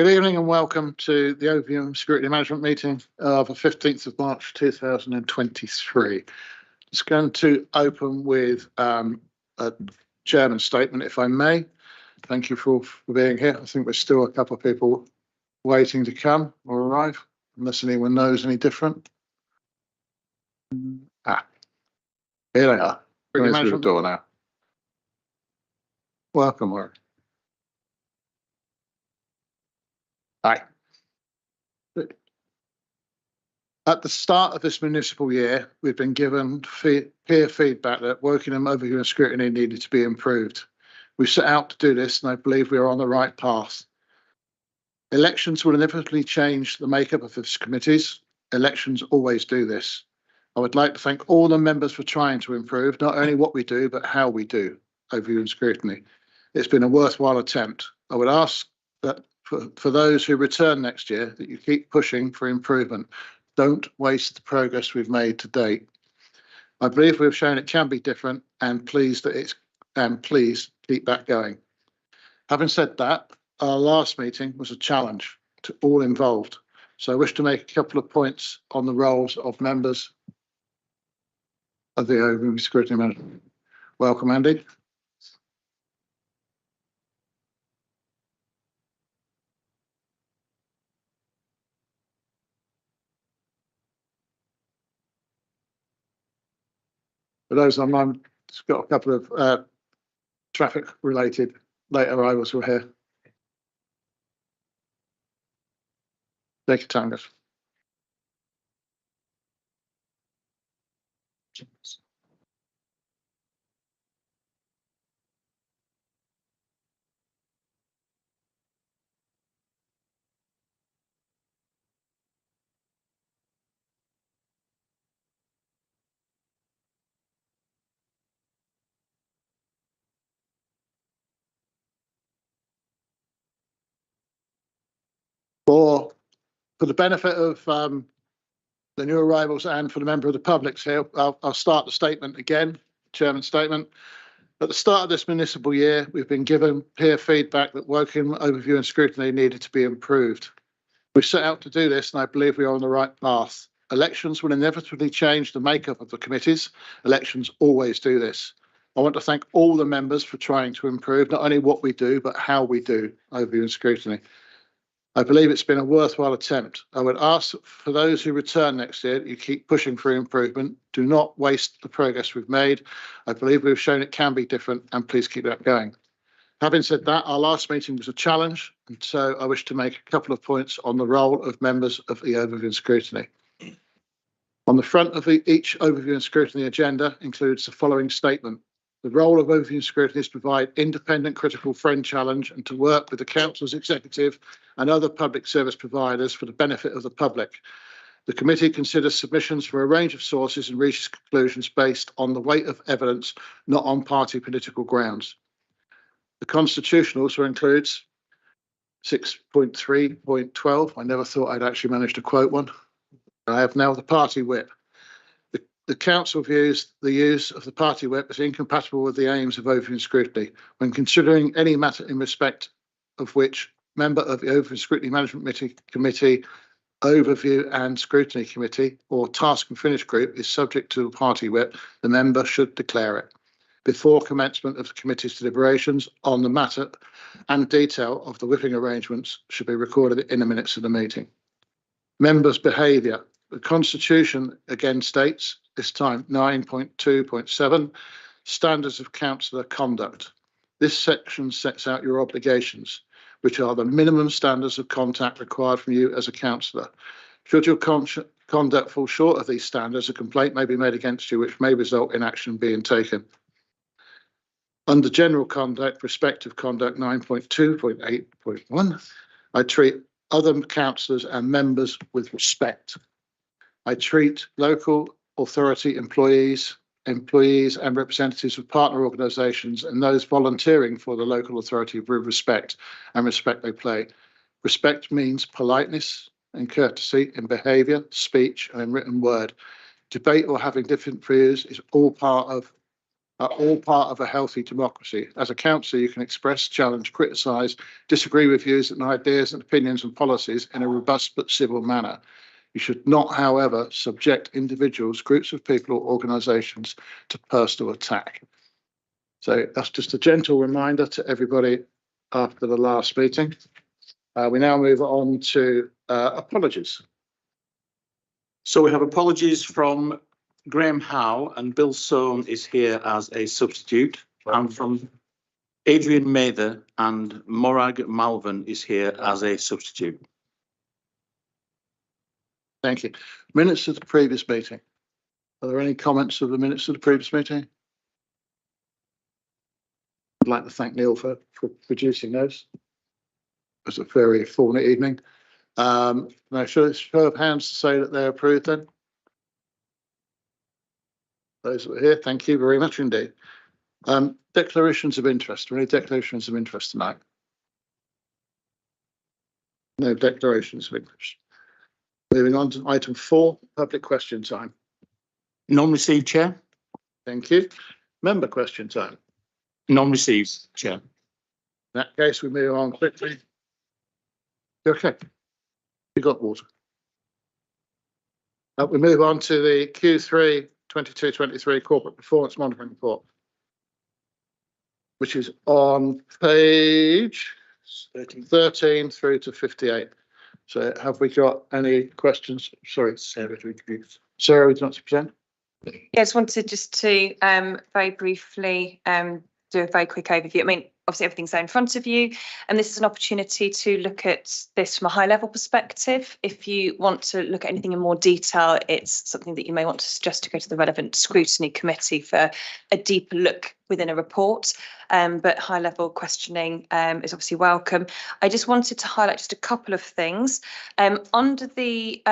Good evening and welcome to the Overview and Scrutiny Management meeting of the 15th of March 2023. Just going to open with a chairman statement, if I may. Thank you for being here. I think there's still a couple of people waiting to come or arrive, unless anyone knows any different. Here they are. Coming through the door now. Welcome, Warren. Hi. At the start of this municipal year, we've been given peer feedback that Wokingham Overview and Scrutiny needed to be improved. We set out to do this, and I believe we are on the right path. Elections will inevitably change the makeup of this committees. Elections always do this. I would like to thank all the members for trying to improve not only what we do, but how we do Overview and Scrutiny. It's been a worthwhile attempt. I would ask that for those who return next year, that you keep pushing for improvement. Don't waste the progress we've made to date. I believe we've shown it can be different, and please keep that going. Having said that, our last meeting was a challenge to all involved. So I wish to make a couple of points on the roles of members of the Overview and Scrutiny Management. Welcome, Andy. For those online, just got a couple of traffic related late arrivals who are here. Take your time, guys. For the benefit of the new arrivals and for the member of the public here, I'll start the statement again, Chairman's statement. At the start of this municipal year, we've been given peer feedback that Wokingham Overview and Scrutiny needed to be improved. We set out to do this, and I believe we are on the right path. Elections will inevitably change the makeup of the committees. Elections always do this. I want to thank all the members for trying to improve not only what we do, but how we do Overview and Scrutiny. I believe it's been a worthwhile attempt. I would ask for those who return next year that you keep pushing for improvement. Do not waste the progress we've made. I believe we've shown it can be different, and please keep that going. Having said that, our last meeting was a challenge, and so I wish to make a couple of points on the role of members of the Overview and Scrutiny. On the front of each Overview and Scrutiny agenda includes the following statement. The role of Overview and Scrutiny is to provide independent critical friend challenge and to work with the Council's executive and other public service providers for the benefit of the public. The committee considers submissions from a range of sources and reaches conclusions based on the weight of evidence, not on party political grounds. The Constitution also includes 6.3.12. I never thought I'd actually manage to quote one. I have now the party whip. The Council views the use of the party whip as incompatible with the aims of Overview and Scrutiny. When considering any matter in respect of which member of the Overview and Scrutiny Management Committee, Overview and Scrutiny Committee or Task and Finish Group is subject to a party whip, the member should declare it. Before commencement of the committee's deliberations on the matter and detail of the whipping arrangements should be recorded in the minutes of the meeting. Members' behaviour. The Constitution again states, this time 9.2.7, standards of councillor conduct. This section sets out your obligations, which are the minimum standards of contact required from you as a councillor. Should your conduct fall short of these standards, a complaint may be made against you, which may result in action being taken. Under general conduct, respective conduct 9.2.8.1, I treat other councillors and members with respect. I treat local authority employees and representatives of partner organisations and those volunteering for the local authority with respect and respect they play. Respect means politeness and courtesy in behaviour, speech and in written word. Debate or having different views is all part of are all part of a healthy democracy. As a councillor, you can express, challenge, criticise, disagree with views and ideas and opinions and policies in a robust but civil manner. You should not, however, subject individuals, groups of people or organisations to personal attack. So that's just a gentle reminder to everybody after the last meeting. We now move on to apologies. So we have apologies from Graham Howe, and Bill Soane is here as a substitute, and from Adrian Mather and Morag Malvern is here as a substitute. Thank you. Minutes of the previous meeting. Are there any comments of the minutes of the previous meeting? I'd like to thank Neil for producing those. It was a very fortunate evening. Now, show of hands to say that they're approved then. Those that were here, thank you very much indeed. Declarations of interest. Any declarations of interest tonight? No declarations of interest. Moving on to item 4, public question time. None received, Chair. Thank you. Member question time. None received, Chair. In that case, we move on quickly. Okay. You got water. We move on to the Q3 22-23 corporate performance monitoring report, which is on page 13 through to 58. So have we got any questions? Sorry, Sarah, to introduce. Sarah, would you like to present? Yeah, I just wanted to very briefly do a very quick overview. I mean, obviously everything's there in front of you, and this is an opportunity to look at this from a high level perspective. If you want to look at anything in more detail, it's something that you may want to suggest to go to the relevant scrutiny committee for a deeper look within a report. But high level questioning is obviously welcome. I just wanted to highlight just a couple of things. Under the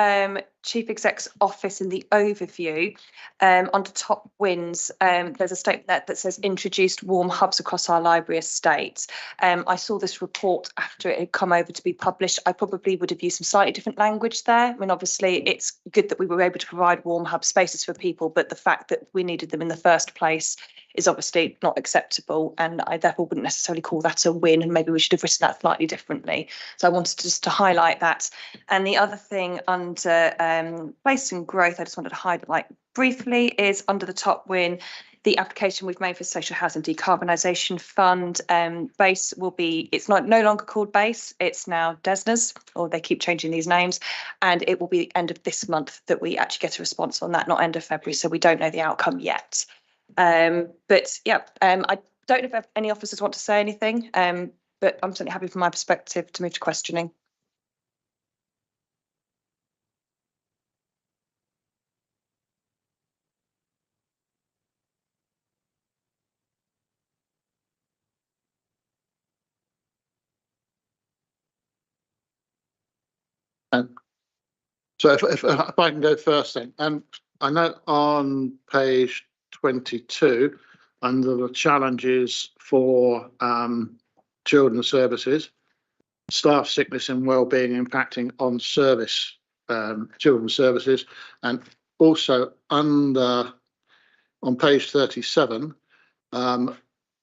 Chief Exec's office in the overview, under top wins, there's a statement that says introduced warm hubs across our library estate. I saw this report after it had come over to be published. I probably would have used some slightly different language there. I mean, obviously it's good that we were able to provide warm hub spaces for people, but the fact that we needed them in the first place is obviously not acceptable, and I therefore wouldn't necessarily call that a win, and maybe we should have written that slightly differently. So I wanted just to highlight that. And the other thing under place and growth, I just wanted to highlight briefly is under the top win, the application we've made for Social Housing Decarbonisation Fund. BASE will be, it's no longer called BASE, it's now DESNAS, or they keep changing these names, and it will be the end of this month that we actually get a response on that, not end of February, so we don't know the outcome yet. But yeah, I don't know if any officers want to say anything, but I'm certainly happy from my perspective to move to questioning. So if I can go first then, I know on page 22, under the challenges for children's services, staff sickness and wellbeing impacting on service, children's services, and also under on page 37, the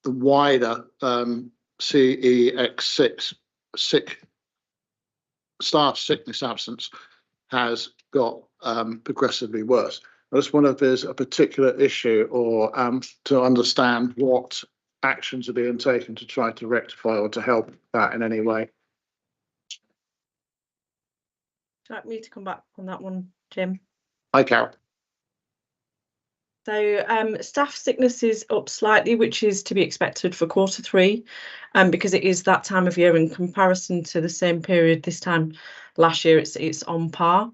wider CEX6 staff sickness absence has got progressively worse. I just wonder if there's a particular issue or to understand what actions are being taken to try to rectify or to help that in any way. Would you like me to come back on that one, Jim? Hi, Carol. So staff sickness is up slightly, which is to be expected for Q3, because it is that time of year in comparison to the same period this time last year, it's on par.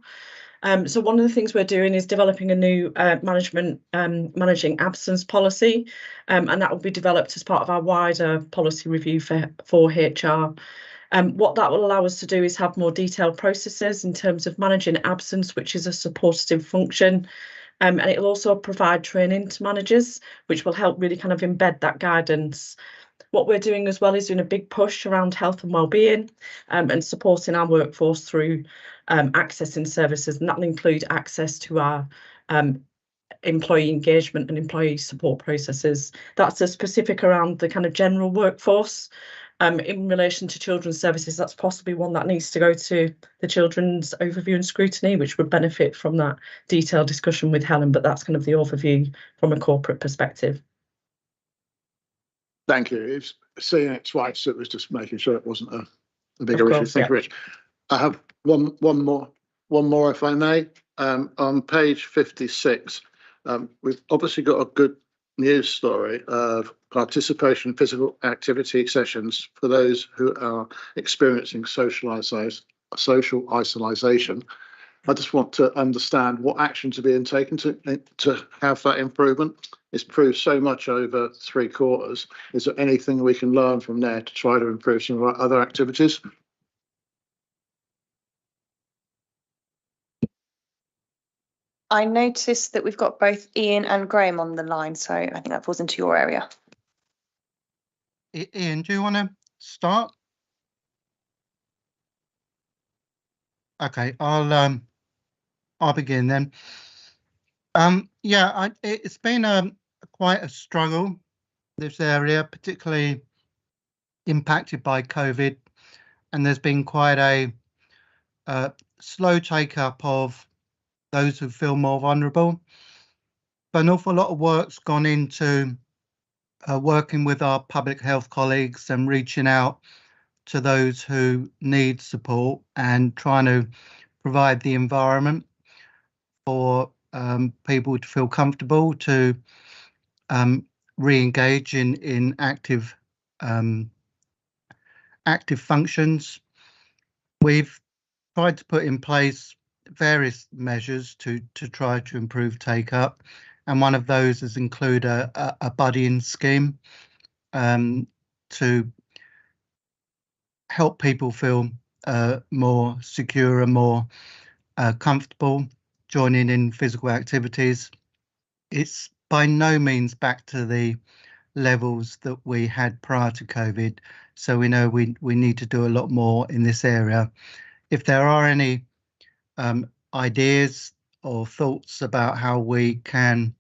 So one of the things we're doing is developing a new managing absence policy, and that will be developed as part of our wider policy review for HR. What that will allow us to do is have more detailed processes in terms of managing absence, which is a supportive function. And it will also provide training to managers, which will help really kind of embed that guidance. What we're doing as well is doing a big push around health and wellbeing, and supporting our workforce through accessing services, and that will include access to our employee engagement and employee support processes. That's a specific around the kind of general workforce. In relation to children's services, that's possibly one that needs to go to the children's overview and scrutiny, which would benefit from that detailed discussion with Helen, but that's kind of the overview from a corporate perspective. Thank you. It's seeing it twice. It was just making sure it wasn't a bigger issue. Thank you, Rich. I have one more, if I may. On page 56, we've obviously got a good news story of participation in physical activity sessions for those who are experiencing social isolation. I just want to understand what actions are being taken to have that improvement. It's proved so much over 3 quarters. Is there anything we can learn from there to try to improve some of our other activities? I noticed that we've got both Ian and Graham on the line, so I think that falls into your area. Ian, do you want to start? Okay, I'll begin then. Yeah, it's been quite a struggle, this area, particularly impacted by COVID, and there's been quite a slow take up of those who feel more vulnerable. But an awful lot of work's gone into working with our public health colleagues and reaching out to those who need support and trying to provide the environment for people to feel comfortable to re-engage in active functions. We've tried to put in place various measures to try to improve take up, and one of those has include a buddying scheme to help people feel more secure and more comfortable joining in physical activities. It's by no means back to the levels that we had prior to COVID, so we know we need to do a lot more in this area. If there are any ideas or thoughts about how we can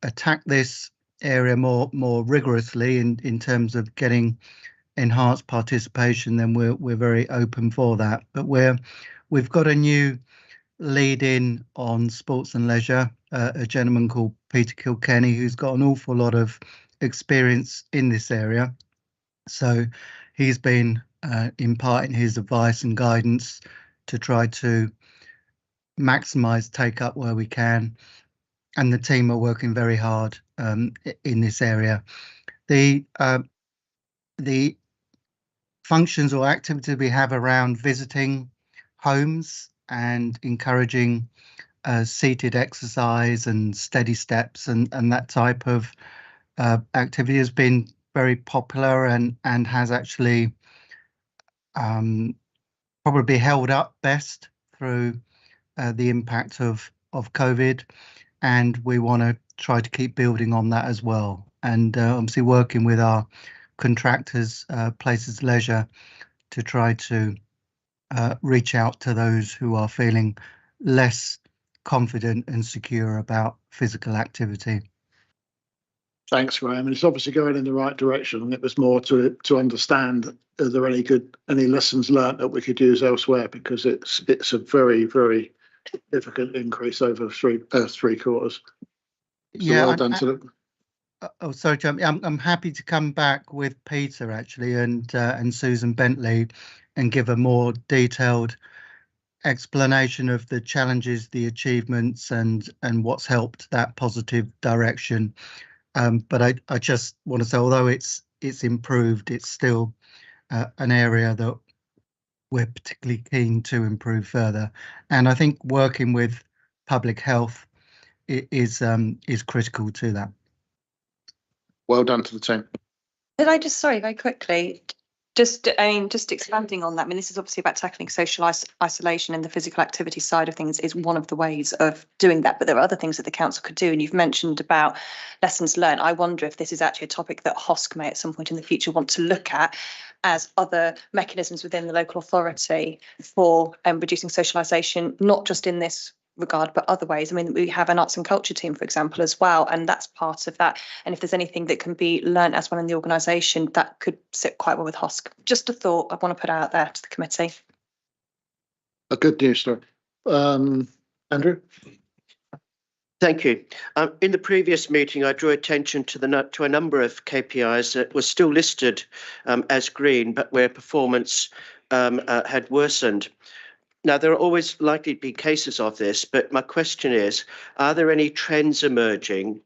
attack this area more rigorously in terms of getting enhanced participation, then we're very open for that. But we've got a new lead in on sports and leisure, a gentleman called Peter Kilkenny, who's got an awful lot of experience in this area. So he's been imparting his advice and guidance to try to maximise take up where we can, and the team are working very hard in this area. The functions or activities we have around visiting homes and encouraging seated exercise and steady steps and that type of activity has been very popular and has actually probably held up best through the impact of COVID, and we want to try to keep building on that as well, and obviously working with our contractors, Places Leisure, to try to reach out to those who are feeling less confident and secure about physical activity. Thanks, Graham. And it's obviously going in the right direction. And it was more to understand, are there any lessons learned that we could use elsewhere? Because it's a very, very significant increase over 3 quarters. So Yeah, well done to them. Oh, sorry, Jeremy. I'm happy to come back with Peter actually and Susan Bentley and give a more detailed explanation of the challenges, the achievements, and what's helped that positive direction. But I just want to say, although it's improved, it's still an area that we're particularly keen to improve further. And I think working with public health is critical to that. Well done to the team. Did I just, sorry, very quickly, just expanding on that. I mean, this is obviously about tackling social isolation, and the physical activity side of things is one of the ways of doing that. But there are other things that the council could do. And you've mentioned about lessons learned. I wonder if this is actually a topic that HOSC may at some point in the future want to look at as other mechanisms within the local authority for reducing socialisation, not just in this regard, but other ways. I mean, we have an arts and culture team, for example, as well, and that's part of that. And if there's anything that can be learnt as well in the organisation, that could sit quite well with HOSC. Just a thought I want to put out there to the committee. A good news story. Andrew? Thank you. In the previous meeting, I drew attention to a number of KPIs that were still listed as green, but where performance had worsened. Now, there are always likely to be cases of this, but my question is, are there any trends emerging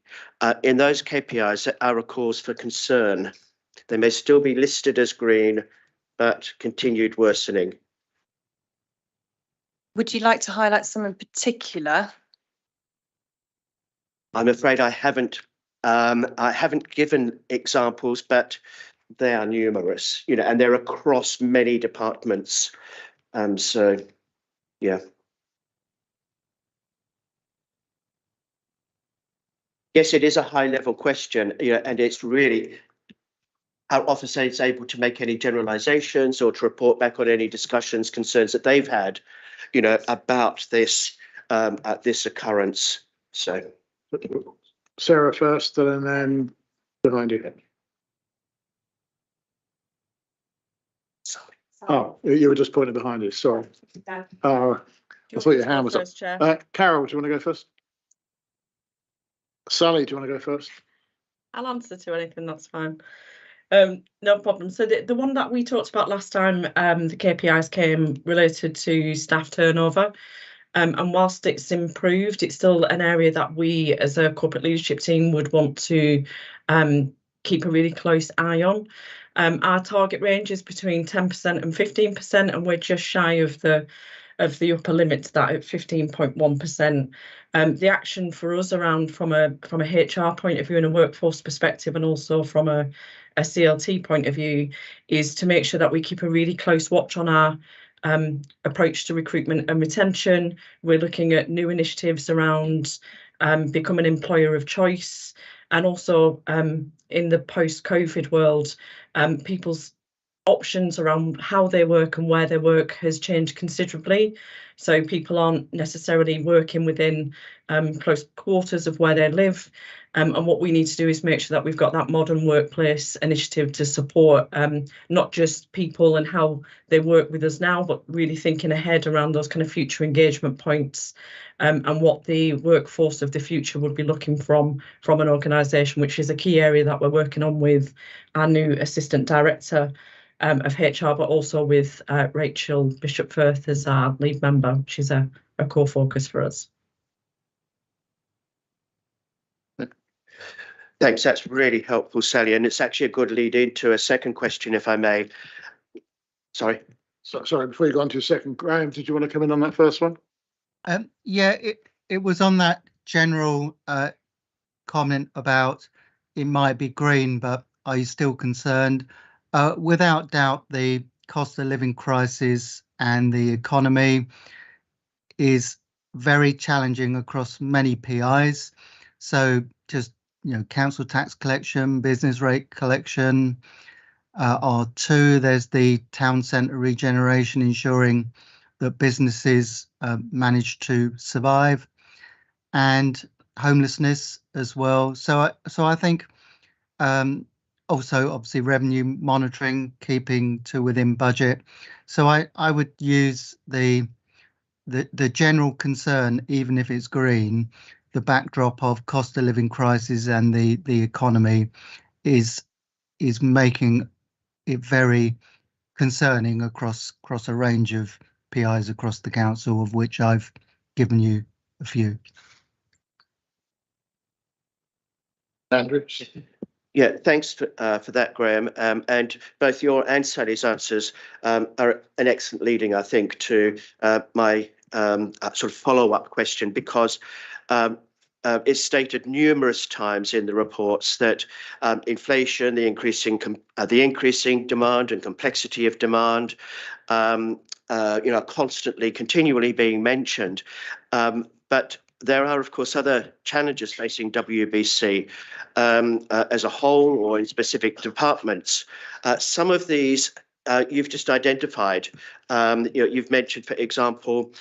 in those KPIs that are a cause for concern? They may still be listed as green, but continued worsening. Would you like to highlight some in particular? I'm afraid I haven't given examples, but they are numerous, you know, and they're across many departments. So, yeah. Yes, it is a high level question, you know, and it's really our officer is able to make any generalizations or to report back on any discussions, concerns that they've had, you know, about this this occurrence. So. Sarah first, and then behind you. Oh, you were just pointing behind you. Sorry. Oh, I thought your hand was up. Carol, do you want to go first? Sally, do you want to go first? I'll answer to anything, that's fine. No problem. So the one that we talked about last time, the KPIs came related to staff turnover. And whilst it's improved, it's still an area that we as a corporate leadership team would want to keep a really close eye on. Our target range is between 10% and 15%, and we're just shy of the upper limit to that at 15.1%. The action for us around from a HR point of view and a workforce perspective, and also from a CLT point of view, is to make sure that we keep a really close watch on our approach to recruitment and retention. We're looking at new initiatives around becoming an employer of choice, and also in the post-COVID world, people's options around how they work and where they work has changed considerably. So people aren't necessarily working within close quarters of where they live. And what we need to do is make sure that we've got that modern workplace initiative to support not just people and how they work with us now, but really thinking ahead around those kind of future engagement points and what the workforce of the future would be looking from an organisation, which is a key area that we're working on with our new Assistant Director of HR, but also with Rachel Bishop-Firth as our lead member, which is a core focus for us. Thanks, that's really helpful, Sally, and it's actually a good lead into a second question, if I may. Sorry. Sorry, before you go on to your second, Graham, did you want to come in on that first one? Yeah, it was on that general comment about it might be green, but are you still concerned? Without doubt, the cost of living crisis and the economy is very challenging across many PIs. So just, you know, council tax collection, business rate collection are two. There's the town centre regeneration, ensuring that businesses manage to survive, and homelessness as well. So I think also obviously revenue monitoring, keeping to within budget. So I would use the general concern, even if it's green, the backdrop of cost of living crisis and the economy is making it very concerning across a range of PIs across the council, of which I've given you a few. Andrew? Yeah, thanks for that, Graham. And both your and Sally's answers are an excellent leading, I think, to my sort of follow-up question, because it's stated numerous times in the reports that inflation, the increasing demand and complexity of demand, you know, constantly, continually being mentioned. But there are, of course, other challenges facing WBC as a whole or in specific departments. Some of these you've just identified. You've mentioned, for example,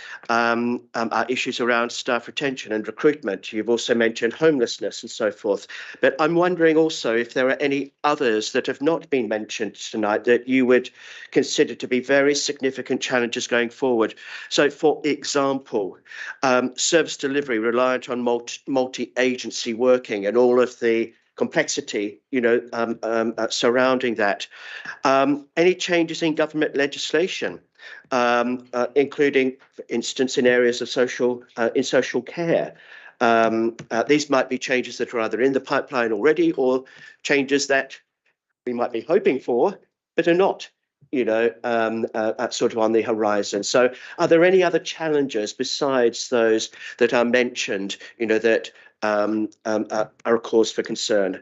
issues around staff retention and recruitment. You've also mentioned homelessness and so forth. But I'm wondering also if there are any others that have not been mentioned tonight that you would consider to be very significant challenges going forward. So, for example, service delivery reliant on multi-agency working and all of the complexity, surrounding that. Any changes in government legislation, including, for instance, in areas of social care. These might be changes that are either in the pipeline already or changes that we might be hoping for, but are not, sort of on the horizon. So are there any other challenges besides those that are mentioned, that are a cause for concern?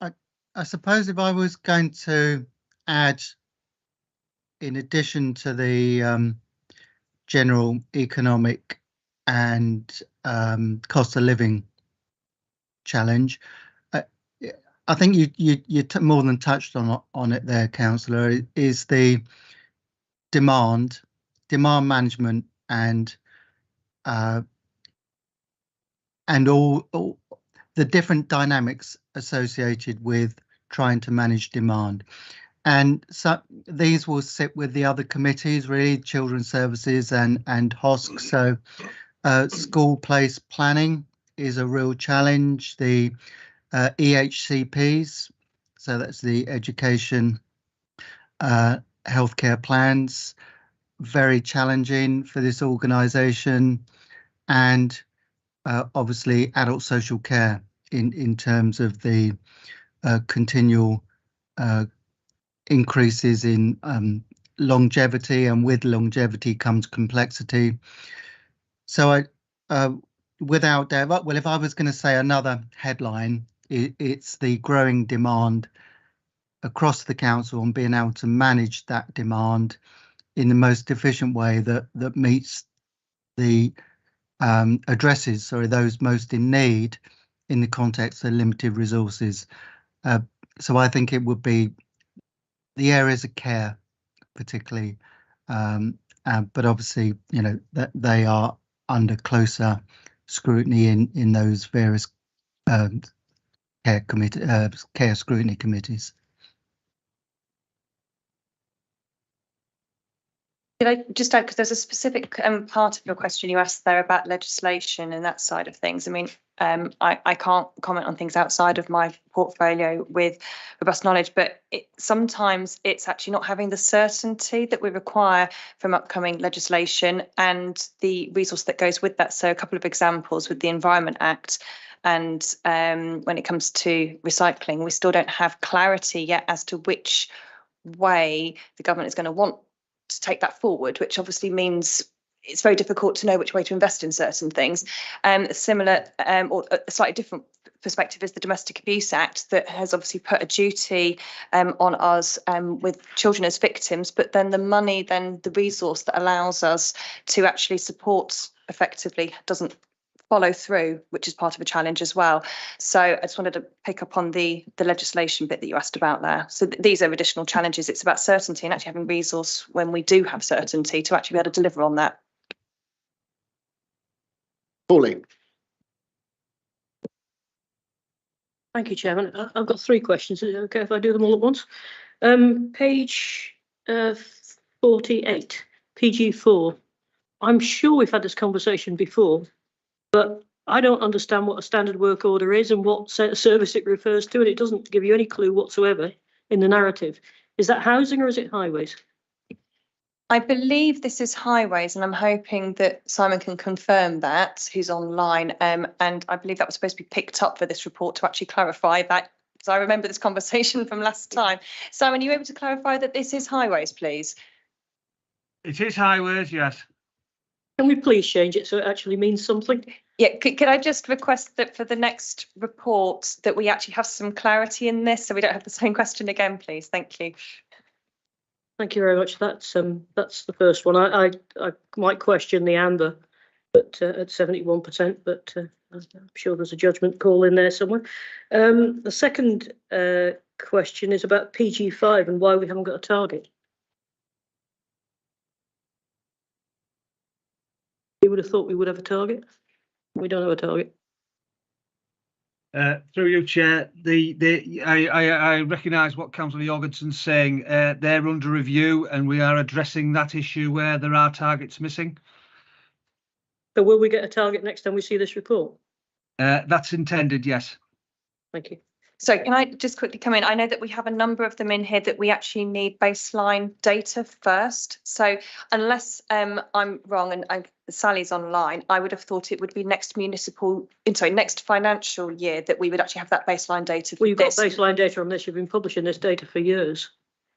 I suppose if I was going to add, in addition to the general economic and cost of living challenge, I think you more than touched on it there, Councillor, is the demand management and all the different dynamics associated with trying to manage demand. And so these will sit with the other committees, really, Children's Services and HOSC. So school place planning is a real challenge. The EHCPs, so that's the education healthcare plans, very challenging for this organisation. And obviously adult social care in terms of the continual increases in longevity, and with longevity comes complexity. So without doubt, well, if I was going to say another headline, it's the growing demand across the council and being able to manage that demand in the most efficient way that meets the addresses, those most in need in the context of limited resources. So I think it would be the areas of care, particularly, but obviously, that they are under closer scrutiny in those various care scrutiny committees. Could I just add, because there's a specific part of your question you asked there about legislation and that side of things. I mean, I can't comment on things outside of my portfolio with robust knowledge, but sometimes it's actually not having the certainty that we require from upcoming legislation and the resource that goes with that. So a couple of examples with the Environment Act. And when it comes to recycling, we still don't have clarity yet as to which way the government is going to want to take that forward, which obviously means it's very difficult to know which way to invest in certain things. Similar or a slightly different perspective is the Domestic Abuse Act, that has obviously put a duty on us with children as victims, but then the money, then the resource that allows us to actually support effectively doesn't follow through, which is part of a challenge as well. So I just wanted to pick up on the legislation bit that you asked about there. So these are additional challenges. It's about certainty and actually having resource when we do have certainty to actually be able to deliver on that. Pauline. Thank you, Chairman. I've got 3 questions. Is it okay if I do them all at once? Page 48, PG4. I'm sure we've had this conversation before, but I don't understand what a standard work order is and what service it refers to, and it doesn't give you any clue whatsoever in the narrative. Is that housing or is it highways? I believe this is highways, and I'm hoping that Simon can confirm that, who's online. And I believe that was supposed to be picked up for this report to actually clarify that, because I remember this conversation from last time. Simon, are you able to clarify that this is highways, please? It is highways, yes. Can we please change it so it actually means something? Yeah, could I just request that for the next report that we actually have some clarity in this, so we don't have the same question again, please? Thank you. Thank you very much. That's the first one. I might question the amber but at 71%, but I'm sure there's a judgment call in there somewhere. The second question is about PG5 and why we haven't got a target. You would have thought we would have a target. We don't have a target. Through you, Chair, I recognise what Councillor Jorgensen's saying. They're under review and we are addressing that issue where there are targets missing. So will we get a target next time we see this report? That's intended, yes. Thank you. So can I just quickly come in? I know that we have a number of them in here that we actually need baseline data first. So unless I'm wrong and Sally's online, I would have thought it would be next financial year that we would actually have that baseline data. Well, you've got baseline data on this. You've been publishing this data for years.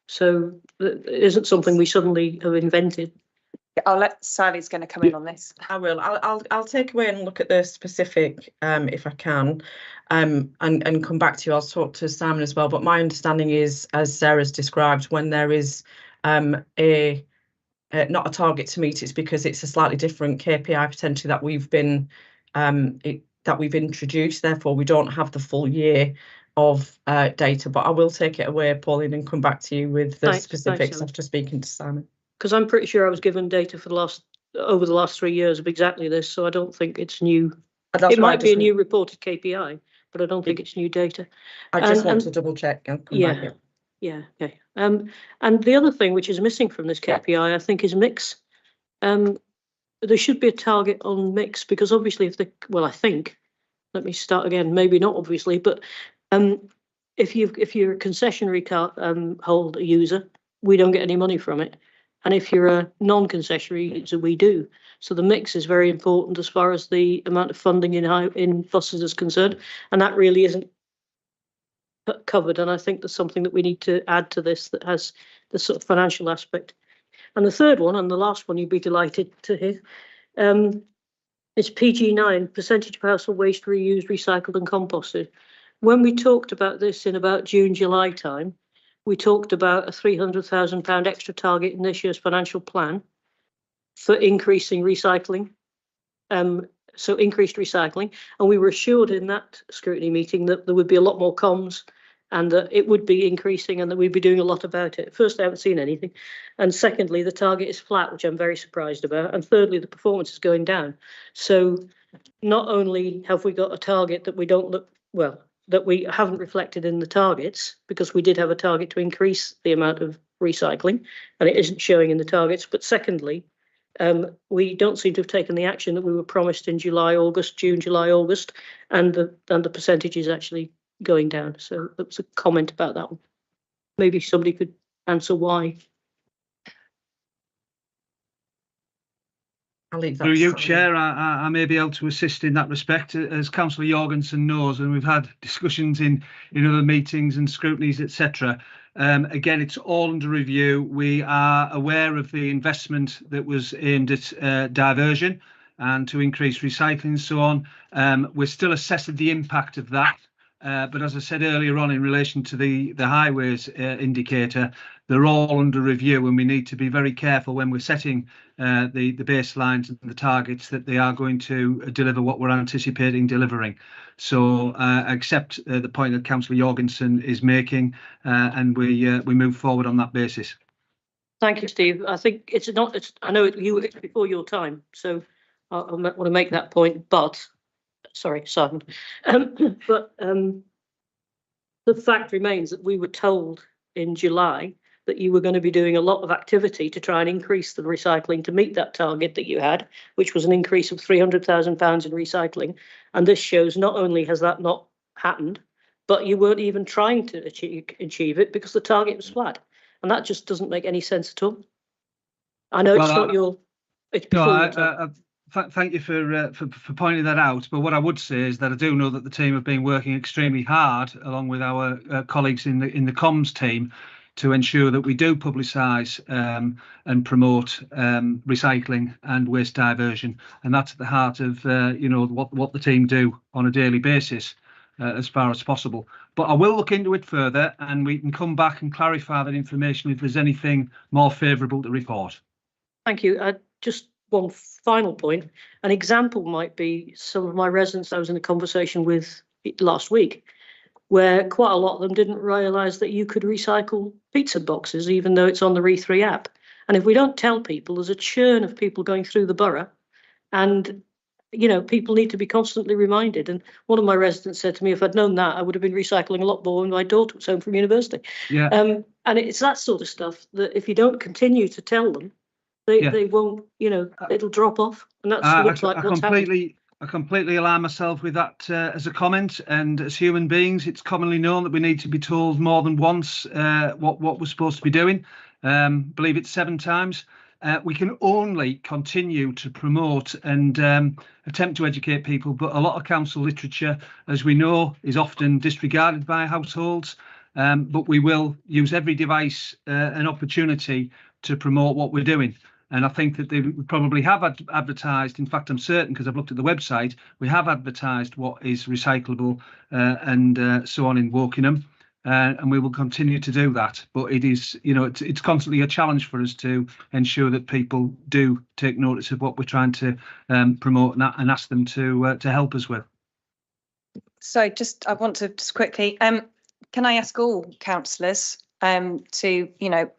So it isn't something we suddenly have invented. I'll let Sally's going to come in on this. I will. I'll take away and look at the specific if I can, and come back to you. I'll talk to Simon as well. But my understanding is, as Sarah's described, when there is not a target to meet, it's because it's a slightly different KPI potentially that we've been that we've introduced. Therefore, we don't have the full year of data. But I will take it away, Pauline, and come back to you with the specifics after speaking to Simon. Because I'm pretty sure I was given data for over the last 3 years of exactly this, so I don't think it's new. It might be a new reported KPI, but I don't think it's new data. I just want to double check and come back here. Yeah, okay. And the other thing which is missing from this KPI, I think, is mix. There should be a target on mix because obviously I think, let me start again, maybe not obviously, but if you're a concessionary holder user, we don't get any money from it. And if you're a non-concessionary user, we do. So the mix is very important as far as the amount of funding in buses is concerned. And that really isn't covered. And I think there's something that we need to add to this that has the sort of financial aspect. And the third one, and the last one you'd be delighted to hear, is PG9, percentage of household waste reused, recycled and composted. When we talked about this in about June, July time, we talked about a £300,000 extra target in this year's financial plan for increasing recycling. So increased recycling. And we were assured in that scrutiny meeting that there would be a lot more comms and that it would be increasing and that we'd be doing a lot about it. First, I haven't seen anything. And secondly, the target is flat, which I'm very surprised about. And thirdly, the performance is going down. So not only have we got a target that we don't look, well, that we haven't reflected in the targets, because we did have a target to increase the amount of recycling and it isn't showing in the targets. But secondly, we don't seem to have taken the action that we were promised in June, July, August, and the percentage is actually going down. So there was a comment about that one. Maybe somebody could answer why. I'll leave that. Through you, Chair, I may be able to assist in that respect. As Councillor Jorgensen knows, and we've had discussions in other meetings and scrutinies, etc. Again, it's all under review. We are aware of the investment that was aimed at diversion and to increase recycling and so on. We're still assessing the impact of that. But as I said earlier on in relation to the highways indicator, they're all under review and we need to be very careful when we're setting the baselines and the targets that they are going to deliver what we're anticipating delivering. So I accept the point that Councillor Jorgensen is making and we move forward on that basis. Thank you, Steve. I think I know it's before your time, so I want to make that point, but sorry, Simon. But the fact remains that we were told in July that you were going to be doing a lot of activity to try and increase the recycling to meet that target that you had, which was an increase of £300,000 in recycling. And this shows not only has that not happened, but you weren't even trying to achieve it because the target was flat. And that just doesn't make any sense at all. I know it's before your time. Thank you for pointing that out. But what I would say is that I do know that the team have been working extremely hard, along with our colleagues in the comms team, to ensure that we do publicise and promote recycling and waste diversion, and that's at the heart of what the team do on a daily basis as far as possible. But I will look into it further, and we can come back and clarify that information if there's anything more favourable to report. Thank you. Just one final point. An example might be some of my residents I was in a conversation with last week, where quite a lot of them didn't realise that you could recycle pizza boxes, even though it's on the Re3 app. And if we don't tell people, there's a churn of people going through the borough, and people need to be constantly reminded. And one of my residents said to me, if I'd known that, I would have been recycling a lot more when my daughter was home from university. Yeah. And it's that sort of stuff that if you don't continue to tell them, they won't, it'll drop off. And that's looks like what's happening. I completely align myself with that as a comment. And as human beings, it's commonly known that we need to be told more than once what we're supposed to be doing. Believe it's 7 times. We can only continue to promote and attempt to educate people, but a lot of council literature, as we know, is often disregarded by households. But we will use every device and opportunity to promote what we're doing. And I think that they probably have advertised. In fact, I'm certain, because I've looked at the website, we have advertised what is recyclable and so on in Wokingham. And we will continue to do that. But it is, it's constantly a challenge for us to ensure that people do take notice of what we're trying to promote and ask them to help us with. So I want to just quickly, can I ask all councillors to,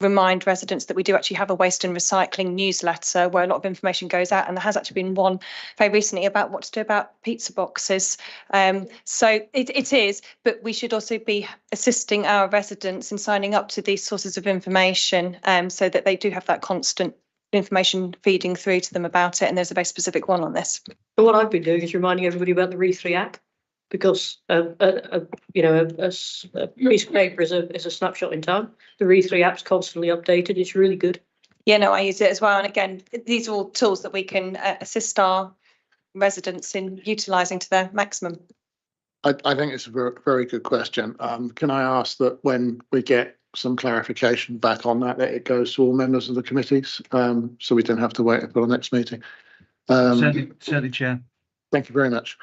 remind residents that we do actually have a waste and recycling newsletter where a lot of information goes out, and there has actually been one very recently about what to do about pizza boxes. So it is, but we should also be assisting our residents in signing up to these sources of information so that they do have that constant information feeding through to them about it. And there's a very specific one on this. And what I've been doing is reminding everybody about the Re3 app, because a piece of paper is a snapshot in time. The Re3 app's constantly updated. It's really good. Yeah, no, I use it as well. And again, these are all tools that we can assist our residents in utilising to their maximum. I think it's a very, very good question. Can I ask that when we get some clarification back on that it goes to all members of the committees, so we don't have to wait until the next meeting? Certainly, Chair. Thank you very much.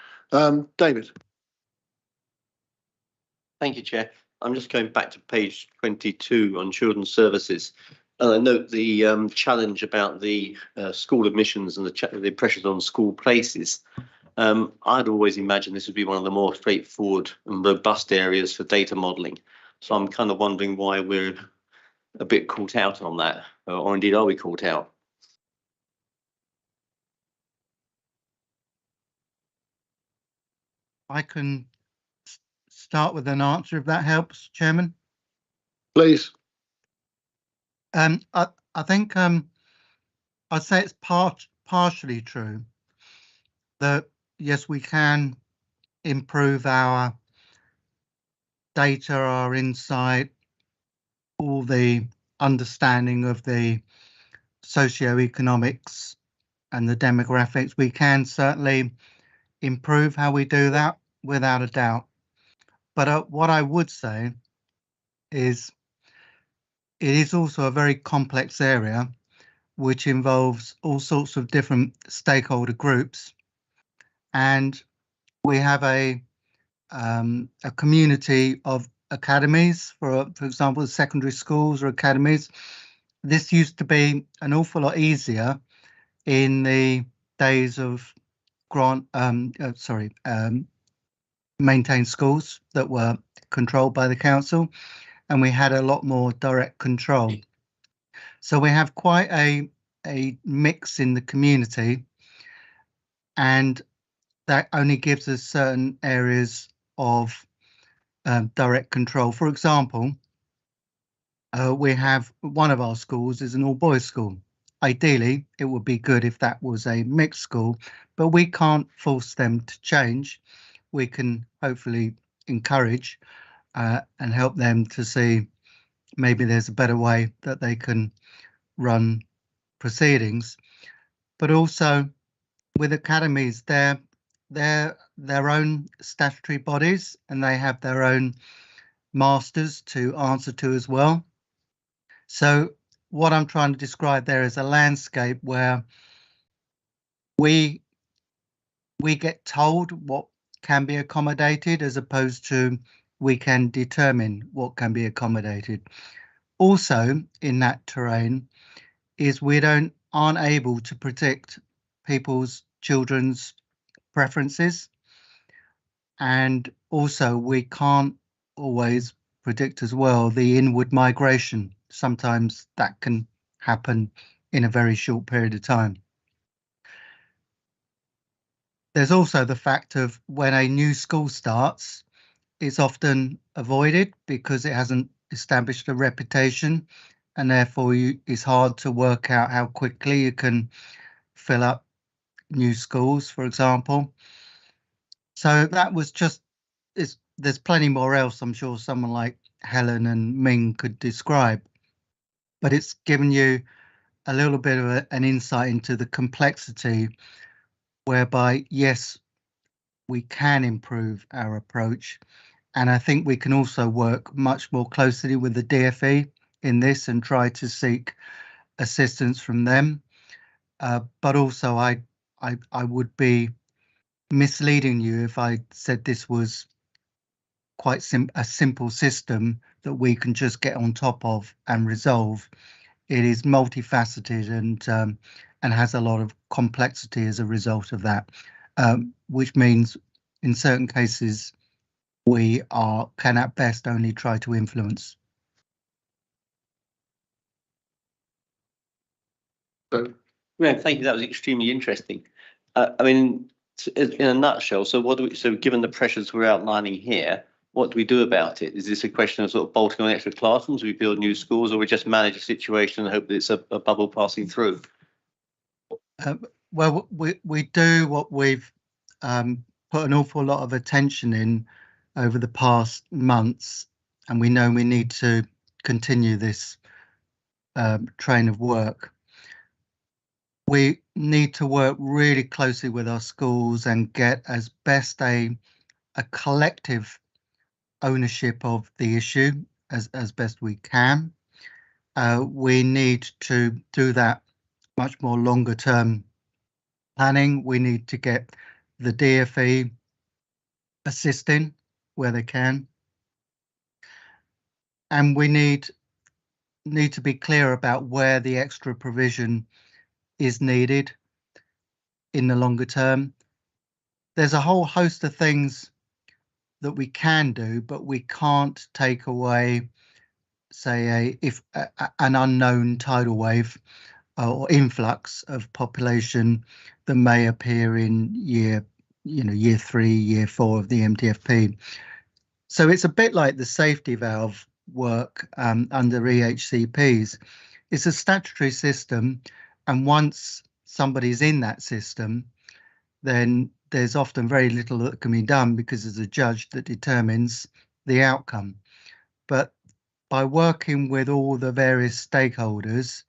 David. Thank you, Chair. I'm just going back to page 22 on children's services. And I note the challenge about the school admissions and the pressures on school places. I'd always imagined this would be one of the more straightforward and robust areas for data modelling. So I'm kind of wondering why we're a bit caught out on that, or indeed are we caught out? I can start with an answer if that helps, Chairman. Please. I think I'd say it's partially true that yes, we can improve our data, our insight, all the understanding of the socioeconomics and the demographics. We can certainly improve how we do that without a doubt. But what I would say is it is also a very complex area which involves all sorts of different stakeholder groups, and we have a community of academies, for example, secondary schools or academies. This used to be an awful lot easier in the days of maintained schools that were controlled by the council, and we had a lot more direct control. So we have quite a mix in the community, and that only gives us certain areas of direct control. For example, we have one of our schools is an all-boys school. Ideally, it would be good if that was a mixed school, but we can't force them to change. We can hopefully encourage and help them to see maybe there's a better way that they can run proceedings. But also with academies, they're their own statutory bodies, and they have their own masters to answer to as well. So what I'm trying to describe there is a landscape where we get told what can be accommodated as opposed to we can determine what can be accommodated. Also in that terrain is we don't aren't able to predict people's children's preferences, and also we can't always predict as well the inward migration. Sometimes that can happen in a very short period of time. There's also the fact of when a new school starts, it's often avoided because it hasn't established a reputation, and therefore it's hard to work out how quickly you can fill up new schools, for example. So that was just, there's plenty more else I'm sure someone like Helen and Ming could describe, but it's given you a little bit of an insight into the complexity whereby, yes, we can improve our approach. And I think we can also work much more closely with the DfE in this and try to seek assistance from them. But also I would be misleading you if I said this was quite a simple system that we can just get on top of and resolve. It is multifaceted and has a lot of complexity as a result of that, which means in certain cases we can at best only try to influence. So, Yeah, thank you. That was extremely interesting. I mean, in a nutshell, so what do we, so given the pressures we're outlining here, what do we do about it? Is this a question of sort of bolting on extra classrooms, we build new schools, or we just manage a situation and hope that it's a bubble passing through? Well, we do what we've put an awful lot of attention in over the past months, and we know we need to continue this train of work. We need to work really closely with our schools and get as best a collective ownership of the issue as best we can. We need to do that much more longer term planning. We need to get the DfE assisting where they can, and we need to be clear about where the extra provision is needed in the longer term. There's a whole host of things that we can do, but we can't take away, say, an unknown tidal wave or influx of population that may appear in year 3, year 4 of the MTFP. So it's a bit like the safety valve work under EHCPs. It's a statutory system, and once somebody's in that system, then there's often very little that can be done because there's a judge that determines the outcome. But by working with all the various stakeholders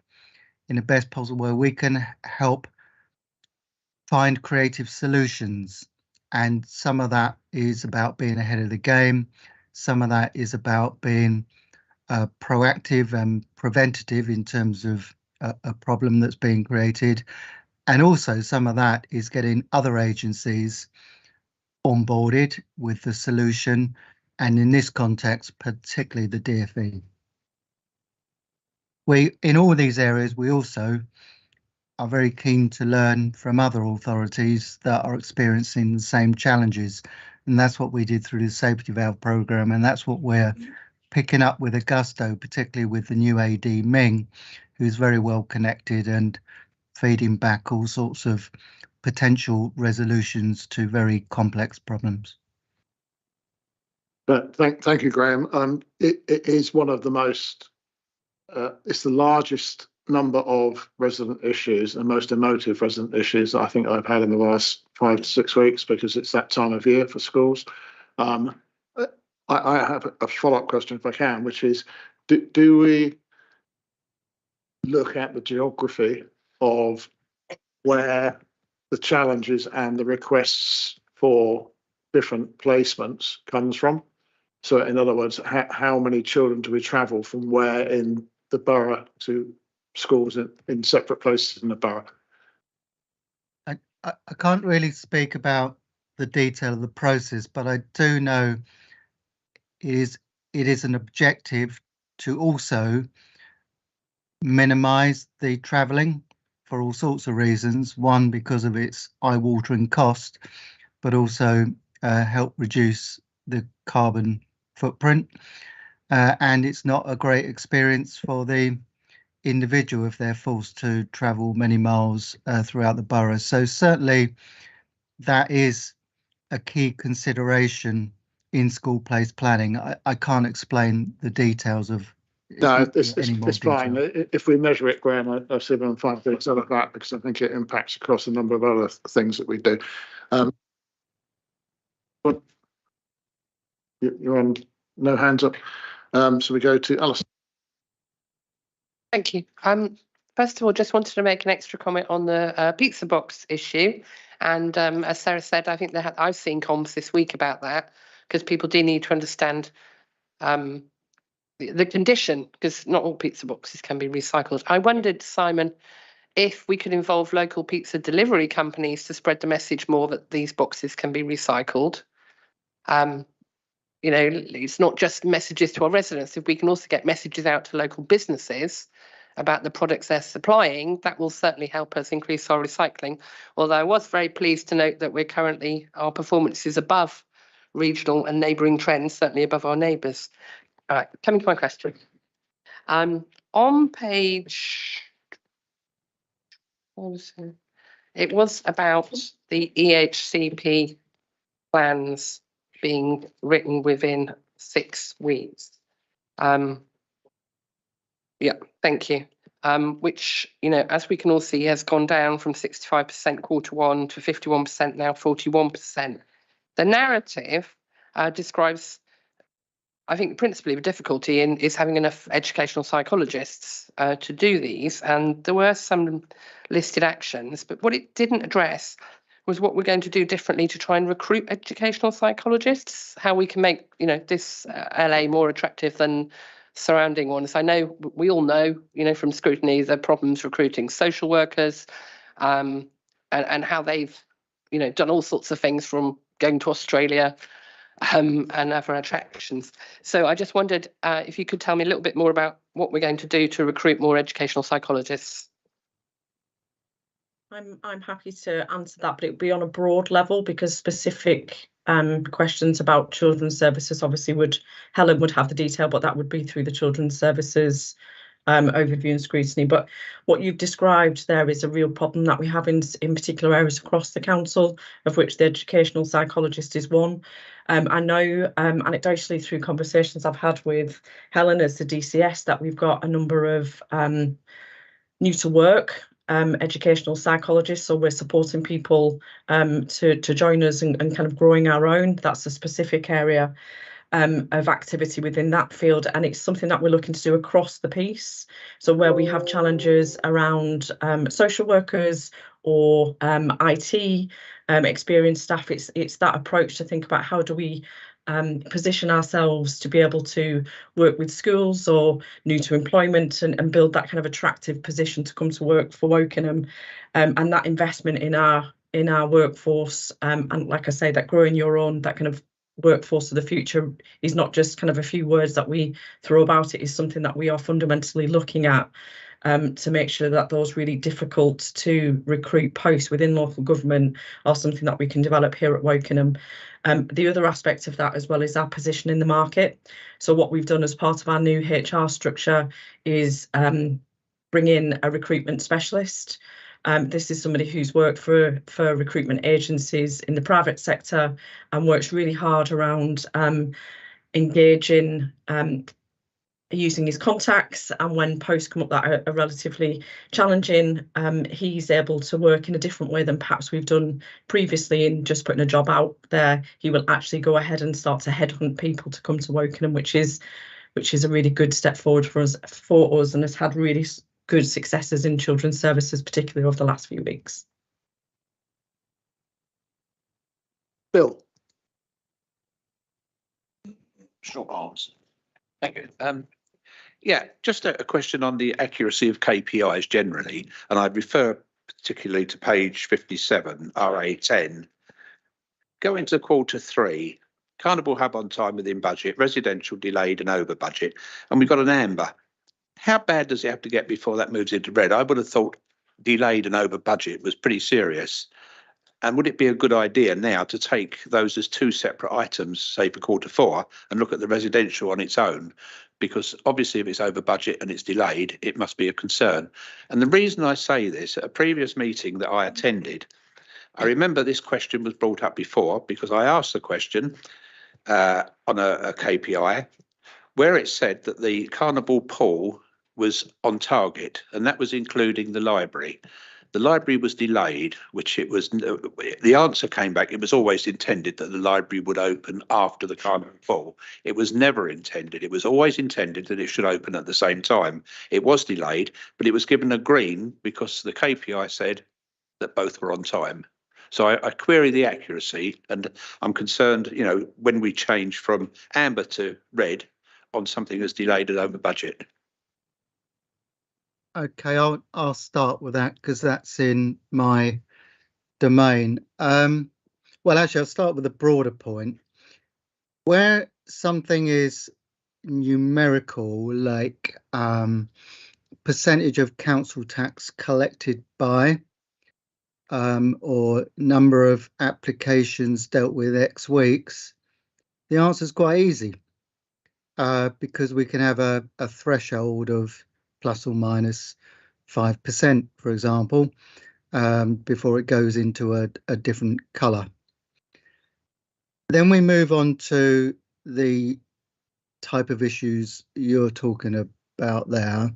in the best possible way, we can help find creative solutions. And some of that is about being ahead of the game. Some of that is about being proactive and preventative in terms of a problem that's being created. And also some of that is getting other agencies onboarded with the solution. And in this context, particularly the DfE. In all these areas, we also are very keen to learn from other authorities that are experiencing the same challenges. And that's what we did through the safety valve programme. And that's what we're picking up with a gusto, particularly with the new AD Ming, who's very well connected and feeding back all sorts of potential resolutions to very complex problems. but thank you, Graham. It is one of the most, it's the largest number of resident issues and most emotive resident issues I think I've had in the last 5 to 6 weeks, because it's that time of year for schools. I have a follow-up question if I can, which is, do we look at the geography of where the challenges and the requests for different placements comes from? So in other words, how many children do we travel from where in the borough to schools in separate places in the borough? I can't really speak about the detail of the process, but I do know it is an objective to also minimise the travelling for all sorts of reasons. One, because of its eye-watering cost, but also help reduce the carbon footprint. And it's not a great experience for the individual if they're forced to travel many miles throughout the borough. So certainly that is a key consideration in school place planning. I can't explain the details of No, it's more fine. detail. If we measure it, Graham, I see I'm fine things out of that because I think it impacts across a number of other things that we do. But you're on no hands up. So we go to Alison. Thank you. First of all, just wanted to make an extra comment on the pizza box issue. And as Sarah said, I think I've seen comms this week about that because people do need to understand the condition, because not all pizza boxes can be recycled. I wondered, Simon, if we could involve local pizza delivery companies to spread the message more that these boxes can be recycled. You know, it's not just messages to our residents. If we can also get messages out to local businesses about the products they're supplying, that will certainly help us increase our recycling. Although I was very pleased to note that our performance is above regional and neighbouring trends, certainly above our neighbours. All right, coming to my question. On page, it was about the EHCP plans being written within 6 weeks. Yeah, thank you. Which, you know, as we can all see, has gone down from 65% Q1 to 51%, now 41%. The narrative describes, I think, principally the difficulty is having enough educational psychologists to do these, and there were some listed actions, but what it didn't address was what we're going to do differently to try and recruit educational psychologists, how we can make, you know, this LA more attractive than surrounding ones. I know we all know, you know, from Scrutiny, the problems recruiting social workers, and how they've, you know, done all sorts of things from going to Australia and other attractions. So I just wondered if you could tell me a little bit more about what we're going to do to recruit more educational psychologists. I'm happy to answer that, but it would be on a broad level because specific questions about children's services obviously Helen would have the detail, but that would be through the children's services overview and scrutiny. But what you've described there is a real problem that we have in particular areas across the council, of which the educational psychologist is one. I know anecdotally through conversations I've had with Helen as the DCS that we've got a number of new to work educational psychologists, so we're supporting people to join us and kind of growing our own. That's a specific area of activity within that field, and it's something that we're looking to do across the piece. So where we have challenges around social workers or IT experienced staff, it's that approach to think about how do we position ourselves to be able to work with schools or new to employment and build that kind of attractive position to come to work for Wokingham, and that investment in our workforce, and like I say, that growing your own, that kind of workforce of the future is not just kind of a few words that we throw about. It is something that we are fundamentally looking at to make sure that those really difficult to recruit posts within local government are something that we can develop here at Wokingham. The other aspect of that as well is our position in the market. So what we've done as part of our new HR structure is bring in a recruitment specialist. This is somebody who's worked for recruitment agencies in the private sector and works really hard around engaging, using his contacts, and when posts come up that are relatively challenging, he's able to work in a different way than perhaps we've done previously in just putting a job out there. He will actually go ahead and start to headhunt people to come to Wokingham, which is a really good step forward for us and has had really good successes in children's services, particularly over the last few weeks. Bill. Short answer. Thank you. Yeah, just a question on the accuracy of KPIs generally, and I'd refer particularly to page 57, RA10. Going to Q3, Carnival Hub on time within budget, residential delayed and over budget, and we've got an amber. How bad does it have to get before that moves into red? I would have thought delayed and over budget was pretty serious. And would it be a good idea now to take those as two separate items, say for Q4, and look at the residential on its own? Because obviously if it's over budget and it's delayed, it must be a concern. And the reason I say this, at a previous meeting that I attended, I remember this question was brought up before because I asked the question on a KPI where it said that the Carnival pool was on target, and that was including the library. The library was delayed, which it was, the answer came back, it was always intended that the library would open after the Carnival pool. It was never intended. It was always intended that it should open at the same time. It was delayed, but it was given a green because the KPI said that both were on time. So I query the accuracy, and I'm concerned, you know, when we change from amber to red on something that's delayed and over budget. Okay, I'll start with that because that's in my domain. Well, actually, I'll start with a broader point. Where something is numerical, like percentage of council tax collected by, or number of applications dealt with X weeks, the answer is quite easy because we can have a threshold of plus or minus 5%, for example, before it goes into a different colour. Then we move on to the type of issues you're talking about there,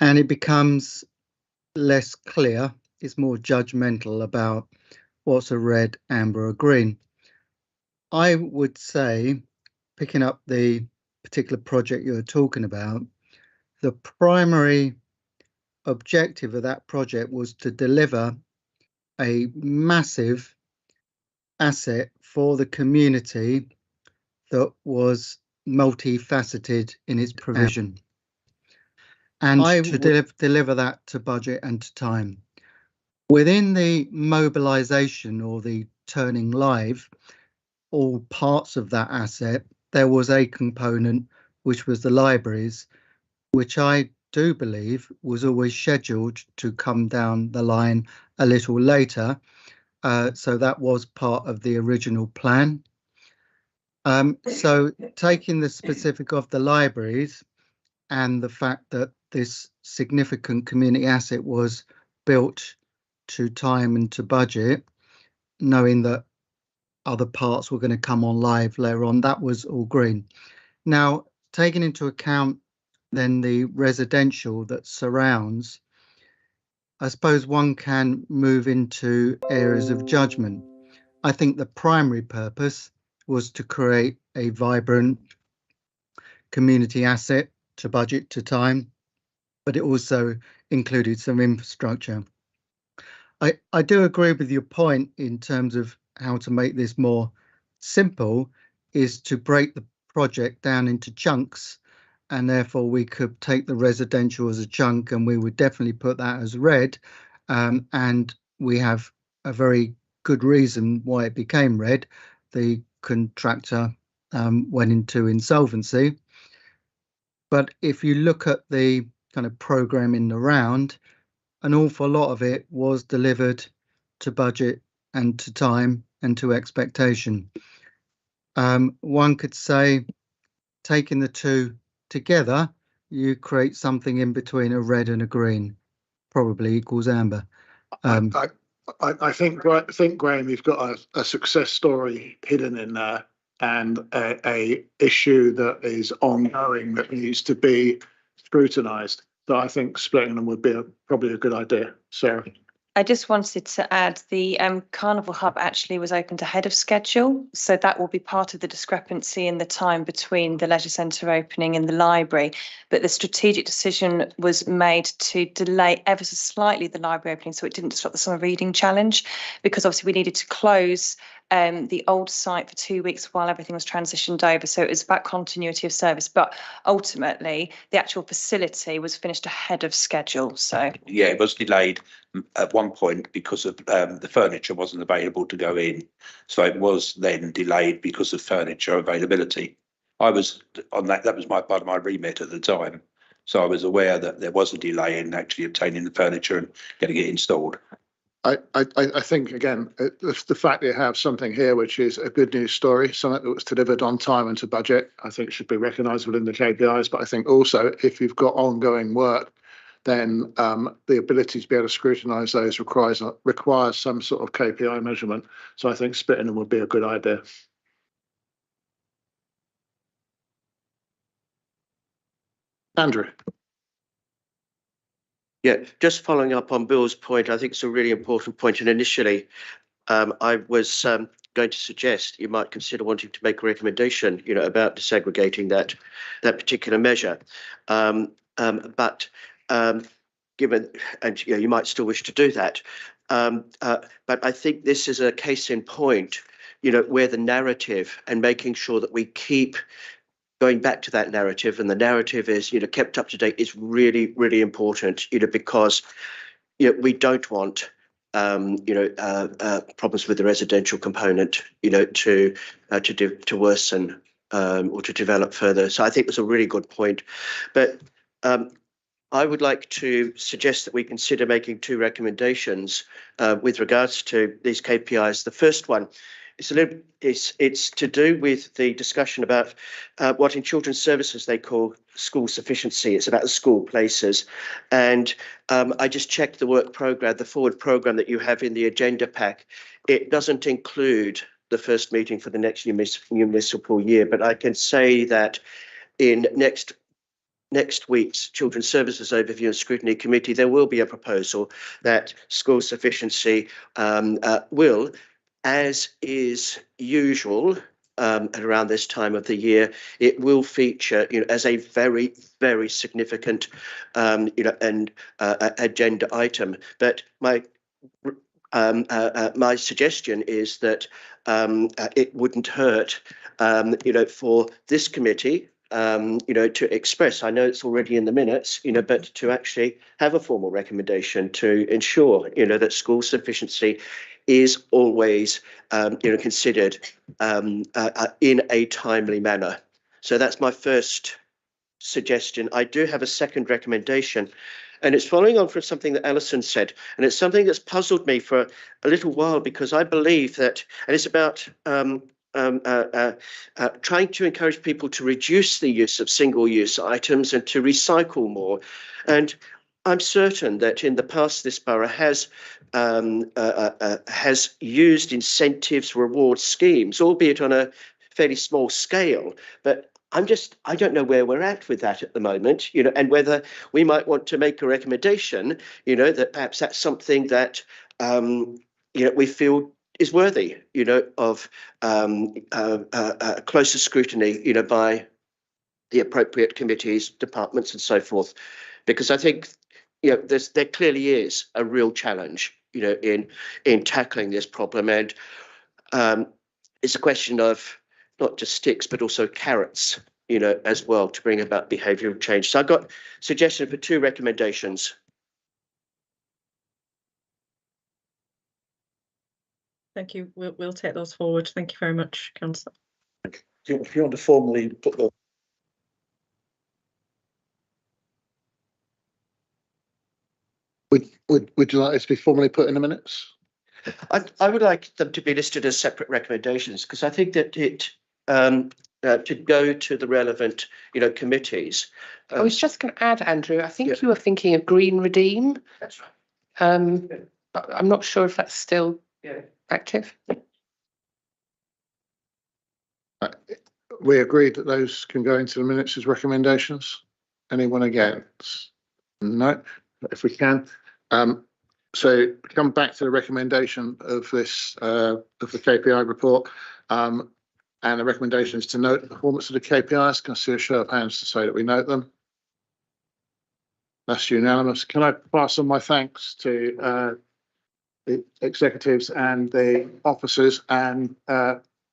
and it becomes less clear. It's more judgmental about what's a red, amber, or green. I would say, picking up the particular project you're talking about, the primary objective of that project was to deliver a massive asset for the community that was multifaceted in its provision, and to deliver that to budget and to time. Within the mobilisation or the turning live, all parts of that asset, there was a component which was the libraries, which I do believe was always scheduled to come down the line a little later. So that was part of the original plan. So taking the specific of the libraries and the fact that this significant community asset was built to time and to budget, knowing that other parts were going to come on live later on, that was all green. Now, taking into account then the residential that surrounds, I suppose one can move into areas of judgment. I think the primary purpose was to create a vibrant community asset to budget to time, but it also included some infrastructure. I do agree with your point in terms of how to make this more simple, is to break the project down into chunks, and therefore we could take the residential as a chunk and we would definitely put that as red, and we have a very good reason why it became red. The contractor went into insolvency. But if you look at the kind of program in the round, an awful lot of it was delivered to budget and to time and to expectation. One could say, taking the two together, you create something in between a red and a green, probably equals amber. I think Graham, you've got a success story hidden in there, and a issue that is ongoing that needs to be scrutinised. So I think splitting them would be probably a good idea. Sarah. I just wanted to add the Carnival Hub actually was opened ahead of schedule. So that will be part of the discrepancy in the time between the leisure centre opening and the library. But the strategic decision was made to delay ever so slightly the library opening so it didn't disrupt the summer reading challenge, because obviously we needed to close the old site for 2 weeks while everything was transitioned over. So it was about continuity of service. But ultimately, the actual facility was finished ahead of schedule. So yeah, it was delayed at one point because of the furniture wasn't available to go in. So it was then delayed because of furniture availability. I was on that. That was part of my remit at the time. So I was aware that there was a delay in actually obtaining the furniture and getting it installed. I think, again, the fact that you have something here which is a good news story, something that was delivered on time and to budget, I think should be recognised within the KPIs. But I think also if you've got ongoing work, then the ability to be able to scrutinise those requires some sort of KPI measurement. So I think splitting them would be a good idea. Andrew. Yeah, just following up on Bill's point, I think it's a really important point. And initially, I was going to suggest you might consider wanting to make a recommendation, about disaggregating that particular measure. But given, and you might still wish to do that, but I think this is a case in point, where the narrative and making sure that we keep going back to that narrative, and the narrative is, kept up to date, is really, really important, because, we don't want, problems with the residential component, to worsen or to develop further. So I think that's a really good point. But I would like to suggest that we consider making two recommendations with regards to these KPIs. The first one is it's to do with the discussion about what in children's services they call school sufficiency. It's about the school places. And I just checked the work programme, the forward programme that you have in the agenda pack. It doesn't include the first meeting for the next municipal year, but I can say that in next week's Children's Services Overview and Scrutiny Committee, there will be a proposal that school sufficiency will, as is usual at around this time of the year, it will feature, as a very, very significant, agenda item. But my suggestion is that it wouldn't hurt, for this committee, to express, I know it's already in the minutes, but to actually have a formal recommendation to ensure, that school sufficiency is always, considered in a timely manner. So that's my first suggestion. I do have a second recommendation, and it's following on from something that Alison said, and it's something that's puzzled me for a little while, because I believe that, and it's about trying to encourage people to reduce the use of single-use items and to recycle more. And I'm certain that in the past this borough has used incentives, reward schemes, albeit on a fairly small scale. But I don't know where we're at with that at the moment, and whether we might want to make a recommendation, that perhaps that's something that, we feel is worthy, of closer scrutiny, by the appropriate committees, departments, and so forth. Because I think, there clearly is a real challenge, in tackling this problem, and it's a question of not just sticks but also carrots, as well, to bring about behavioural change. So I've got suggestion for two recommendations. Thank you. We'll take those forward. Thank you very much, Councillor. If you want to formally put the Would you like this to be formally put in the minutes? I would like them to be listed as separate recommendations, because I think that it to go to the relevant, committees. I was just going to add, Andrew, I think you were thinking of Green Redeem. That's right. I'm not sure if that's still active. We agreed that those can go into the minutes as recommendations. Anyone against? No. If we can. So come back to the recommendation of this of the KPI report, and the recommendation is to note the performance of the KPIs. Can I see a show of hands to say that we note them? That's unanimous. Can I pass on my thanks to the executives and the officers, and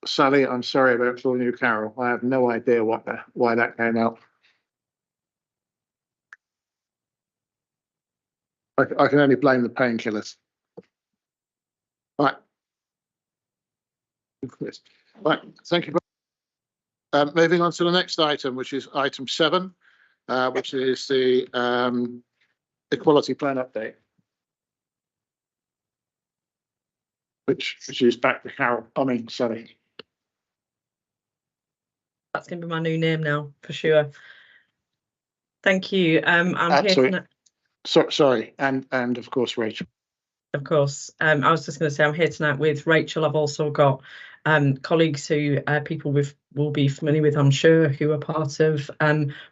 Sally, I'm sorry about calling you Carol. I have no idea why that came out. I can only blame the painkillers. Right. Right. Thank you. Moving on to the next item, which is item 7, which is the equality plan update. Which is back to Carol. Sorry. That's going to be my new name now, for sure. Thank you. I'm here tonight. Sorry, and of course, Rachel. Of course. I was just going to say I'm here tonight with Rachel. I've also got colleagues who people will be familiar with, I'm sure, who are part of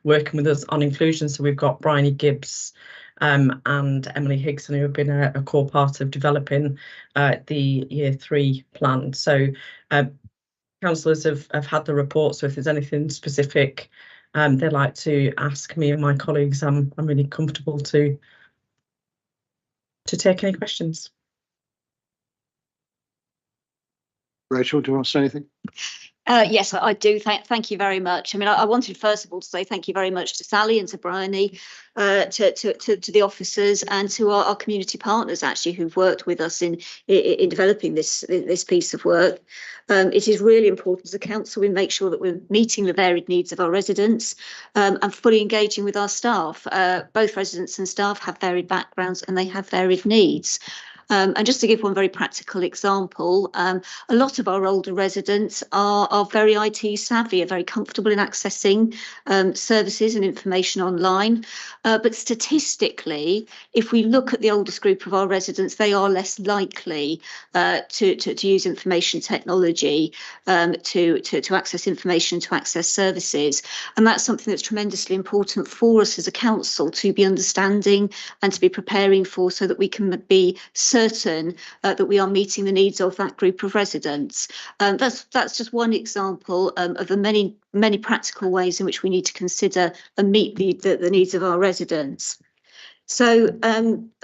working with us on inclusion. So we've got Bryony Gibbs and Emily Higson, who have been a core part of developing the Year 3 plan. So councillors have had the report. So if there's anything specific they'd like to ask me and my colleagues, I'm really comfortable to take any questions. Rachel, do you want to say anything? Yes, I do. Thank you very much. I mean, I wanted first of all to say thank you very much to Sally and to Bryony, to the officers and to our community partners actually who've worked with us in developing this piece of work. It is really important as a council we make sure that we're meeting the varied needs of our residents and fully engaging with our staff. Both residents and staff have varied backgrounds and they have varied needs. And just to give one very practical example, a lot of our older residents are very IT savvy, are very comfortable in accessing services and information online. But statistically, if we look at the oldest group of our residents, they are less likely to use information technology, to access information, to access services. And that's something that's tremendously important for us as a council to be understanding and to be preparing for, so that we can be certain that we are meeting the needs of that group of residents. That's just one example of the many practical ways in which we need to consider and meet the needs of our residents. So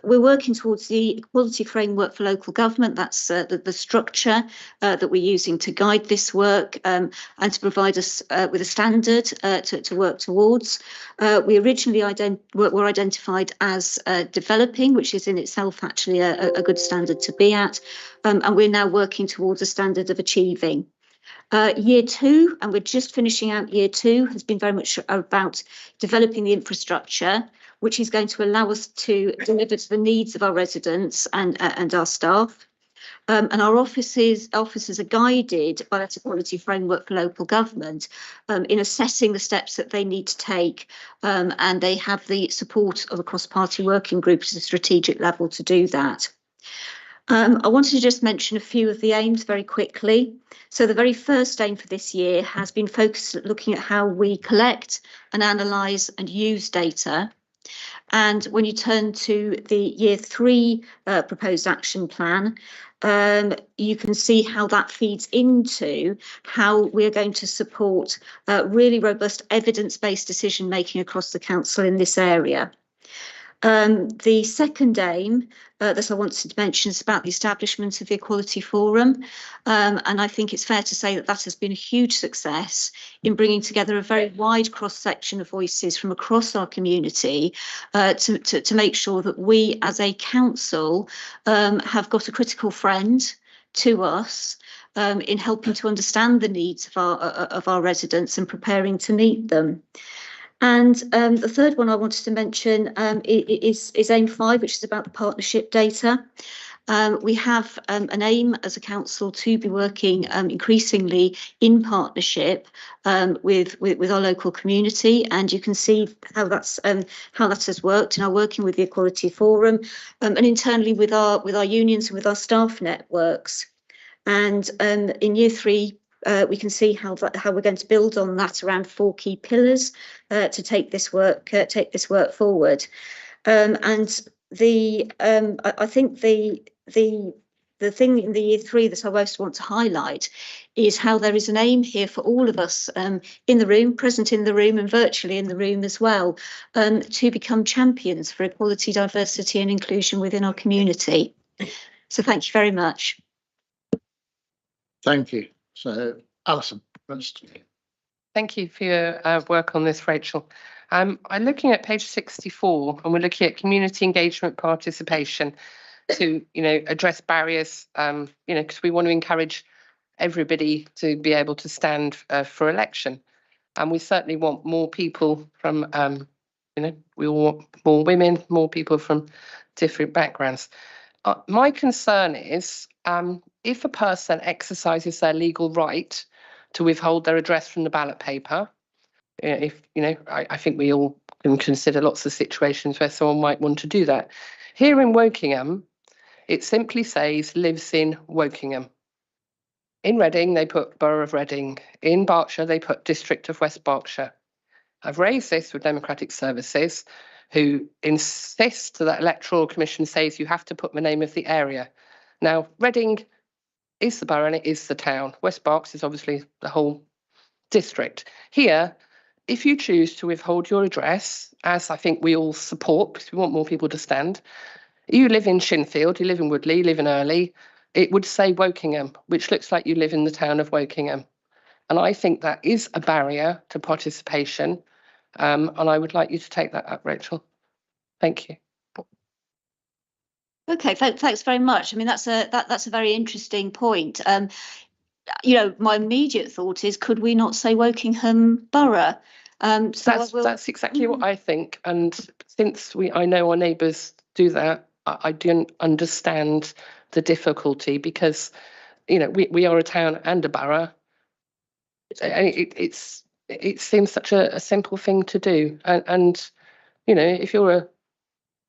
we're working towards the equality framework for local government. That's the structure that we're using to guide this work and to provide us with a standard to work towards. We originally were identified as developing, which is in itself actually a good standard to be at. And we're now working towards a standard of achieving. Year 2, and we're just finishing out Year 2, has been very much about developing the infrastructure, which is going to allow us to deliver to the needs of our residents and our staff. And our officers are guided by that equality framework for local government in assessing the steps that they need to take. And they have the support of a cross-party working group at a strategic level to do that. I wanted to just mention a few of the aims very quickly. So the very first aim for this year has been focused at looking at how we collect and analyse and use data. And when you turn to the Year 3 proposed action plan, you can see how that feeds into how we're going to support really robust evidence-based decision making across the council in this area. The second aim that I wanted to mention is about the establishment of the Equality Forum. And I think it's fair to say that that has been a huge success in bringing together a very wide cross-section of voices from across our community to make sure that we as a council have got a critical friend to us in helping to understand the needs of our residents and preparing to meet them. And the third one I wanted to mention is aim 5, which is about the partnership data. We have an aim as a council to be working increasingly in partnership with our local community, and you can see how that has worked in our working with the Equality Forum and internally with our unions and with our staff networks. And in Year 3. We can see how we're going to build on that around 4 key pillars to take this work forward. And I think the thing in the Year 3 that I most want to highlight is how there is an aim here for all of us in the room, present in the room and virtually in the room as well, to become champions for equality, diversity and inclusion within our community. So thank you very much. Thank you. So, Alison, first. Thank you for your work on this, Rachel. I'm looking at page 64, and we're looking at community engagement participation to, address barriers, because we want to encourage everybody to be able to stand for election. And we certainly want more people from we all want more women, more people from different backgrounds. My concern is if a person exercises their legal right to withhold their address from the ballot paper, if I think we all can consider lots of situations where someone might want to do that. Here in Wokingham, it simply says lives in Wokingham. In Reading, they put Borough of Reading. In Berkshire, they put District of West Berkshire. I've raised this with Democratic Services, who insist that Electoral Commission says you have to put the name of the area. Now, Reading is the borough and it is the town. West Berks is obviously the whole district. Here, if you choose to withhold your address, as I think we all support, because we want more people to stand, you live in Shinfield, you live in Woodley, you live in Earley, it would say Wokingham, which looks like you live in the town of Wokingham. And I think that is a barrier to participation. And I would like you to take that up, Rachel. Thank you. Okay, thanks very much. I mean, that's a very interesting point. My immediate thought is, could we not say Wokingham Borough? That's exactly what I think. And since I know our neighbours do that, I don't understand the difficulty, because we are a town and a borough. And it seems such a simple thing to do. And if you're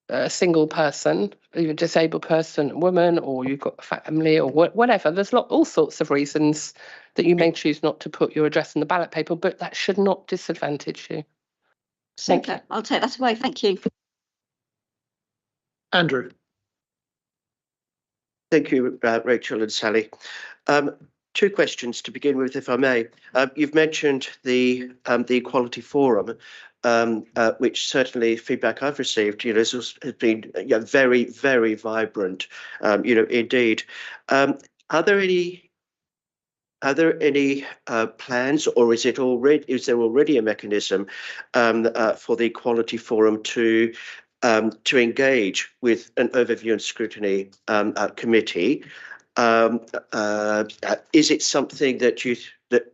a single person, you're a disabled person, a woman, or you've got a family, or whatever, there's all sorts of reasons that you may choose not to put your address in the ballot paper, but that should not disadvantage you. Thank you. I'll take that away. Thank you. Andrew. Thank you, Rachel and Sally. Two questions to begin with, if I may. You've mentioned the Equality Forum, which certainly feedback I've received, has been very, very vibrant, indeed. Are there any plans, or is there already a mechanism for the Equality Forum to engage with an overview and scrutiny committee? Is it something that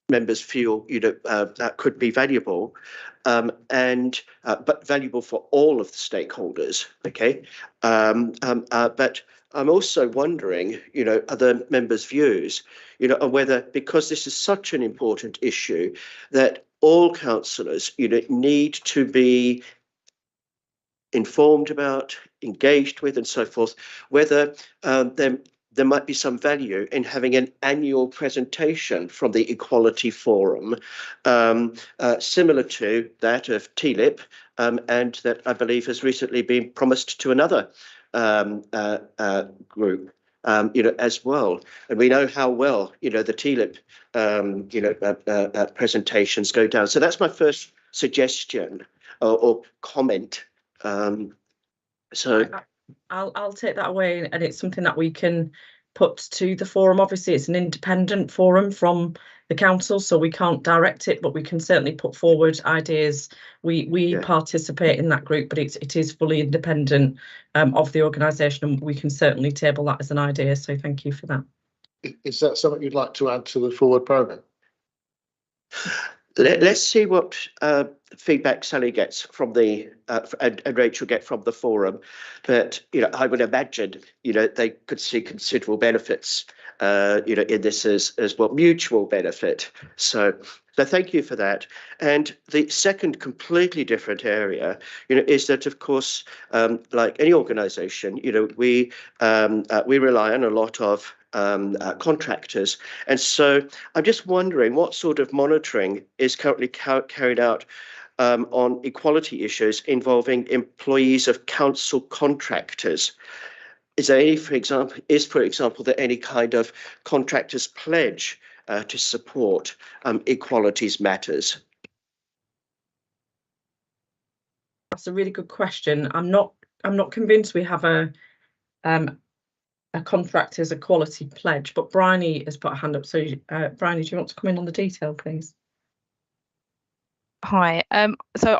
members feel that could be valuable, but valuable for all of the stakeholders? Okay, but I'm also wondering, other members' views, on whether, because this is such an important issue, that all councillors, need to be informed about, engaged with, and so forth, whether there might be some value in having an annual presentation from the Equality Forum, similar to that of TLIP, and that I believe has recently been promised to another group, as well. And we know how well, the TLIP, presentations go down. So that's my first suggestion or comment. So I'll take that away, and it's something that we can put to the forum. Obviously, it's an independent forum from the council, so we can't direct it, but we can certainly put forward ideas. We participate in that group, but it is fully independent of the organisation, and we can certainly table that as an idea. So thank you for that. Is that something you'd like to add to the forward programme? Let's see what feedback Sally gets from the and Rachel get from the forum. But I would imagine they could see considerable benefits in this as well, mutual benefit. So thank you for that. And the second completely different area, is that, of course, like any organisation, we rely on a lot of contractors. And so I'm just wondering what sort of monitoring is currently carried out on equality issues involving employees of council contractors. Is there any, for example, there any kind of contractors pledge to support equalities matters? That's a really good question. I'm not convinced we have a contractor's equality pledge, but Bryony has put a hand up. So Bryony, do you want to come in on the detail, please? Hi. So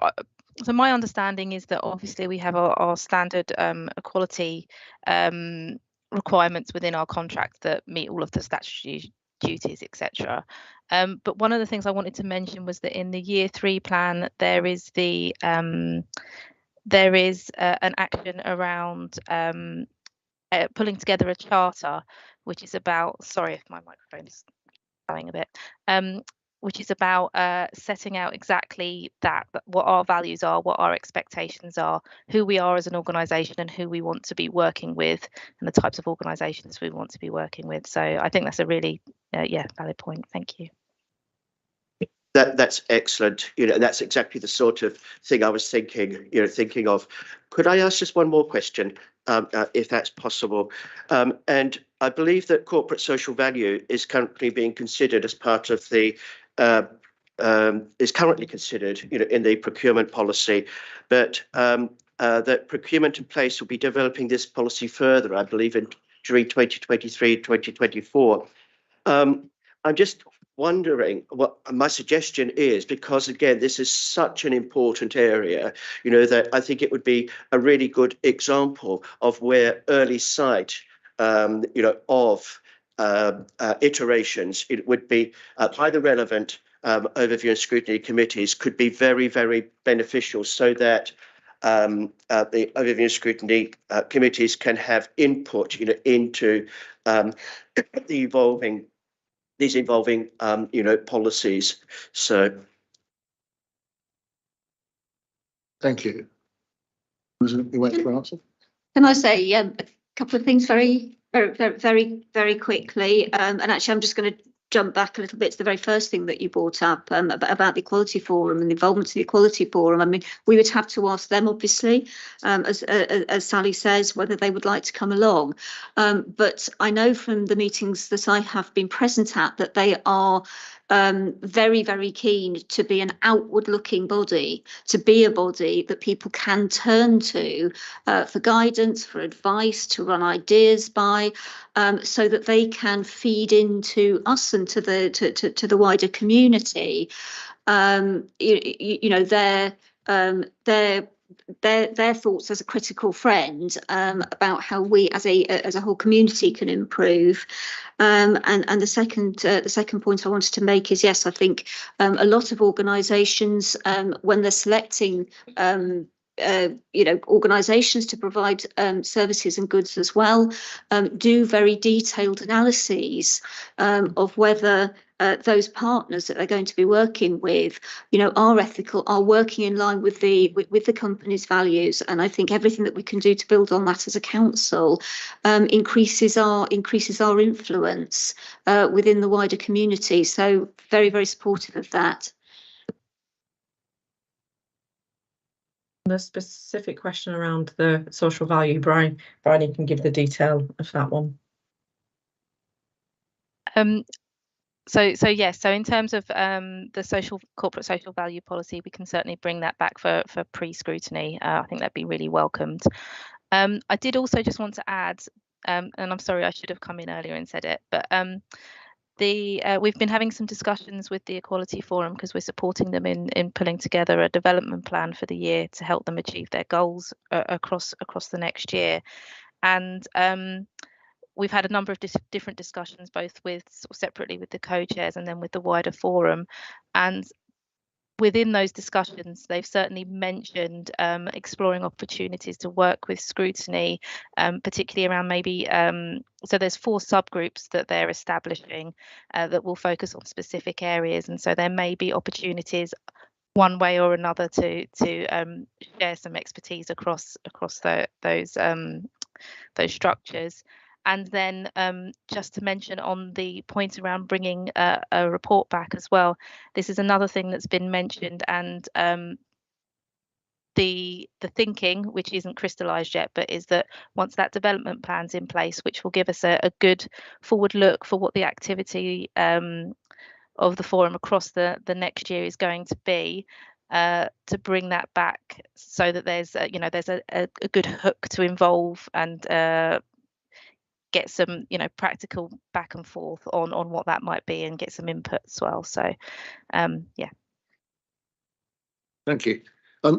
my understanding is that obviously we have our standard equality requirements within our contract that meet all of the duties, etc. But one of the things I wanted to mention was that in the Year 3 plan, there is an action around pulling together a charter, which is about, sorry if my microphone is going a bit, which is about setting out exactly that, what our values are, what our expectations are, who we are as an organisation and who we want to be working with, and the types of organisations we want to be working with. So I think that's a really, valid point. Thank you. That's excellent. That's exactly the sort of thing I was thinking of. Could I ask just one more question, if that's possible? And I believe that corporate social value is currently being considered as part of the is currently considered, in the procurement policy, but that procurement and place will be developing this policy further, I believe, during 2023, 2024. I'm just wondering what my suggestion is, because again, this is such an important area, that I think it would be a really good example of where early sight, of iterations, it would be by the relevant overview and scrutiny committees could be very, very beneficial, so that the overview and scrutiny committees can have input, into these evolving policies. So Thank you. You wait for an answer? Can I say a couple of things very quickly? And actually, I'm just going to jump back a little bit to the very first thing that you brought up about the Equality Forum and the involvement of the Equality Forum. I mean, we would have to ask them, obviously, as Sally says, whether they would like to come along. But I know from the meetings that I have been present at that they are very, very keen to be an outward-looking body, to be a body that people can turn to for guidance, for advice, to run ideas by, so that they can feed into us and to the wider community. Their thoughts as a critical friend about how we as a whole community can improve. And the second point I wanted to make is, yes, I think a lot of organisations, when they're selecting organisations to provide services and goods as well, do very detailed analyses of whether those partners that they're going to be working with, are ethical, are working in line with the company's values. And I think everything that we can do to build on that as a council increases our influence within the wider community. So very, very supportive of that. The specific question around the social value, Brian, you can give the detail of that one. So in terms of the corporate social value policy, we can certainly bring that back for pre-scrutiny. I think that'd be really welcomed. I did also just want to add, and I'm sorry I should have come in earlier and said it, but we've been having some discussions with the Equality Forum because we're supporting them in pulling together a development plan for the year to help them achieve their goals across the next year. And we've had a number of different discussions, both separately with the co-chairs and then with the wider forum. And within those discussions, they've certainly mentioned exploring opportunities to work with Scrutiny, particularly around maybe, so there's 4 subgroups that they're establishing that will focus on specific areas. And so there may be opportunities one way or another to share some expertise across those structures. And then just to mention on the point around bringing a report back as well, this is another thing that's been mentioned, and the thinking, which isn't crystallised yet, but is that once that development plan's in place, which will give us a good forward look for what the activity of the forum across the next year is going to be, to bring that back so that there's a good hook to involve and get some practical back and forth on what that might be and get some input as well. So yeah. Thank you.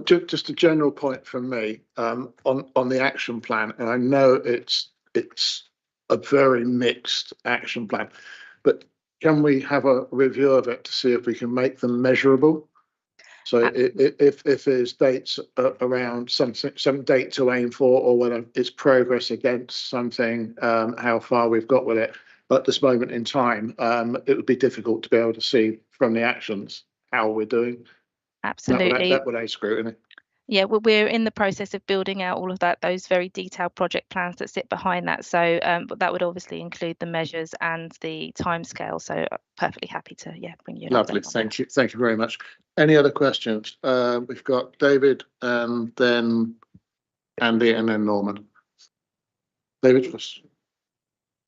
Just a general point from me on the action plan, and I know it's a very mixed action plan, but can we have a review of it to see if we can make them measurable? So if there's dates around something, some date to aim for, or whether it's progress against something, how far we've got with it. But at this moment in time, it would be difficult to be able to see from the actions how we're doing. Absolutely. That would aid scrutiny. Yeah, we're in the process of building out all of that, those very detailed project plans that sit behind that. So, but that would obviously include the measures and the timescale. So, perfectly happy to, bring you an Lovely, update on thank you very much. Any other questions? We've got David, and then Andy, and then Norman. David first.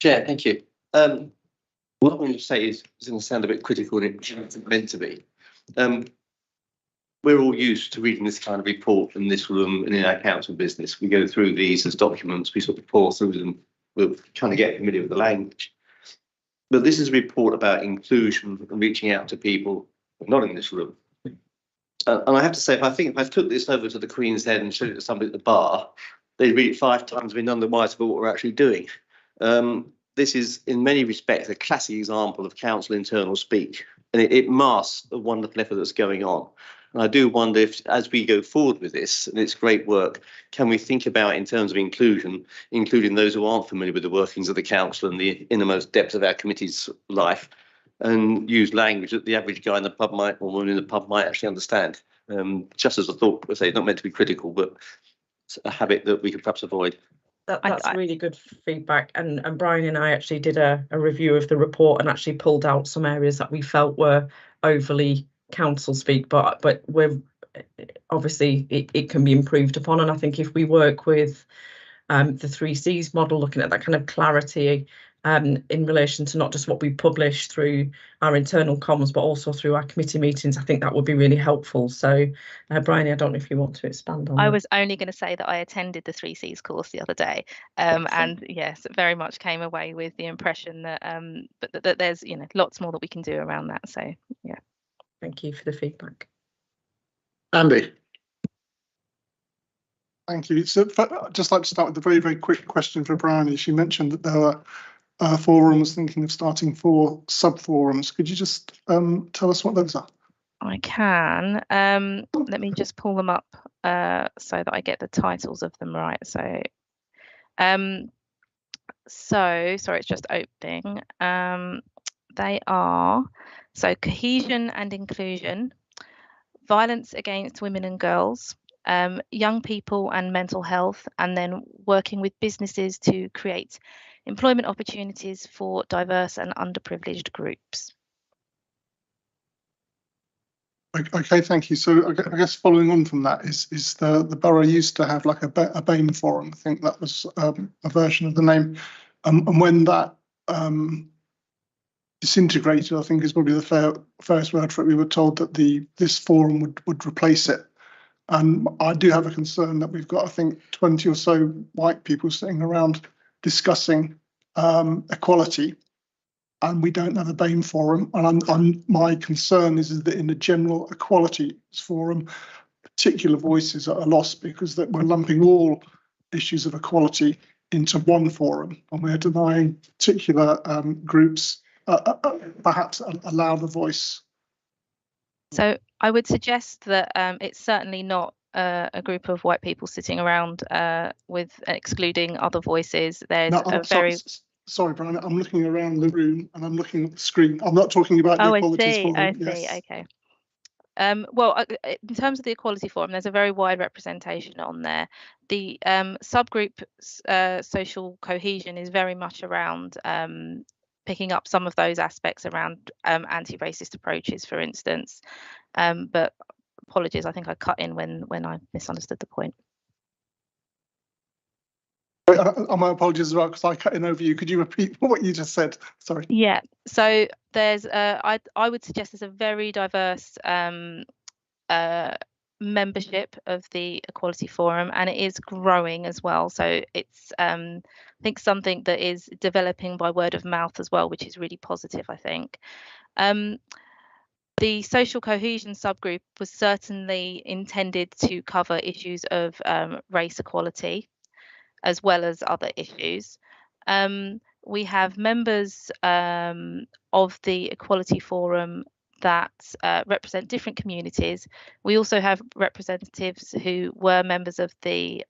Chair, thank you. What I'm going to say is going to sound a bit critical, and it's meant to be. We're all used to reading this kind of report in this room and in our council business. We go through these as documents, we sort of pour through them, we're trying to get familiar with the language. But this is a report about inclusion and reaching out to people not in this room. And I have to say, I think if I took this over to the Queen's Head and showed it to somebody at the bar, they'd read it 5 times and be none the wiser about what we're actually doing. This is, in many respects, a classic example of council internal speak, and it masks the wonderful effort that's going on. And I do wonder if, as we go forward with this, and it's great work, can we think about, in terms of inclusion, including those who aren't familiar with the workings of the council and the innermost depths of our committee's life, and use language that the average guy in the pub might, or woman in the pub might actually understand. Just as a thought, I say, not meant to be critical, but it's a habit that we could perhaps avoid. That's really good feedback. And Brian and I actually did a review of the report and actually pulled out some areas that we felt were overly council speak, but we're obviously it can be improved upon. And I think if we work with the 3 Cs model, looking at that kind of clarity in relation to not just what we publish through our internal comms, but also through our committee meetings, I think that would be really helpful. So, Brian, I don't know if you want to expand on that. I was only going to say that I attended the 3 Cs course the other day, and yes, very much came away with the impression that but that there's lots more that we can do around that. So yeah, thank you for the feedback. Andy. Thank you. So I'd just like to start with a very, very quick question for Bryony. She mentioned that there were forums, thinking of starting 4 sub-forums. Could you just tell us what those are? I can. Let me just pull them up so that I get the titles of them right. So, sorry, it's just opening. They are cohesion and inclusion, violence against women and girls, young people and mental health, and then working with businesses to create employment opportunities for diverse and underprivileged groups. Okay, thank you. So I guess following on from that is the borough used to have like a BAME forum. I think that was a version of the name. And when that disintegrated, I think is probably the fairest word for it, we were told that this forum would replace it. And I do have a concern that we've got, I think, 20 or so white people sitting around discussing equality, and we don't have a BAME forum. And my concern is that in the general equality forum, particular voices are lost because that we're lumping all issues of equality into one forum, and we're denying particular groups perhaps a louder voice. So I would suggest that it's certainly not a group of white people sitting around with excluding other voices. There's Sorry, Brian, I'm looking around the room and I'm looking at the screen. I'm not talking about the Equalities Forum. I see, okay. Well, in terms of the Equality Forum, there's a very wide representation on there. The subgroup social cohesion is very much around picking up some of those aspects around anti-racist approaches, for instance. But apologies, I think I cut in when I misunderstood the point. My apologies as well, because I cut in over you. Could you repeat what you just said? Sorry. Yeah, so there's I would suggest there's a very diverse membership of the Equality Forum, and it is growing as well. So it's I think something that is developing by word of mouth as well, which is really positive, I think. The social cohesion subgroup was certainly intended to cover issues of race equality, as well as other issues. we have members of the Equality Forum that represent different communities. We also have representatives who were members of the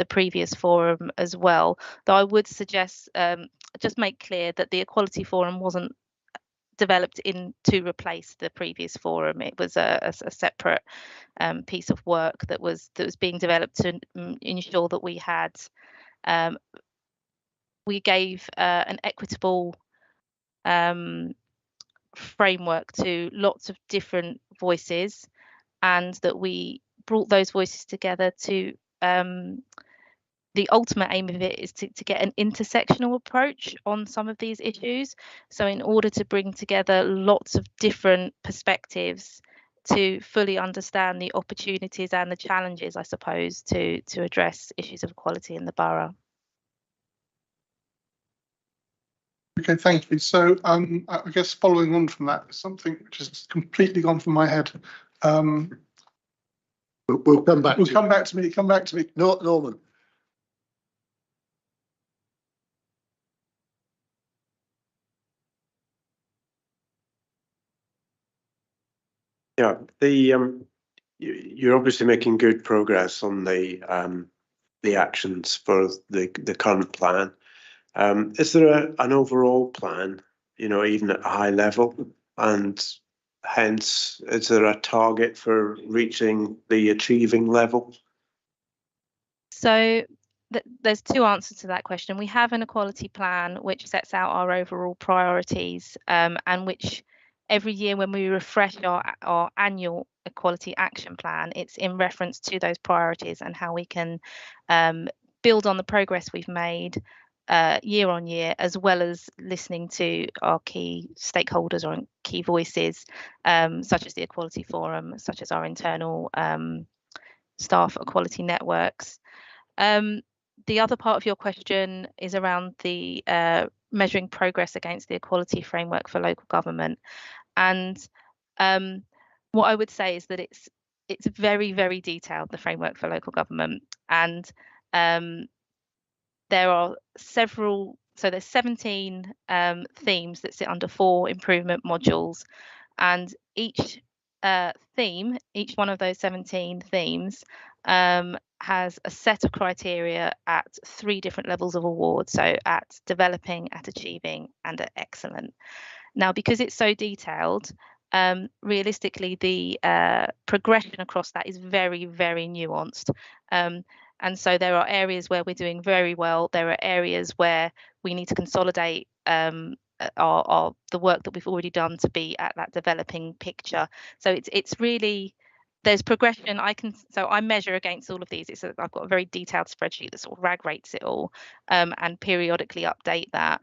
previous forum as well. Though I would suggest just make clear that the Equality Forum wasn't developed to replace the previous forum. It was a separate piece of work that was being developed to ensure that we had we gave an equitable framework to lots of different voices, and that we brought those voices together to the ultimate aim of it is to get an intersectional approach on some of these issues. So in order to bring together lots of different perspectives to fully understand the opportunities and the challenges, I suppose, to address issues of equality in the borough. Okay, thank you. So I guess following on from that, something which has completely gone from my head. We'll come back. Come back to me. Come back to me. Norman. Yeah, you're obviously making good progress on the actions for the current plan. Is there an overall plan, even at a high level, and hence is there a target for reaching the achieving level? So there's two answers to that question. We have an equality plan which sets out our overall priorities, and which every year when we refresh our annual equality action plan, it's in reference to those priorities and how we can build on the progress we've made year on year, as well as listening to our key stakeholders or key voices, such as the Equality Forum, such as our internal staff equality networks. The other part of your question is around the measuring progress against the equality framework for local government. And what I would say is that it's very, very detailed, the framework for local government. And there are several, so there's 17 themes that sit under 4 improvement modules. And each theme, each one of those 17 themes has a set of criteria at 3 different levels of award. So at developing, at achieving, and at excellent. Now, because it's so detailed, realistically, the progression across that is very, very nuanced. And so there are areas where we're doing very well. There are areas where we need to consolidate the work that we've already done to be at that developing picture. So it's really, there's progression. I measure against all of these. I've got a very detailed spreadsheet that sort of rag rates it all, and periodically update that.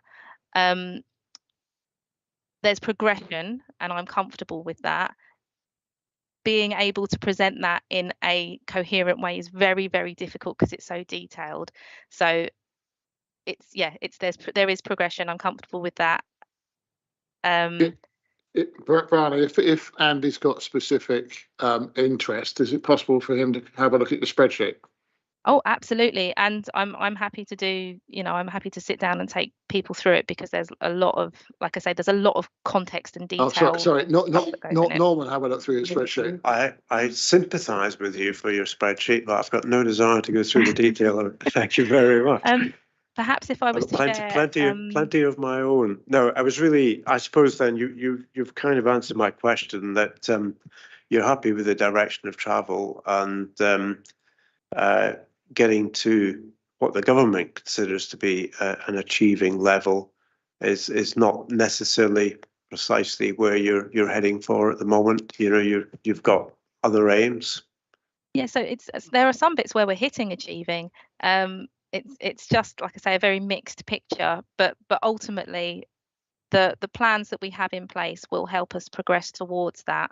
There's progression, and I'm comfortable with that. Being able to present that in a coherent way is very, very difficult because it's so detailed. So there is progression. I'm comfortable with that. Brian, if Andy's got specific interest, is it possible for him to have a look at the spreadsheet? Oh, absolutely. And I'm happy to do, I'm happy to sit down and take people through it, because there's a lot of, like I say, there's a lot of context and detail. Oh, sorry, not Norman, have a look through your spreadsheet. I sympathise with you for your spreadsheet, but I've got no desire to go through the detail of it. Thank you very much. Perhaps if I was to share plenty of my own. No, I suppose then you've kind of answered my question that you're happy with the direction of travel and getting to what the government considers to be an achieving level is not necessarily precisely where you're heading for at the moment. You've got other aims. Yeah, so there are some bits where we're hitting achieving. It's just, like I say, a very mixed picture, but ultimately the plans that we have in place will help us progress towards that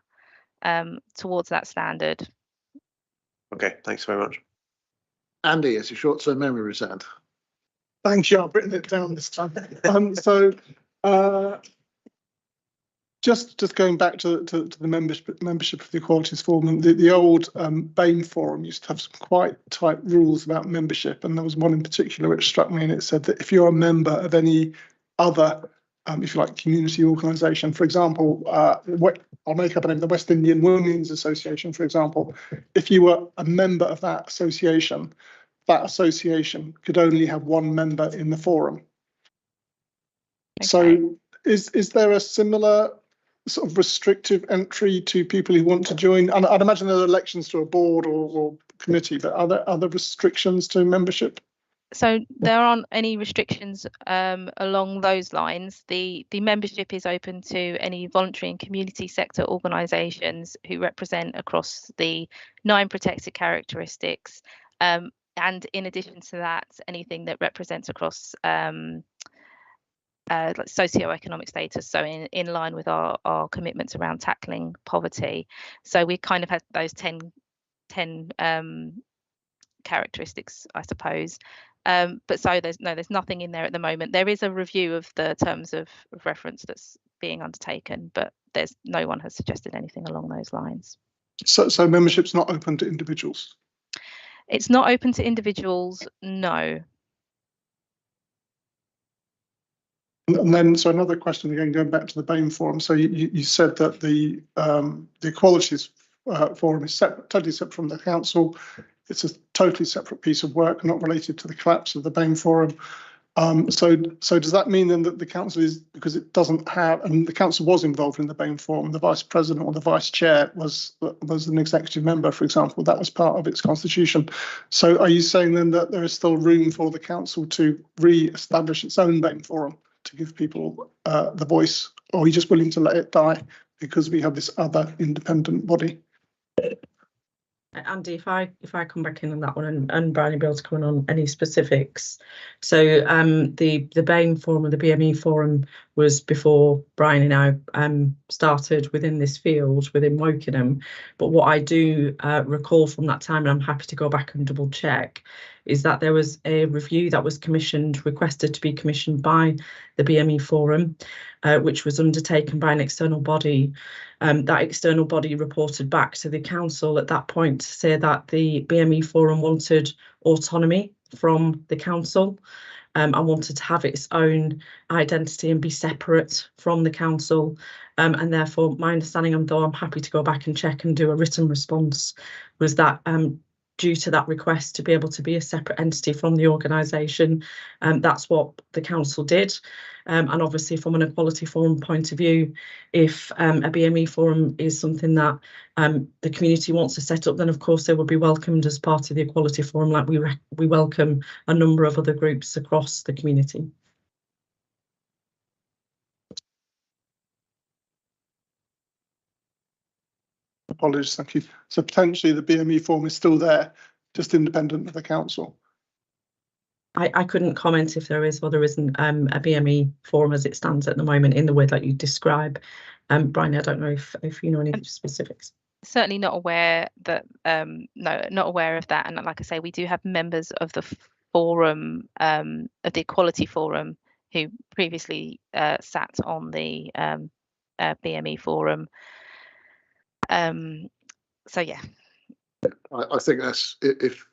standard. Okay, thanks very much. Andy, it's a short-term memory return. Thank you. I've written it down this time. Just going back to the membership of the Equalities Forum, and the old BAME Forum used to have some quite tight rules about membership, and there was one in particular which struck me, and it said that if you're a member of any other, if you like, community organisation, for example, I'll make up a name, the West Indian Women's Association, for example, if you were a member of that association could only have one member in the forum. Okay. So is there a similar sort of restrictive entry to people who want to join? And I'd imagine there are elections to a board or committee, but are there other restrictions to membership? So there aren't any restrictions along those lines. The membership is open to any voluntary and community sector organisations who represent across the 9 protected characteristics. And in addition to that, anything that represents across like socioeconomic status, so in line with our commitments around tackling poverty. So we kind of had those 10 characteristics, I suppose. But so there's nothing in there at the moment. There is a review of the terms of reference that's being undertaken, but no one has suggested anything along those lines. So membership's not open to individuals? It's not open to individuals, no. And then, so another question again, going back to the BAME Forum. So you said that the Equalities Forum is totally separate from the council. It's a totally separate piece of work, not related to the collapse of the BAME Forum. So does that mean then that the council is, because it doesn't have, and the council was involved in the BAME Forum, the vice president or the vice chair was an executive member, for example, that was part of its constitution. So are you saying then that there is still room for the council to re-establish its own BAME Forum to give people the voice, or are you just willing to let it die because we have this other independent body? Andy, if I come back in on that one, and Brian will be able to come in on any specifics. So the BAME Forum or the BME Forum was before Brian and I started within this field within Wokingham. But what I do recall from that time, and I'm happy to go back and double check, is that there was a review that was requested to be commissioned by the BME Forum, which was undertaken by an external body. That external body reported back to the council at that point to say that the BME Forum wanted autonomy from the council and wanted to have its own identity and be separate from the council. And therefore, my understanding, though I'm happy to go back and check and do a written response, was that due to that request to be able to be a separate entity from the organisation, that's what the council did. And obviously from an Equality Forum point of view, if a BME Forum is something that the community wants to set up, then of course they will be welcomed as part of the Equality Forum, like we welcome a number of other groups across the community. Apologies, thank you. So potentially the BME Forum is still there, just independent of the council? I couldn't comment if there is or there isn't a BME Forum as it stands at the moment in the way that you describe. Brian, I don't know if you know any specifics. Certainly not aware that no, not aware of that. And like I say, we do have members of the forum, of the Equality Forum, who previously sat on the BME Forum. So yeah. I think that's if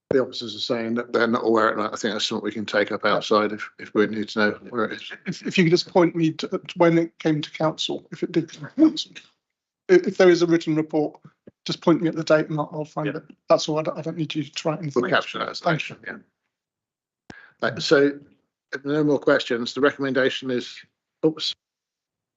the officers are saying that they're not aware of that, I think that's something we can take up outside if we need to know where it is. If you could just point me to when it came to council, if it did come to council. If there is a written report, just point me at the date and I'll find it. That's all. I don't need you to write anything. We'll capture that as action, yeah. Right, so if there are no more questions, the recommendation is, oops.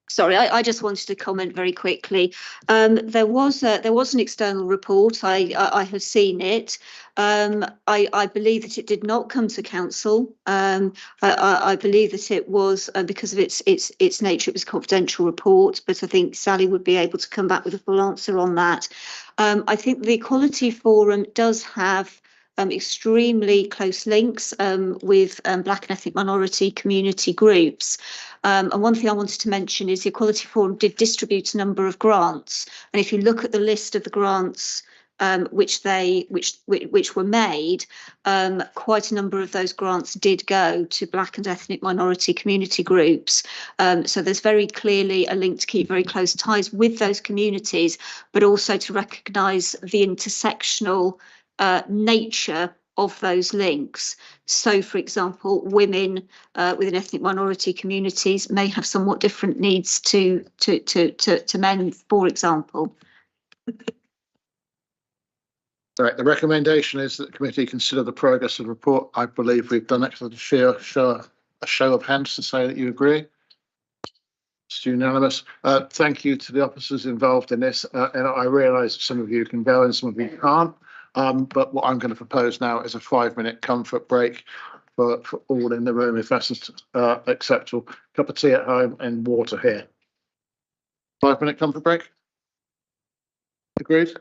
Sorry, I just wanted to comment very quickly. There was an external report. I have seen it. I believe that it did not come to council. I believe that it was because of its nature, it was a confidential report. But I think Sally would be able to come back with a full answer on that. I think the Equality Forum does have extremely close links with Black and ethnic minority community groups. And one thing I wanted to mention is the Equality Forum did distribute a number of grants. And if you look at the list of the grants which were made, quite a number of those grants did go to Black and ethnic minority community groups. So there's very clearly a link to keep very close ties with those communities, but also to recognise the intersectional nature of those links. So, for example, women within ethnic minority communities may have somewhat different needs to men, for example. Right, the recommendation is that the committee consider the progress of the report. I believe we've done it. So a show of hands to say that you agree. It's unanimous. Thank you to the officers involved in this. And I realise that some of you can go and some of you can't. But what I'm going to propose now is a 5-minute comfort break for all in the room, if that's acceptable. Cup of tea at home and water here. 5-minute comfort break. Agreed?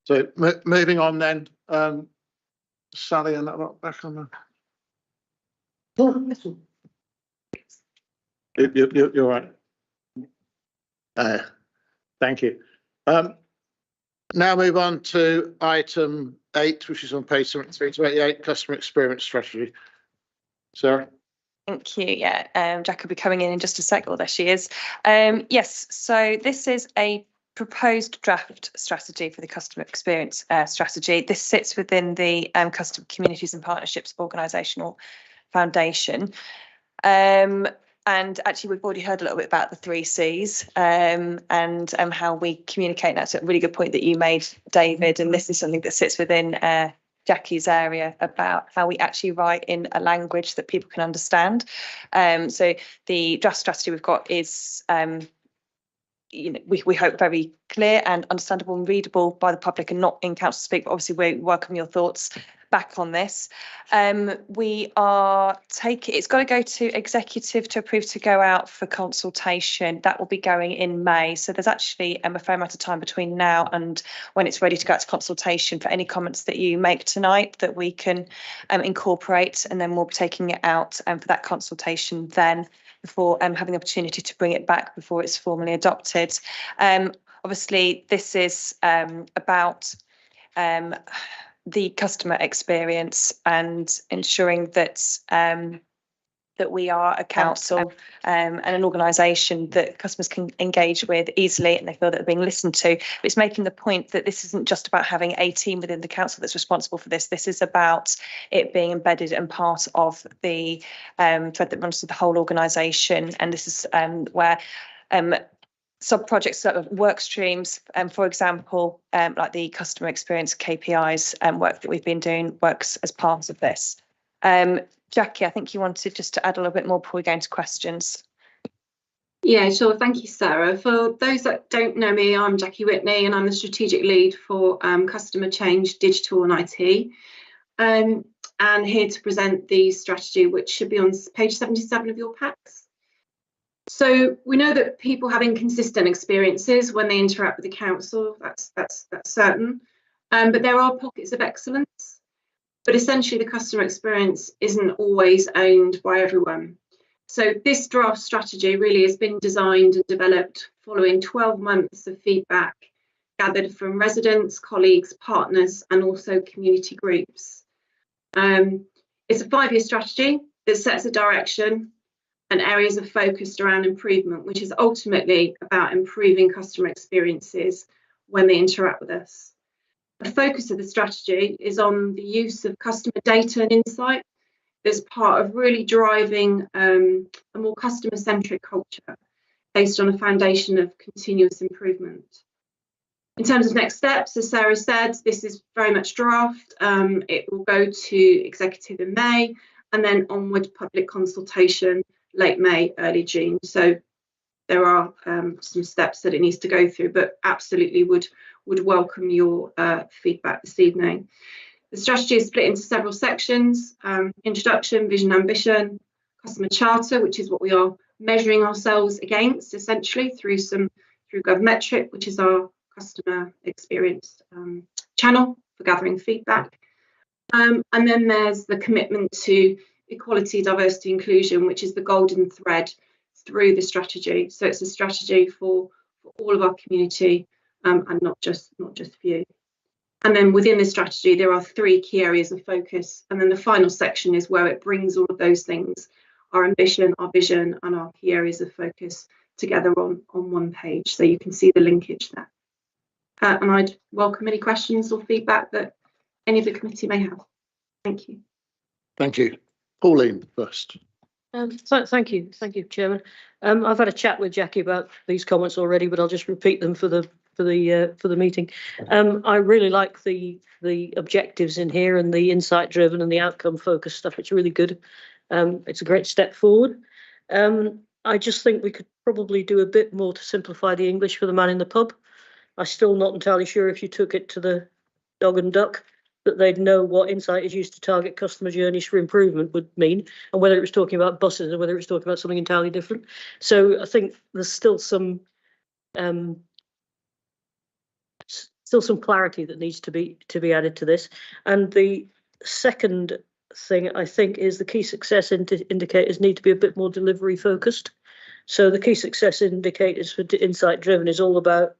So moving on then, Sally and that lot back on the. You're right. Thank you. Now move on to item 8, which is on page 73 to 88, customer experience strategy. Sarah. Thank you. Yeah, Jack will be coming in just a sec. Oh, there she is. Yes, so this is a proposed draft strategy for the customer experience strategy. This sits within the Customer Communities and Partnerships Organisational Foundation. And actually, we've already heard a little bit about the 3 Cs and how we communicate. That's a really good point that you made, David. And this is something that sits within Jackie's area about how we actually write in a language that people can understand. So the draft strategy we've got is, we hope very clear and understandable and readable by the public and not in council speak. But obviously, we welcome your thoughts back on this. We are it's got to go to executive to approve to go out for consultation. That will be going in May. So there's actually a fair amount of time between now and when it's ready to go out to consultation for any comments that you make tonight that we can incorporate, and then we'll be taking it out for that consultation then before having the opportunity to bring it back before it's formally adopted. Obviously, this is about the customer experience and ensuring that that we are a council and an organisation that customers can engage with easily and they feel that they're being listened to. But it's making the point that this isn't just about having a team within the council that's responsible for this. This is about it being embedded and part of the thread that runs through the whole organisation. And this is where sub-projects, work streams, for example, like the customer experience KPIs work that we've been doing works as part of this. Jackie, I think you wanted just to add a little bit more before we go into questions. Yeah, sure. Thank you, Sarah. For those that don't know me, I'm Jackie Whitney and I'm the strategic lead for customer change, digital and IT. And here to present the strategy, which should be on page 77 of your packs. So we know that people have inconsistent experiences when they interact with the council. That's certain. But there are pockets of excellence. But essentially, the customer experience isn't always owned by everyone. So this draft strategy really has been designed and developed following 12 months of feedback gathered from residents, colleagues, partners, and also community groups. It's a 5-year strategy that sets a direction and areas of focus around improvement, which is ultimately about improving customer experiences when they interact with us. The focus of the strategy is on the use of customer data and insight as part of really driving a more customer-centric culture based on a foundation of continuous improvement. In terms of next steps, as Sarah said, this is very much draft. It will go to executive in May and then onward public consultation late May, early June. So there are some steps that it needs to go through, but absolutely would welcome your feedback this evening. The strategy is split into several sections: introduction, vision, ambition, customer charter, which is what we are measuring ourselves against essentially through GovMetric, which is our customer experience channel for gathering feedback. And then there's the commitment to equality, diversity, inclusion, which is the golden thread through the strategy. So it's a strategy for all of our community and not just for you. And then within the strategy, there are 3 key areas of focus. And then the final section is where it brings all of those things, our ambition, our vision, and our key areas of focus together on one page. So you can see the linkage there. And I'd welcome any questions or feedback that any of the committee may have. Thank you. Thank you. Pauline first. Thank you, Chairman. I've had a chat with Jackie about these comments already, but I'll just repeat them for the meeting. I really like the objectives in here and the insight driven and the outcome focused stuff. It's really good. It's a great step forward. I just think we could probably do a bit more to simplify the English for the man in the pub. I'm still not entirely sure if you took it to the dog and duck that they'd know what insight is used to target customer journeys for improvement would mean, and whether it was talking about buses or whether it was talking about something entirely different. So I think there's still some still some clarity that needs to be added to this. And the second thing I think is the key success indicators need to be a bit more delivery focused. So the key success indicators for insight driven is all about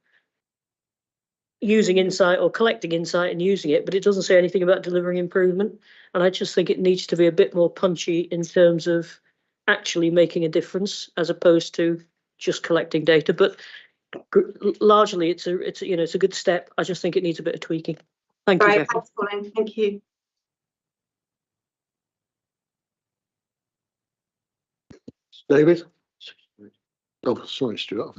using insight or collecting insight and using it, but it doesn't say anything about delivering improvement. And I just think it needs to be a bit more punchy in terms of actually making a difference as opposed to just collecting data. But largely it's a good step. I just think it needs a bit of tweaking. Thank you, Jackie. Thanks, Colin. Thank you. David? Oh, sorry, Stuart.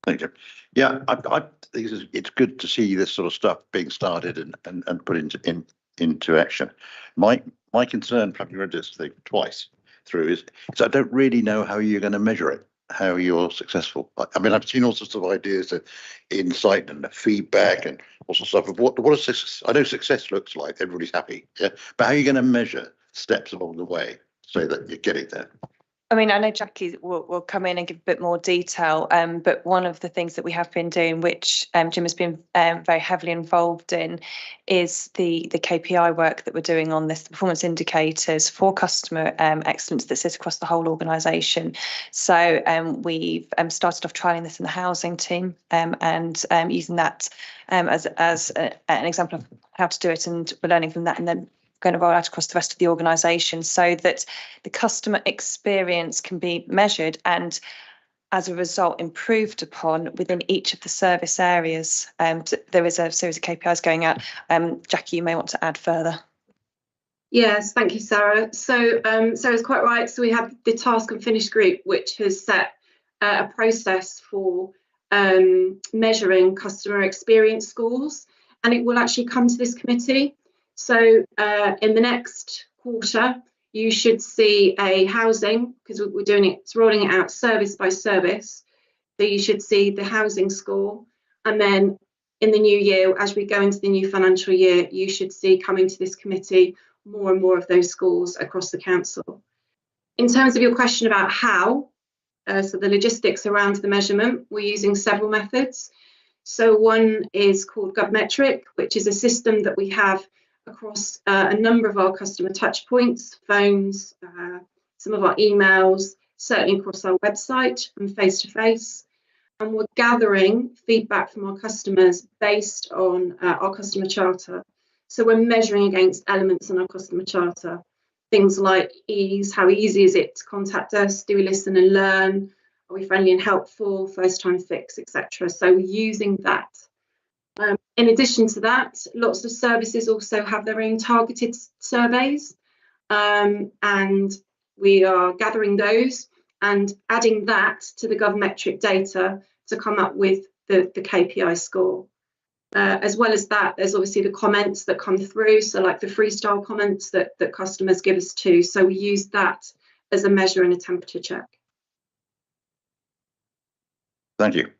Thank you. Yeah, I think it's good to see this sort of stuff being started and put into action. My concern, having read this thing twice through, is I don't really know how you're going to measure it, how you're successful. I mean, I've seen all sorts of ideas of insight and feedback and all sorts of stuff. What is success? I know success looks like everybody's happy, yeah, but how are you going to measure steps along the way so that you're getting there? I mean, I know Jackie will come in and give a bit more detail, but one of the things that we have been doing, which Jim has been very heavily involved in, is the KPI work that we're doing on this, the performance indicators for customer excellence that sits across the whole organisation. So we've started off trialling this in the housing team and using that as an example of how to do it, and we're learning from that, and then going to roll out across the rest of the organisation so that the customer experience can be measured and as a result improved upon within each of the service areas. There is a series of KPIs going out. Jackie, you may want to add further. Yes, thank you, Sarah. So Sarah's quite right. So we have the task and finish group, which has set a process for measuring customer experience scores, and it will actually come to this committee. So in the next quarter, you should see a housing, because we're doing it, it's rolling it out service by service. So you should see the housing score. And then in the new year, as we go into the new financial year, you should see coming to this committee more and more of those scores across the council. In terms of your question about how, so the logistics around the measurement, we're using several methods. So one is called GovMetric, which is a system that we have across a number of our customer touch points, phones, some of our emails, certainly across our website and face-to-face. And we're gathering feedback from our customers based on our customer charter. So we're measuring against elements in our customer charter. Things like ease, how easy is it to contact us? Do we listen and learn? Are we friendly and helpful? First time fix, etc. So we're using that. In addition to that, lots of services also have their own targeted surveys, and we are gathering those and adding that to the GovMetric data to come up with the KPI score. As well as that, there's obviously the comments that come through, so like the freestyle comments that customers give us too. So we use that as a measure and a temperature check. Thank you.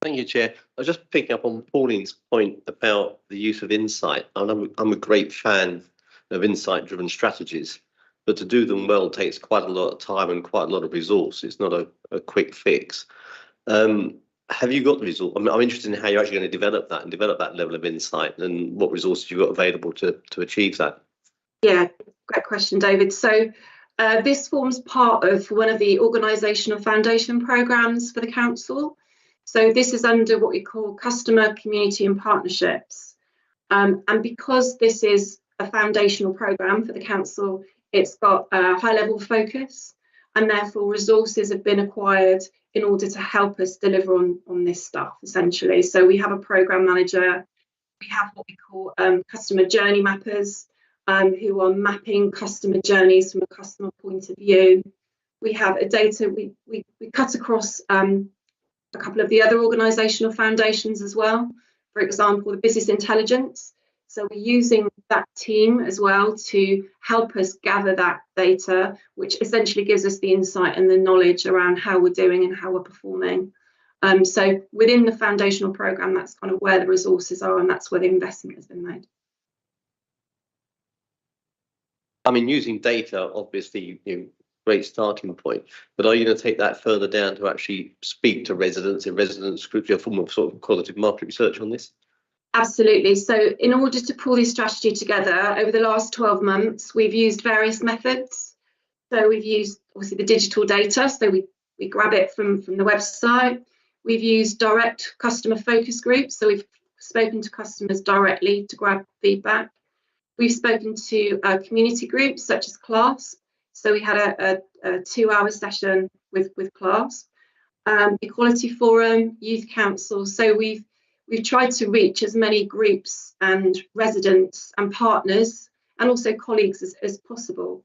Thank you, Chair. I was just picking up on Pauline's point about the use of insight. I'm a great fan of insight-driven strategies, but to do them well takes quite a lot of time and quite a lot of resource. It's not a quick fix. Have you got the resource? I'm interested in how you're actually going to develop that and develop that level of insight, and what resources you've got available to achieve that. Yeah, great question, David. So this forms part of one of the organisational foundation programmes for the council. So this is under what we call customer, community and partnerships. And because this is a foundational programme for the council, it's got a high level focus, and therefore resources have been acquired in order to help us deliver on this stuff, essentially. So we have a programme manager, we have what we call customer journey mappers, who are mapping customer journeys from a customer point of view. We have a data, we cut across a couple of the other organisational foundations as well. For example, the business intelligence. So we're using that team as well to help us gather that data, which essentially gives us the insight and the knowledge around how we're doing and how we're performing. So within the foundational programme, that's kind of where the resources are, and that's where the investment has been made. I mean, using data, obviously, great starting point. But are you going to take that further down to actually speak to residents in residence groups, a form of sort of qualitative market research on this? Absolutely. So in order to pull this strategy together over the last 12 months, we've used various methods. So we've used obviously the digital data. So we grab it from the website. We've used direct customer focus groups. So we've spoken to customers directly to grab feedback. We've spoken to community groups such as CLASP. So we had a 2-hour session with CLASP, Equality Forum, Youth Council. So we've tried to reach as many groups and residents and partners and also colleagues as possible.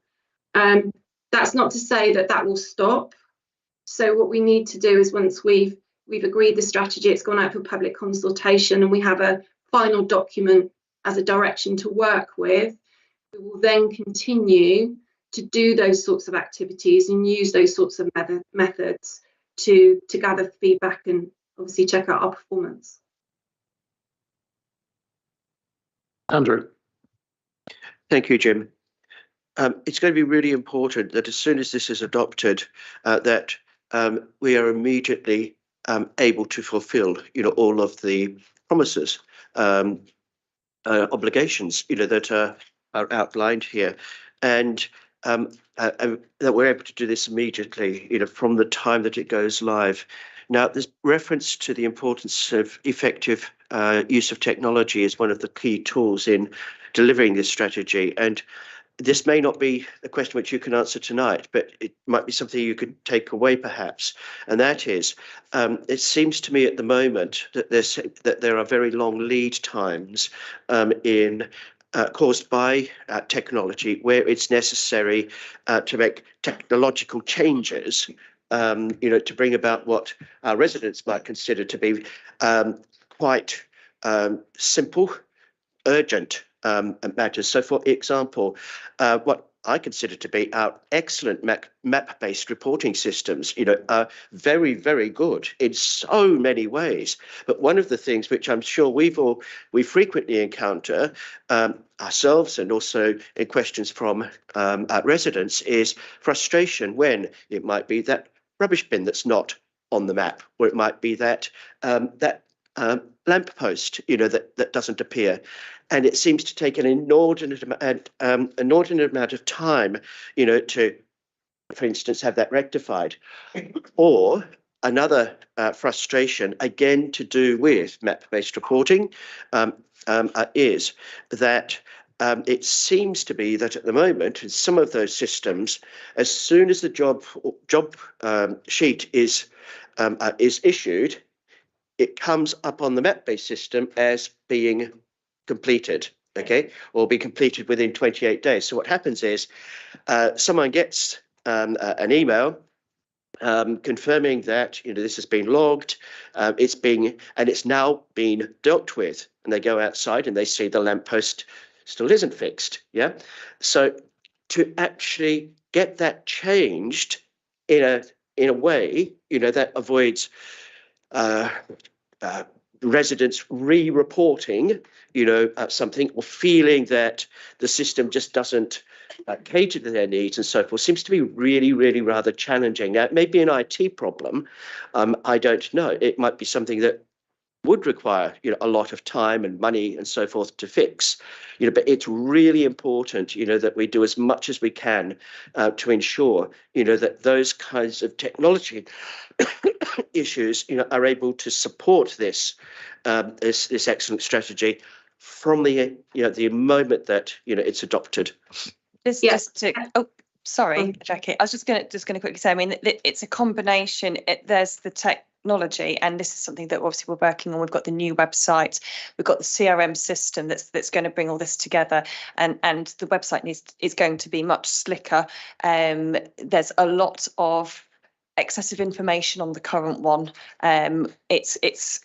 That's not to say that will stop. So what we need to do is once we've agreed the strategy, it's gone out for public consultation and we have a final document as a direction to work with, we will then continue to do those sorts of activities and use those sorts of methods to gather feedback and obviously check out our performance. Andrew. Thank you, Jim. It's going to be really important that as soon as this is adopted, that we are immediately able to fulfil, all of the promises, obligations, that are outlined here, and that we're able to do this immediately, from the time that it goes live. Now, there's reference to the importance of effective use of technology as one of the key tools in delivering this strategy. And this may not be a question which you can answer tonight, but it might be something you could take away perhaps. And that is, it seems to me at the moment that there are very long lead times caused by technology where it's necessary to make technological changes, to bring about what our residents might consider to be quite simple, urgent matters. So, for example, what I consider to be our excellent map-based reporting systems, are very, very good in so many ways. But one of the things which I'm sure we frequently encounter ourselves and also in questions from residents is frustration when it might be that rubbish bin that's not on the map, or it might be that lamppost, that doesn't appear. And it seems to take an inordinate amount of time, to, for instance, have that rectified. Or another frustration, again, to do with map-based reporting, is that it seems to be that at the moment, in some of those systems, as soon as the job sheet is issued, it comes up on the map-based system as being completed, okay, or be completed within 28 days. So what happens is someone gets an email confirming that this has been logged, it's now been dealt with, and they go outside and they see the lamppost still isn't fixed. Yeah, so to actually get that changed in a way that avoids residents re-reporting, something, or feeling that the system just doesn't cater to their needs and so forth, seems to be really, really rather challenging. Now, it may be an IT problem. I don't know. It might be something that would require a lot of time and money and so forth to fix, but it's really important that we do as much as we can to ensure that those kinds of technology issues are able to support this excellent strategy from the the moment that it's adopted. Sorry, Jackie. I was just going to quickly say, I mean, it's a combination. There's the technology, and this is something that obviously we're working on. We've got the new website, we've got the CRM system that's going to bring all this together, and the website is going to be much slicker. There's a lot of excessive information on the current one. It's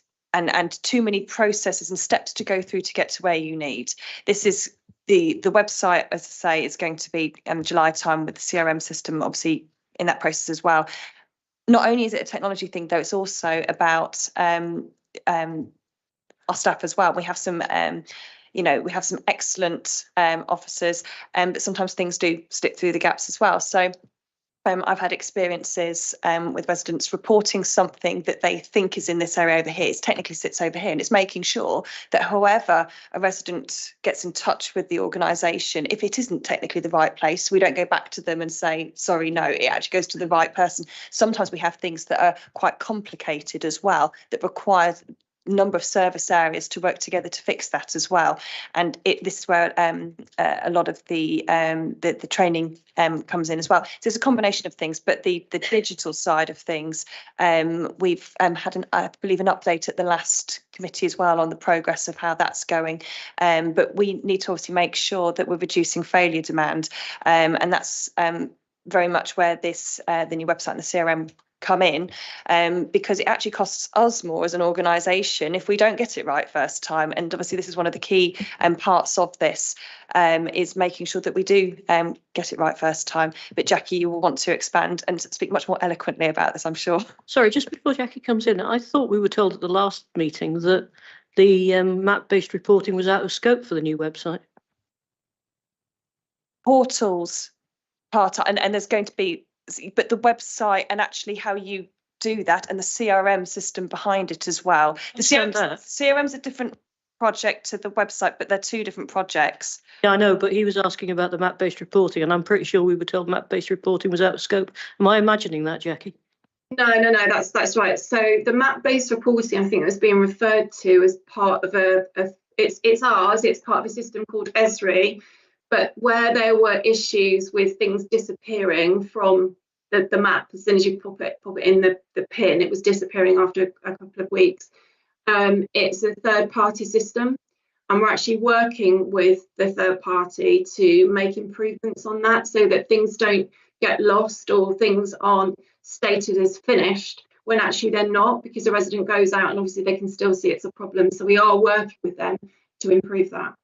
too many processes and steps to go through to get to where you need. This is the website, as I say, is going to be July time with the CRM system, obviously in that process as well. Not only is it a technology thing, though, it's also about our staff as well. We have some, we have some excellent officers, but sometimes things do slip through the gaps as well. So I've had experiences with residents reporting something that they think is in this area over here. It technically sits over here, and it's making sure that whoever a resident gets in touch with the organisation, if it isn't technically the right place, we don't go back to them and say, sorry, no, it actually goes to the right person. Sometimes we have things that are quite complicated as well, that require number of service areas to work together to fix that as well. And this is where a lot of the training comes in as well. So it's a combination of things, but the digital side of things, we've had I believe an update at the last committee as well on the progress of how that's going. But we need to obviously make sure that we're reducing failure demand, and that's very much where this the new website and the CRM come in, because it actually costs us more as an organisation if we don't get it right first time. And obviously this is one of the key parts of this, is making sure that we do get it right first time. But Jackie, you will want to expand and speak much more eloquently about this, I'm sure. Sorry, just before Jackie comes in, I thought we were told at the last meeting that the map-based reporting was out of scope for the new website. Portals part, and there's going to be, but the website and actually how you do that and the CRM system behind it as well. The CRM's a different project to the website, but they're two different projects. Yeah, I know, but he was asking about the map-based reporting, and I'm pretty sure we were told map-based reporting was out of scope. Am I imagining that, Jackie? No, that's right. So the map-based reporting, I think, was being referred to as part of it's ours. It's part of a system called ESRI. But where there were issues with things disappearing from the map, as soon as you pop it in the pin, it was disappearing after a couple of weeks. It's a third-party system, and we're actually working with the third party to make improvements on that so that things don't get lost or things aren't stated as finished when actually they're not, because the resident goes out and obviously they can still see it's a problem. So we are working with them to improve that.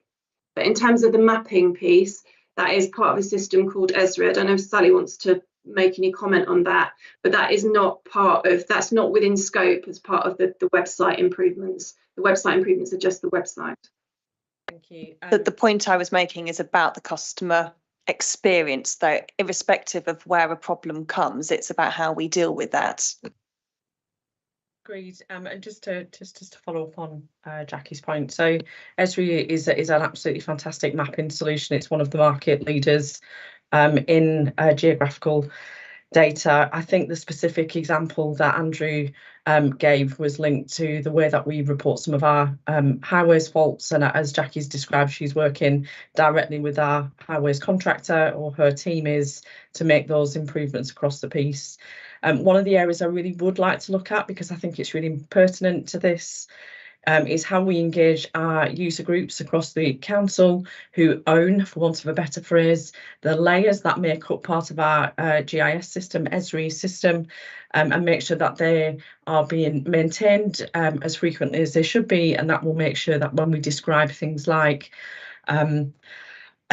But in terms of the mapping piece, that is part of a system called ESRI. I don't know if Sally wants to make any comment on that, but that is not that's not within scope as part of the website improvements. The website improvements are just the website. Thank you. The point I was making is about the customer experience, though, irrespective of where a problem comes, it's about how we deal with that. Agreed. And just to follow up on Jackie's point, so ESRI is an absolutely fantastic mapping solution. It's one of the market leaders in geographical data. I think the specific example that Andrew gave was linked to the way that we report some of our highways faults, and as Jackie's described, she's working directly with our highways contractor, or her team is, to make those improvements across the piece. One of the areas I really would like to look at, because I think it's really pertinent to this, is how we engage our user groups across the council who own, for want of a better phrase, the layers that make up part of our GIS system, ESRI system, and make sure that they are being maintained as frequently as they should be. And that will make sure that when we describe things like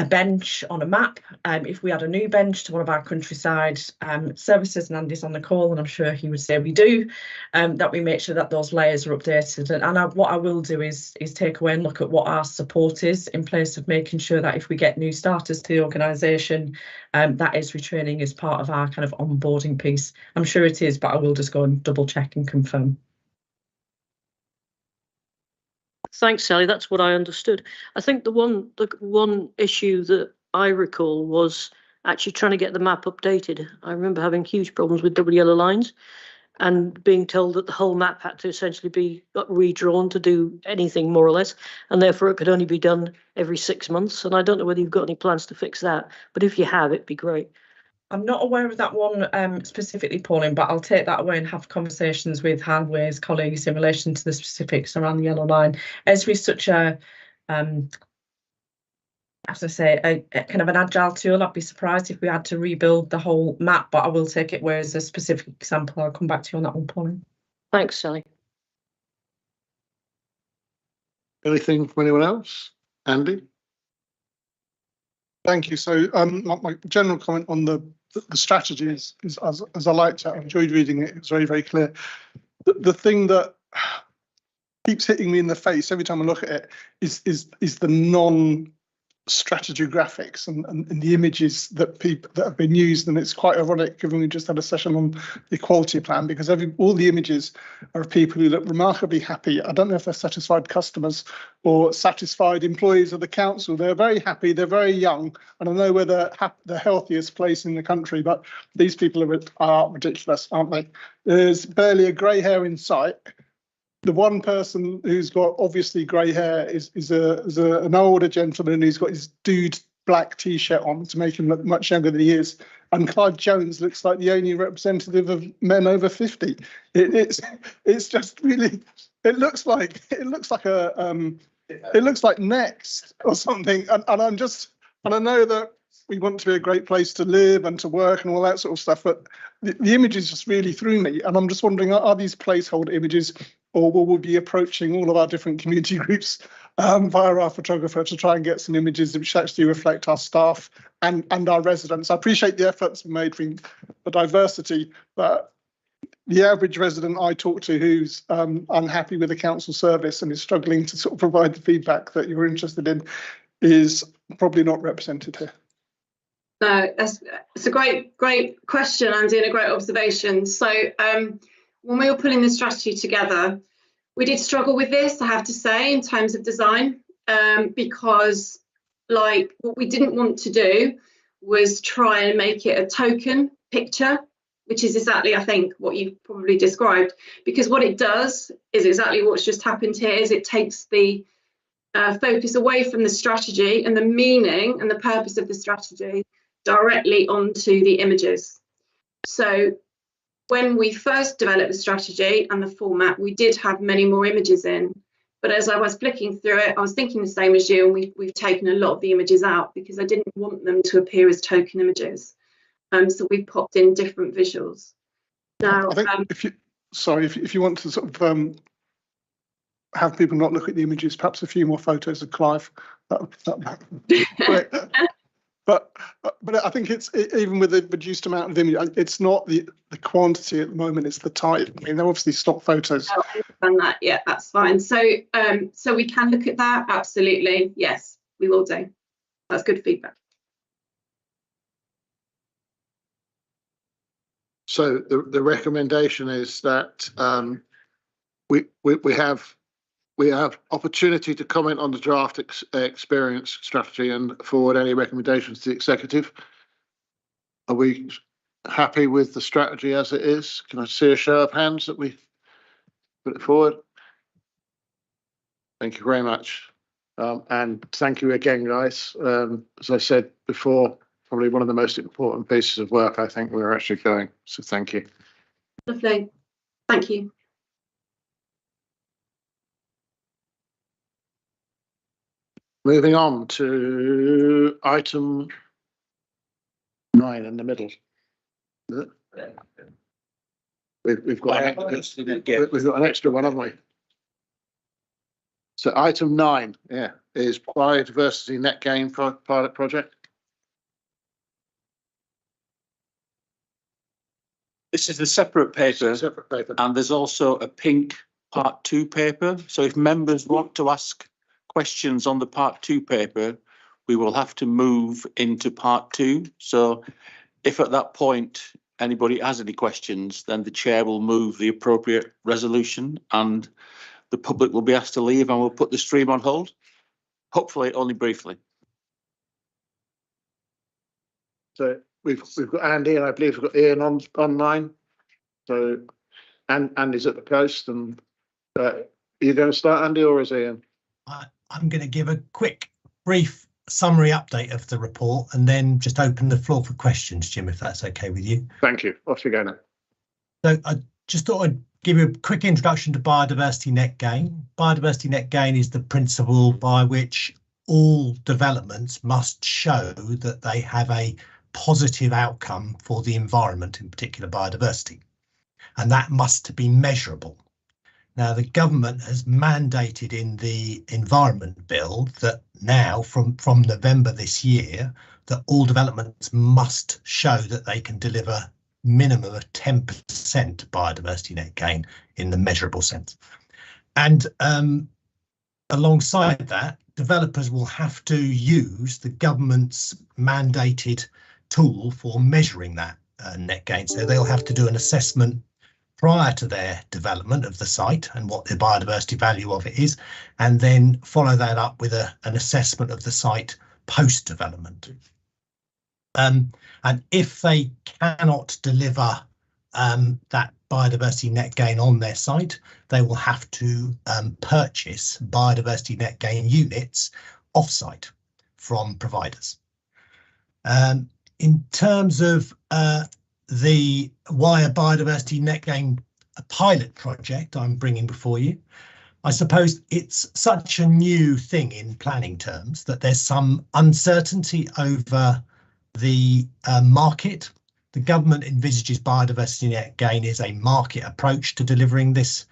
a bench on a map, if we add a new bench to one of our countryside services, and Andy's on the call and I'm sure he would say we do, that we make sure that those layers are updated. And what I will do is take away and look at what our support is in place of making sure that if we get new starters to the organisation, that is retraining as part of our kind of onboarding piece. I'm sure it is, but I will just go and double check and confirm. Thanks, Sally. That's what I understood. I think the one issue that I recall was actually trying to get the map updated. I remember having huge problems with double yellow lines and being told that the whole map had to essentially be redrawn to do anything more or less, and therefore it could only be done every 6 months. And I don't know whether you've got any plans to fix that, but if you have, it'd be great. I'm not aware of that one specifically, Pauline, but I'll take that away and have conversations with Highways colleagues in relation to the specifics around the yellow line. ESRI is such a, as I say, a kind of an agile tool. I'd be surprised if we had to rebuild the whole map, but I will take it where as a specific example. I'll come back to you on that one, Pauline. Thanks, Sally. Anything from anyone else? Andy? Thank you. So my general comment on the strategy is as I liked it, I enjoyed reading it. It was very, very clear. The thing that keeps hitting me in the face every time I look at it is the strategy graphics and the images that have been used, and it's quite ironic given we just had a session on the equality plan, because all the images are of people who look remarkably happy. I don't know if they're satisfied customers or satisfied employees of the council. They're very happy, they're very young, and I know we're the healthiest place in the country, but these people are ridiculous, aren't they? There's barely a grey hair in sight. The one person who's got obviously grey hair is an older gentleman who's got his dude black T-shirt on to make him look much younger than he is. And Clive Jones looks like the only representative of men over 50. It's just really, it looks like Next or something. And I know that we want to be a great place to live and to work and all that sort of stuff, but the images just really threw me. And I'm just wondering, are these placeholder images, or will we be approaching all of our different community groups via our photographer to try and get some images which actually reflect our staff and our residents? I appreciate the efforts made for diversity, but the average resident I talk to who's unhappy with the council service and is struggling to sort of provide the feedback that you're interested in is probably not represented here. No, it's a great question, Andy, and a great observation. So when we were putting the strategy together, we did struggle with this, I have to say, in terms of design, because like what we didn't want to do was try and make it a token picture, which is exactly, I think, what you probably described, because what it does is exactly what's just happened here, is it takes the focus away from the strategy and the meaning and the purpose of the strategy directly onto the images. So when we first developed the strategy and the format, we did have many more images in, but as I was flicking through it, I was thinking the same as you, and we've taken a lot of the images out because I didn't want them to appear as token images. So we popped in different visuals. Now, I think if you want to sort of have people not look at the images, perhaps a few more photos of Clive. But I think it's even with the reduced amount of image, it's not the quantity at the moment, it's the type. I mean, they're obviously stock photos. Oh, I understand that. Yeah, that's fine. So so we can look at that. Absolutely. Yes, we will do. That's good feedback. So the recommendation is that we have opportunity to comment on the draft experience strategy and forward any recommendations to the executive. Are we happy with the strategy as it is? Can I see a show of hands that we put it forward? Thank you very much. And thank you again, guys. As I said before, probably one of the most important pieces of work I think we're actually doing. So thank you. Lovely. Thank you. Moving on to item 9 in the middle. We've got an extra one, haven't we? So item 9, is biodiversity net gain pilot project. This is a separate paper, and there's also a pink part 2 paper. So if members want to ask questions on the part 2 paper, we will have to move into part 2. So if at that point anybody has any questions, then the chair will move the appropriate resolution and the public will be asked to leave, and we'll put the stream on hold, hopefully only briefly. So we've got Andy, and I believe we've got Ian online. So Andy's at the coast, and are you going to start, Andy, or is Ian? I'm going to give a quick, brief summary update of the report and then just open the floor for questions, Jim, if that's okay with you. Thank you. Off you go now. So I just thought I'd give you a quick introduction to biodiversity net gain. Biodiversity net gain is the principle by which all developments must show that they have a positive outcome for the environment, in particular biodiversity, and that must be measurable. Now, the government has mandated in the Environment Bill that now, from November this year, that all developments must show that they can deliver minimum of 10% biodiversity net gain in the measurable sense. And alongside that, developers will have to use the government's mandated tool for measuring that net gain. So they'll have to do an assessment prior to their development of the site and what the biodiversity value of it is, and then follow that up with an assessment of the site post-development. And if they cannot deliver that biodiversity net gain on their site, they will have to purchase biodiversity net gain units off-site from providers. In terms of the why a biodiversity net gain a pilot project I'm bringing before you, I suppose it's such a new thing in planning terms that there's some uncertainty over the market. The government envisages biodiversity net gain is a market approach to delivering this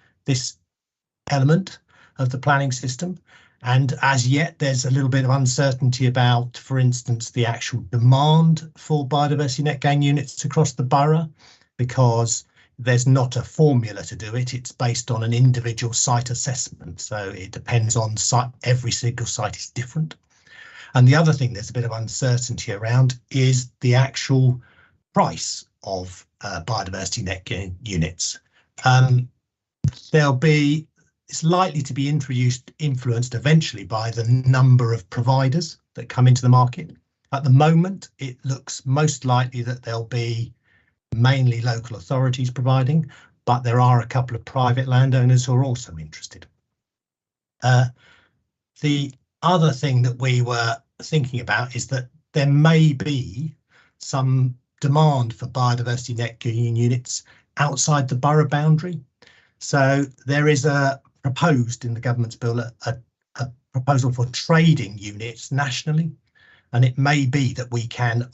element of the planning system. And as yet, there's a little bit of uncertainty about, for instance, the actual demand for biodiversity net gain units across the borough, because there's not a formula to do it. It's based on an individual site assessment. So it depends on site. Every single site is different. And the other thing there's a bit of uncertainty around is the actual price of biodiversity net gain units. It's likely to be influenced eventually by the number of providers that come into the market. At the moment, it looks most likely that there'll be mainly local authorities providing, but there are a couple of private landowners who are also interested. The other thing that we were thinking about is that there may be some demand for biodiversity net gain units outside the borough boundary. So there is proposed in the government's bill a proposal for trading units nationally, and it may be that we can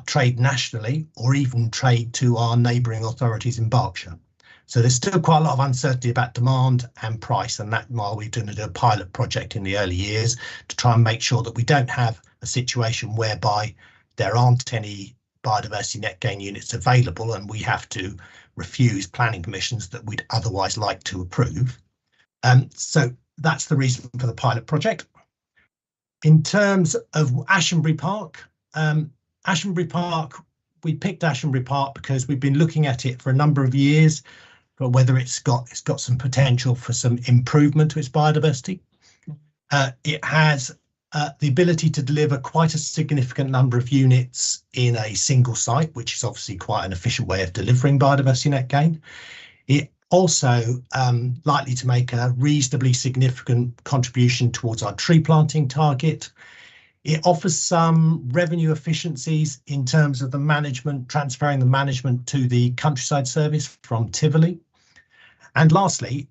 trade nationally or even trade to our neighbouring authorities in Berkshire. So there's still quite a lot of uncertainty about demand and price, and that while we're going to do a pilot project in the early years to try and make sure that we don't have a situation whereby there aren't any biodiversity net gain units available and we have to refuse planning permissions that we'd otherwise like to approve. So that's the reason for the pilot project. In terms of Ashenbury Park, we picked Ashenbury Park because we've been looking at it for a number of years, but whether it's got some potential for some improvement to its biodiversity. It has the ability to deliver quite a significant number of units in a single site, which is obviously quite an efficient way of delivering biodiversity net gain. It also likely to make a reasonably significant contribution towards our tree planting target. It offers some revenue efficiencies in terms of the management, transferring the management to the countryside service from Tivoli. And lastly,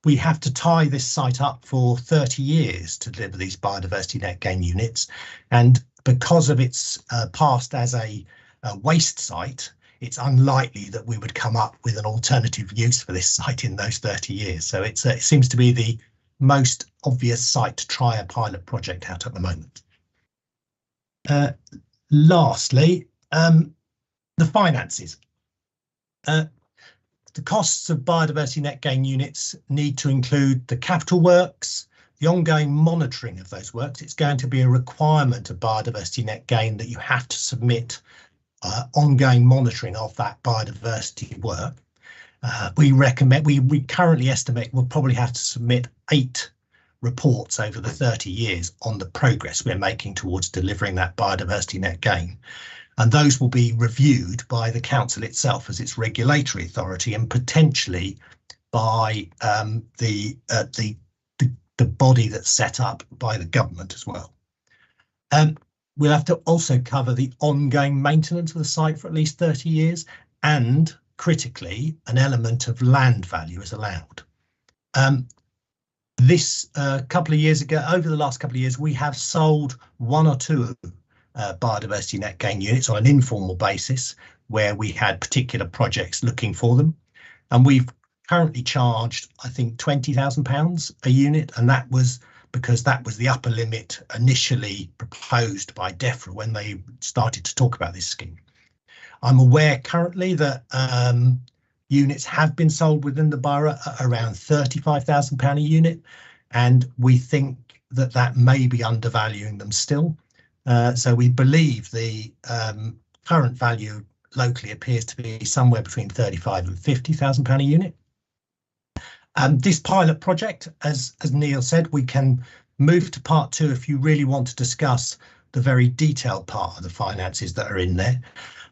we have to tie this site up for 30 years to deliver these biodiversity net gain units. And because of its past as a waste site, it's unlikely that we would come up with an alternative use for this site in those 30 years. So it seems to be the most obvious site to try a pilot project out at the moment. Lastly, the finances. The costs of biodiversity net gain units need to include the capital works, the ongoing monitoring of those works. It's going to be a requirement of biodiversity net gain that you have to submit ongoing monitoring of that biodiversity work. We currently estimate we'll probably have to submit 8 reports over the 30 years on the progress we're making towards delivering that biodiversity net gain. And those will be reviewed by the council itself as its regulatory authority, and potentially by the body that's set up by the government as well. We'll have to also cover the ongoing maintenance of the site for at least 30 years, and critically, an element of land value is allowed. This couple of years ago, over the last couple of years, we have sold 1 or 2 biodiversity net gain units on an informal basis where we had particular projects looking for them. And we've currently charged, I think, £20,000 a unit, and that was because that was the upper limit initially proposed by DEFRA when they started to talk about this scheme. I'm aware currently that units have been sold within the borough at around £35,000 a unit. and we think that that may be undervaluing them still. So we believe the current value locally appears to be somewhere between 35 and 50,000 pound a unit. This pilot project, as Neil said, we can move to part 2 if you really want to discuss the very detailed part of the finances that are in there.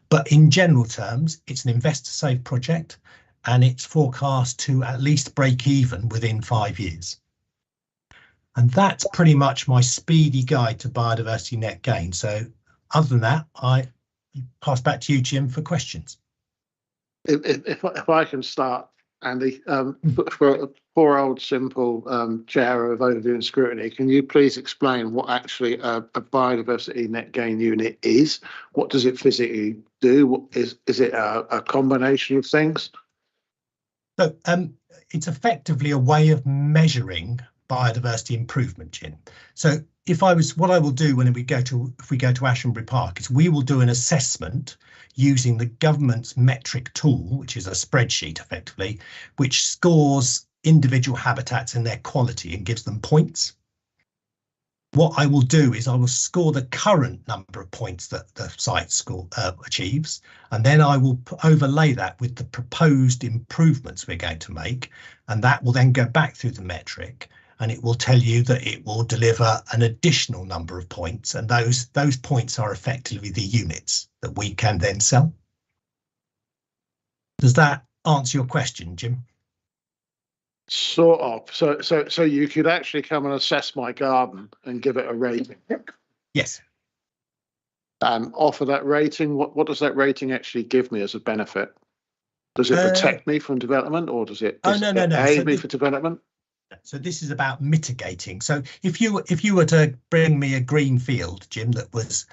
But in general terms, it's an investor save project, and it's forecast to at least break even within 5 years. And that's pretty much my speedy guide to biodiversity net gain. So other than that, I pass back to you, Jim, for questions. If I can start, Andy, for a poor old simple chair of overview and scrutiny, can you please explain what actually a biodiversity net gain unit is? What does it physically do? Is it a combination of things? So it's effectively a way of measuring biodiversity improvement, Jim. So what I will do if we go to Ashenbury Park is we will do an assessment using the government's metric tool, which is a spreadsheet effectively, which scores individual habitats and their quality and gives them points. What I will do is I will score the current number of points that the site achieves, and then I will overlay that with the proposed improvements we're going to make, and that will then go back through the metric, and it will tell you that it will deliver an additional number of points, and those points are effectively the units that we can then sell. Does that answer your question, Jim? Sort of. So you could actually come and assess my garden and give it a rating. Yes. And offer that rating. What does that rating actually give me as a benefit? Does it protect me from development, or does it aid me for development? So this is about mitigating. So if you were to bring me a green field, Jim, that was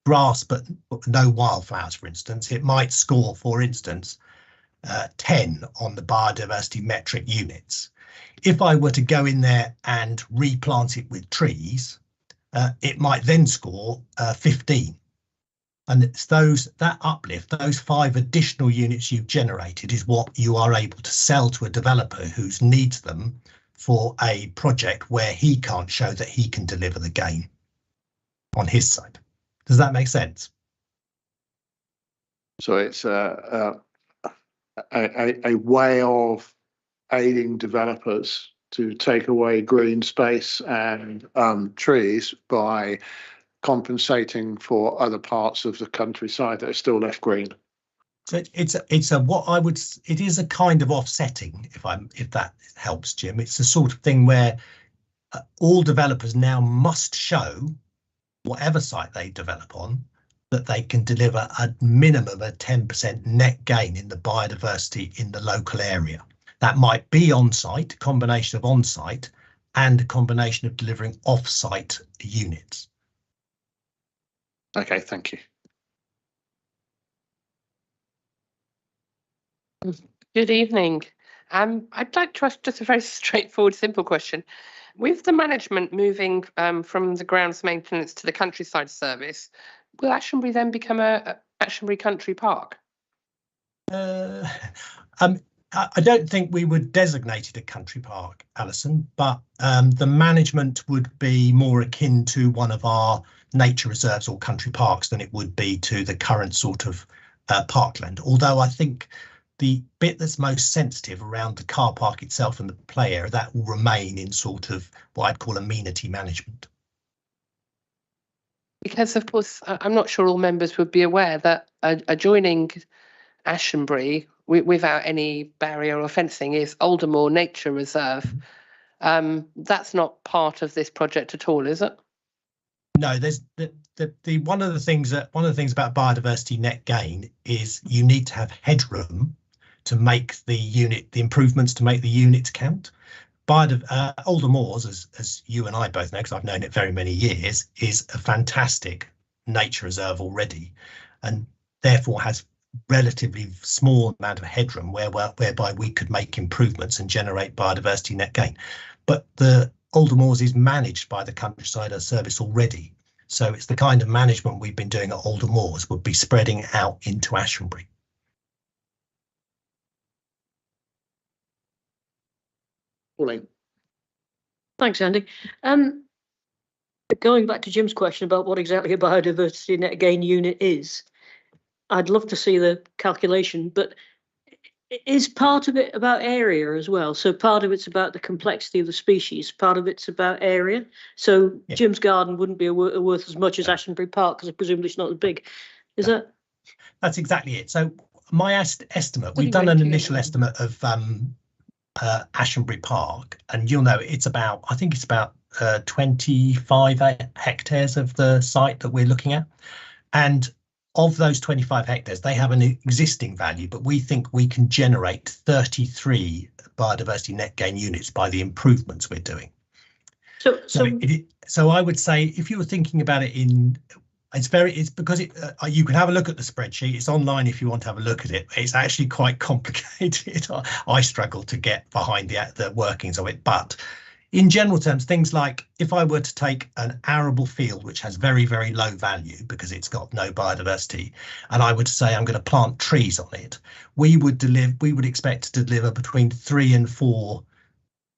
grass but no wildflowers, for instance, it might score, for instance, 10 on the biodiversity metric units. If I were to go in there and replant it with trees, it might then score 15. And it's that uplift, those 5 additional units you've generated is what you are able to sell to a developer who needs them for a project where he can't show that he can deliver the gain on his side. Does that make sense? So it's a way of aiding developers to take away green space and trees by compensating for other parts of the countryside that are still left green. So it is a kind of offsetting, if that helps, Jim. It's the sort of thing where all developers now must show, whatever site they develop on, that they can deliver a minimum of 10% net gain in the biodiversity in the local area. That might be on-site, a combination of on-site and a combination of delivering off-site units. Okay, thank you. Good evening. I'd like to ask just a very straightforward, simple question. With the management moving from the grounds maintenance to the countryside service, will Ashenbury then become a Ashenbury Country Park? I don't think we would designate it a country park, Alison, but the management would be more akin to one of our nature reserves or country parks than it would be to the current sort of parkland. Although I think the bit that's most sensitive around the car park itself and the play area, that will remain in sort of what I'd call amenity management. Because, of course, I'm not sure all members would be aware that adjoining Ashenbury, without any barrier or fencing, is Aldermore Nature Reserve. That's not part of this project at all, is it? No, there's one of the things about biodiversity net gain is you need to have headroom to make the improvements to make the units count. Aldermoors, as you and I both know, because I've known it very many years, is a fantastic nature reserve already, and therefore has relatively small amount of headroom whereby we could make improvements and generate biodiversity net gain. But the Aldermoors is managed by the Countryside Service already, so it's the kind of management we've been doing at Aldermoors would be spreading out into Ashenbury. Pauline. Thanks, Andy. Going back to Jim's question about what exactly a biodiversity net gain unit is, I'd love to see the calculation, but is part of it about area as well? So part of it's about the complexity of the species, part of it's about area. So Yeah. Jim's garden wouldn't be worth as much as Ashenbury Park because presumably it's not as big. Is that? That's exactly it. So my estimate, we've you done an mention it? initial estimate of Ashenbury Park, and you'll know it's about, I think it's about 25 hectares of the site that we're looking at. And of those 25 hectares, they have an existing value, but we think we can generate 33 biodiversity net gain units by the improvements we're doing. So I would say if you were thinking about it it's because you can have a look at the spreadsheet. It's online if you want to have a look at it. It's actually quite complicated. I struggle to get behind the workings of it, but in general terms, things like if I were to take an arable field, which has very, very low value because it's got no biodiversity, and I would say I'm going to plant trees on it, we would expect to deliver between 3 and 4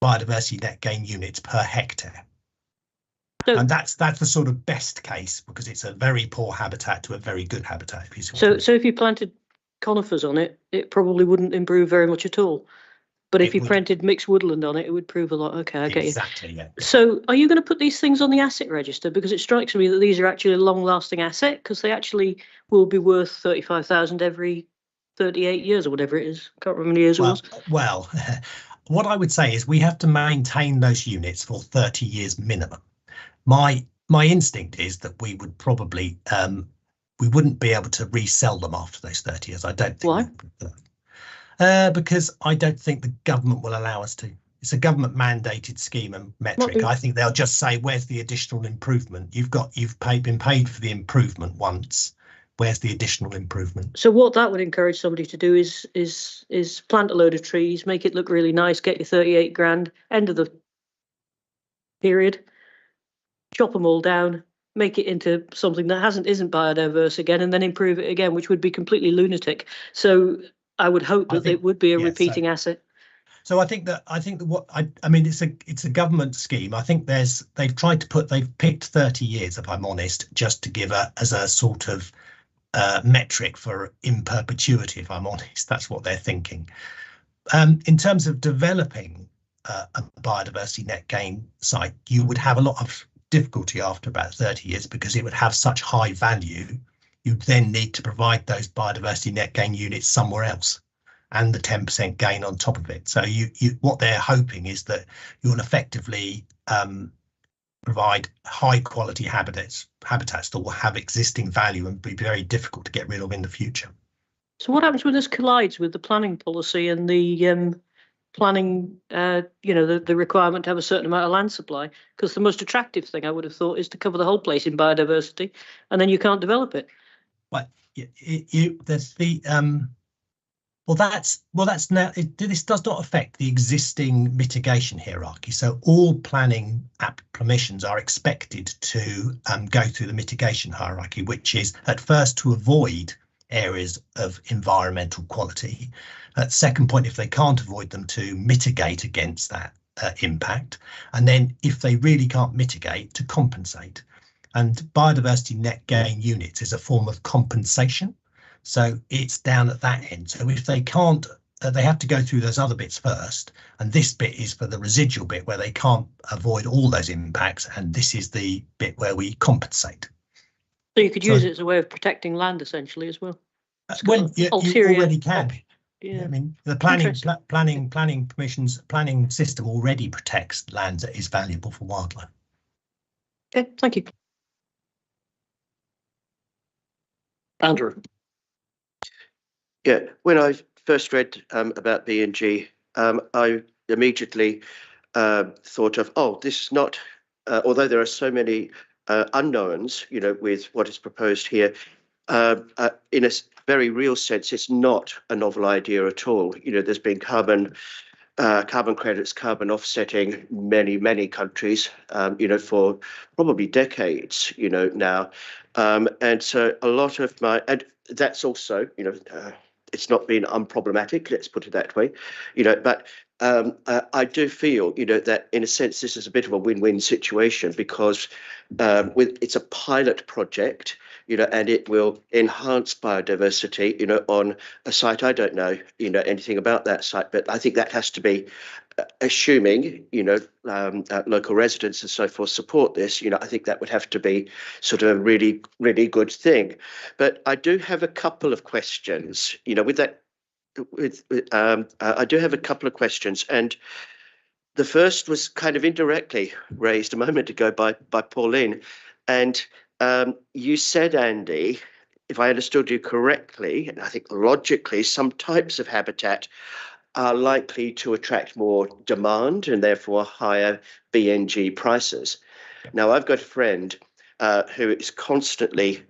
biodiversity net gain units per hectare. And that's the sort of best case because it's a very poor habitat to a very good habitat. So if you planted conifers on it, it probably wouldn't improve very much at all. But if you planted mixed woodland on it, it would prove a lot. Okay, I get you. Exactly, yeah. So are you going to put these things on the asset register? Because it strikes me that these are actually a long-lasting asset because they actually will be worth 35,000 every 38 years or whatever it is. I can't remember how many years it was. Well, what I would say is we have to maintain those units for 30 years minimum. My instinct is that we would probably we wouldn't be able to resell them after those 30 years. I don't think. Why? Because I don't think the government will allow us to. It's a government mandated scheme and metric. I think they'll just say, "Where's the additional improvement? You've been paid for the improvement once. Where's the additional improvement?" So what that would encourage somebody to do is plant a load of trees, make it look really nice, get your 38 grand, end of the period, chop them all down, make it into something that isn't biodiverse again, and then improve it again, which would be completely lunatic. So I would hope that it would be a repeating asset. So I think that what I mean, it's a government scheme. I think they've picked 30 years, if I'm honest, just to give as a sort of metric for in perpetuity, if I'm honest. That's what they're thinking. In terms of developing a biodiversity net gain site, you would have a lot of difficulty after about 30 years because it would have such high value. You'd then need to provide those biodiversity net gain units somewhere else and the 10% gain on top of it. So what they're hoping is that you'll effectively provide high quality habitats that will have existing value and be very difficult to get rid of in the future. So what happens when this collides with the planning policy and the planning, the requirement to have a certain amount of land supply? Because the most attractive thing I would have thought is to cover the whole place in biodiversity, and then you can't develop it. But there's the that's now this does not affect the existing mitigation hierarchy. So all planning permissions are expected to go through the mitigation hierarchy, which is at first to avoid areas of environmental quality. At second point, if they can't avoid them, to mitigate against that impact, and then if they really can't mitigate, to compensate. And biodiversity net gain units is a form of compensation, so it's down at that end. So if they can't, they have to go through those other bits first, and this bit is for the residual bit where they can't avoid all those impacts, and this is the bit where we compensate. So you could use it as a way of protecting land essentially as well. Well, you already can. Yeah. I mean, the planning permissions, planning system already protects land that is valuable for wildlife. Okay, thank you. Andrew. Yeah, when I first read about B&G, I immediately thought of, this is not, although there are so many unknowns, with what is proposed here, in a very real sense, it's not a novel idea at all. There's been carbon credits, carbon offsetting, many countries, for probably decades, now. And so a lot of and that's also, it's not been unproblematic, let's put it that way, but I do feel, that in a sense this is a bit of a win-win situation because it's a pilot project, and it will enhance biodiversity, on a site. I don't know, anything about that site, but I think that has to be assuming, local residents and so forth support this. I think that would have to be sort of a really, really good thing. But I do have a couple of questions, with that. I do have a couple of questions, and the first was kind of indirectly raised a moment ago by Pauline, and you said, Andy, if I understood you correctly, and I think logically, some types of habitat are likely to attract more demand and therefore higher BNG prices. Now, I've got a friend who is constantly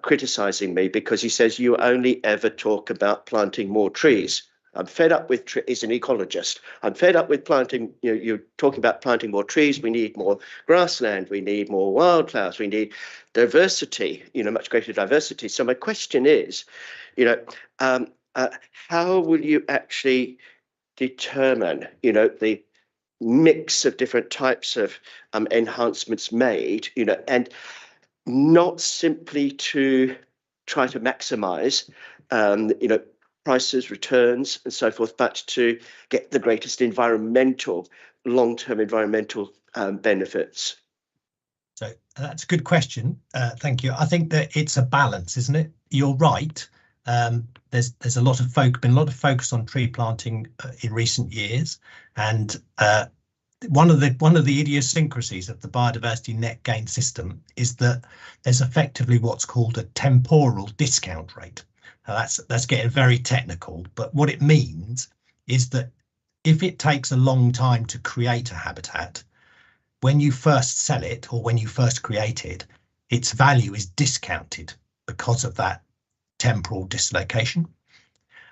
criticising me because he says you only ever talk about planting more trees. I'm fed up with he's an ecologist. I'm fed up with planting, you're talking about planting more trees. We need more grassland. We need more wildflowers. We need diversity, much greater diversity. So my question is, how will you actually determine, the mix of different types of enhancements made, and not simply to try to maximize, prices, returns, and so forth, but to get the greatest long-term environmental benefits? So that's a good question. Thank you. I think that it's a balance, isn't it? You're right. There's been a lot of focus on tree planting in recent years, and one of the idiosyncrasies of the biodiversity net gain system is that there's effectively what's called a temporal discount rate. Now that's getting very technical, but what it means is that if it takes a long time to create a habitat, when you first sell it or when you first create it, its value is discounted because of that temporal dislocation.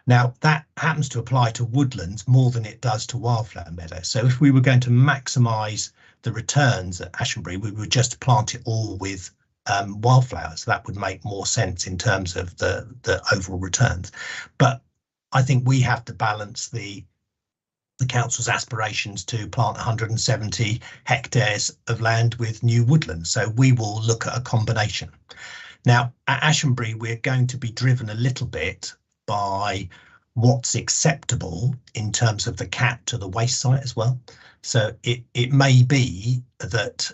Now, that happens to apply to woodlands more than it does to wildflower meadows. So if we were going to maximise the returns at Ashenbury, we would just plant it all with wildflowers. That would make more sense in terms of the overall returns. But I think we have to balance the council's aspirations to plant 170 hectares of land with new woodlands. So we will look at a combination. Now, at Ashenbury, we're going to be driven a little bit by what's acceptable in terms of the cap to the waste site as well. So it may be that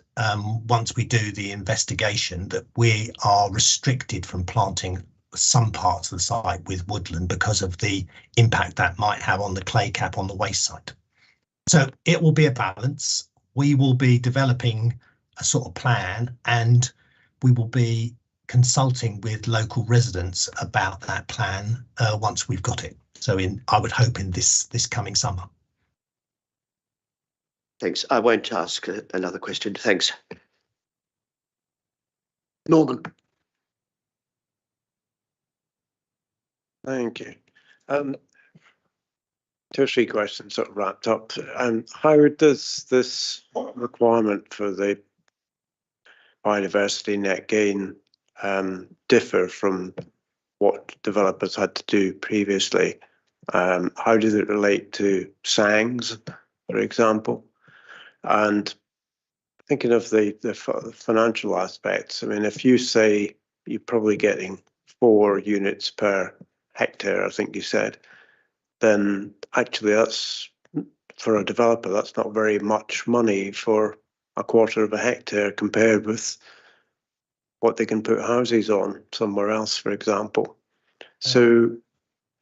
once we do the investigation that we are restricted from planting some parts of the site with woodland because of the impact that might have on the clay cap on the waste site. So it will be a balance. We will be developing a sort of plan, and we will be consulting with local residents about that plan once we've got it. So I would hope in this coming summer. Thanks. I won't ask another question. Thanks. Norman. Thank you. 2 or 3 questions sort of wrapped up. How does this requirement for the biodiversity net gain differ from what developers had to do previously? How does it relate to SANGs, for example? And thinking of the financial aspects, I mean, if you say you're probably getting 4 units per hectare, I think you said, then actually that's, for a developer, that's not very much money for a quarter of a hectare compared with what they can put houses on somewhere else, for example. So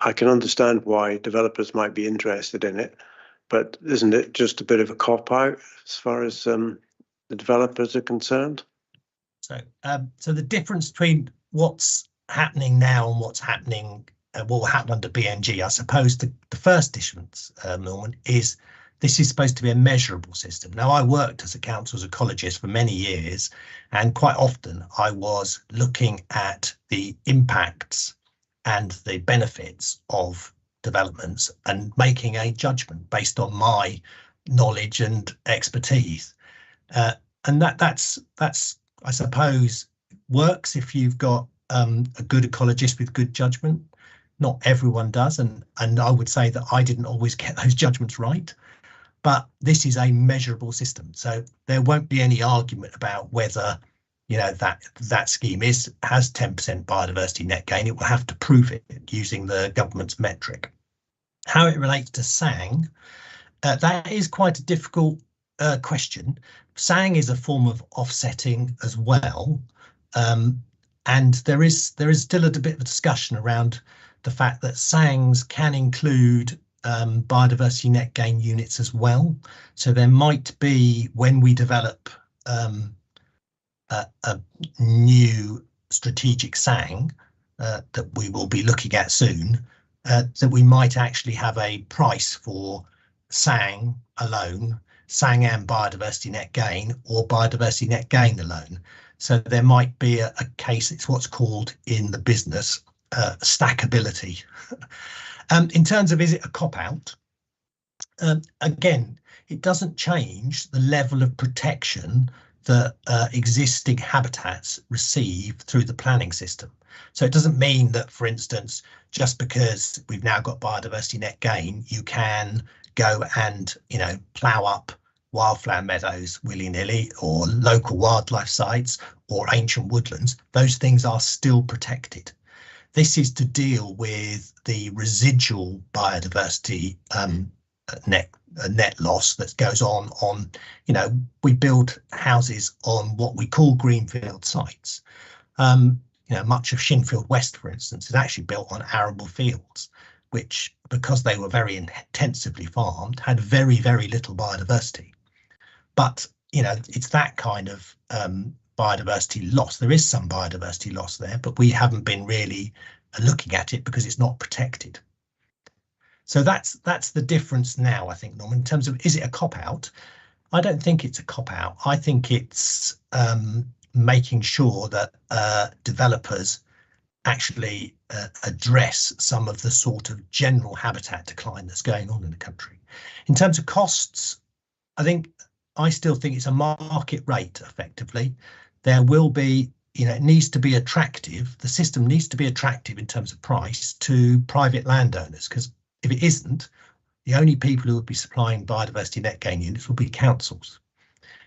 I can understand why developers might be interested in it, but isn't it just a bit of a cop-out as far as the developers are concerned? So the difference between what's happening now and what's happening, what will happen under BNG, I suppose the first difference, Norman, is this is supposed to be a measurable system. Now, I worked as a council's ecologist for many years, and quite often I was looking at the impacts and the benefits of developments and making a judgment based on my knowledge and expertise. And that's I suppose works if you've got a good ecologist with good judgment. Not everyone does, and I would say that I didn't always get those judgments right. But this is a measurable system, so there won't be any argument about whether, you know, that scheme has 10% biodiversity net gain. It will have to prove it using the government's metric. How it relates to SANG, that is quite a difficult question. SANG is a form of offsetting as well, and there is still a bit of a discussion around the fact that SANGs can include biodiversity net gain units as well. So there might be, when we develop a new strategic SANG that we will be looking at soon, that we might actually have a price for SANG alone, SANG and biodiversity net gain, or biodiversity net gain alone. So there might be a case, it's what's called in the business stackability. In terms of, is it a cop-out? Again, it doesn't change the level of protection that existing habitats receive through the planning system. So it doesn't mean that, for instance, just because we've now got biodiversity net gain, you can go and, you know, plough up wildflower meadows willy-nilly, or local wildlife sites, or ancient woodlands. Those things are still protected. This is to deal with the residual biodiversity net loss that goes on, you know, we build houses on what we call greenfield sites. You know, much of Shinfield West, for instance, is actually built on arable fields, which, because they were very intensively farmed, had very, very little biodiversity. But, you know, it's that kind of biodiversity loss. There is some biodiversity loss there, but we haven't been really looking at it because it's not protected. So that's the difference now, I think, Norman, in terms of, is it a cop-out? I don't think it's a cop-out. I think it's making sure that developers actually address some of the sort of general habitat decline that's going on in the country. In terms of costs, I still think it's a market rate, effectively. There will be, you know, it needs to be attractive. The system needs to be attractive in terms of price to private landowners, because if it isn't, the only people who would be supplying biodiversity net gain units will be councils,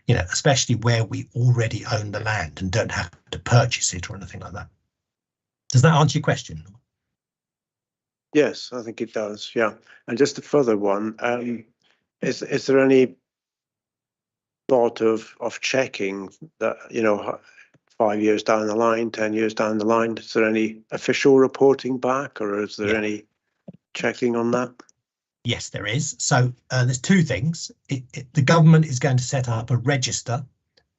you know, especially where we already own the land and don't have to purchase it or anything like that. Does that answer your question? Yes, I think it does. Yeah. And just a further one, is there any thought of checking that, you know, 5 years down the line, 10 years down the line, is there any official reporting back, or is there any checking on that? Yes, there is. So there's two things. The government is going to set up a register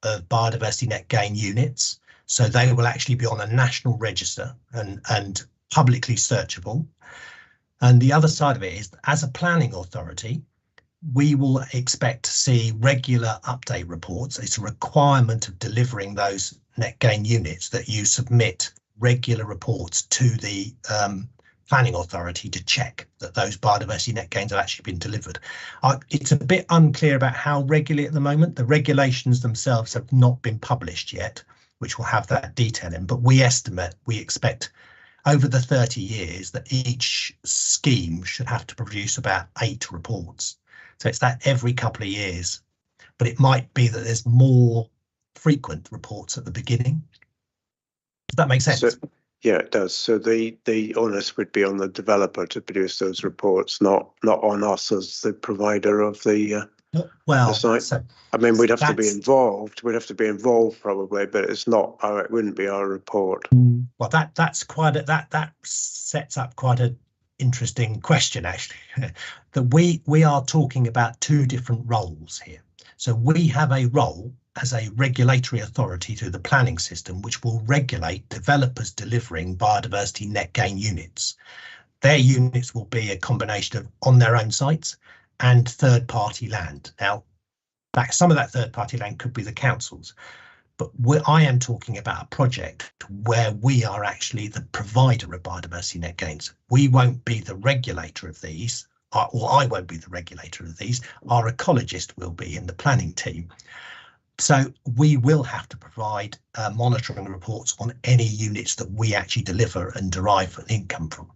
of biodiversity net gain units. So they will actually be on a national register and publicly searchable. And the other side of it is, as a planning authority, we will expect to see regular update reports. It's a requirement of delivering those net gain units that you submit regular reports to the planning authority to check that those biodiversity net gains have actually been delivered. It's a bit unclear about how regularly at the moment. The regulations themselves have not been published yet, which will have that detail in, but we expect over the 30 years that each scheme should have to produce about 8 reports. So it's that every couple of years, but it might be that there's more frequent reports at the beginning. Does that make sense? So, yeah, it does. So the onus would be on the developer to produce those reports, not on us as the provider of the site. So, I mean, we'd have to be involved. We'd have to be involved probably, but it's not it wouldn't be our report. Well, that sets up quite an interesting question, actually. That we are talking about two different roles here. So we have a role as a regulatory authority through the planning system, which will regulate developers delivering biodiversity net gain units. Their units will be a combination of on their own sites and third-party land. Now, some of that third-party land could be the councils, but I am talking about a project where we are actually the provider of biodiversity net gains. We won't be the regulator of these, or I won't be the regulator of these. Our ecologist will be in the planning team. So we will have to provide monitoring reports on any units that we actually deliver and derive an income from.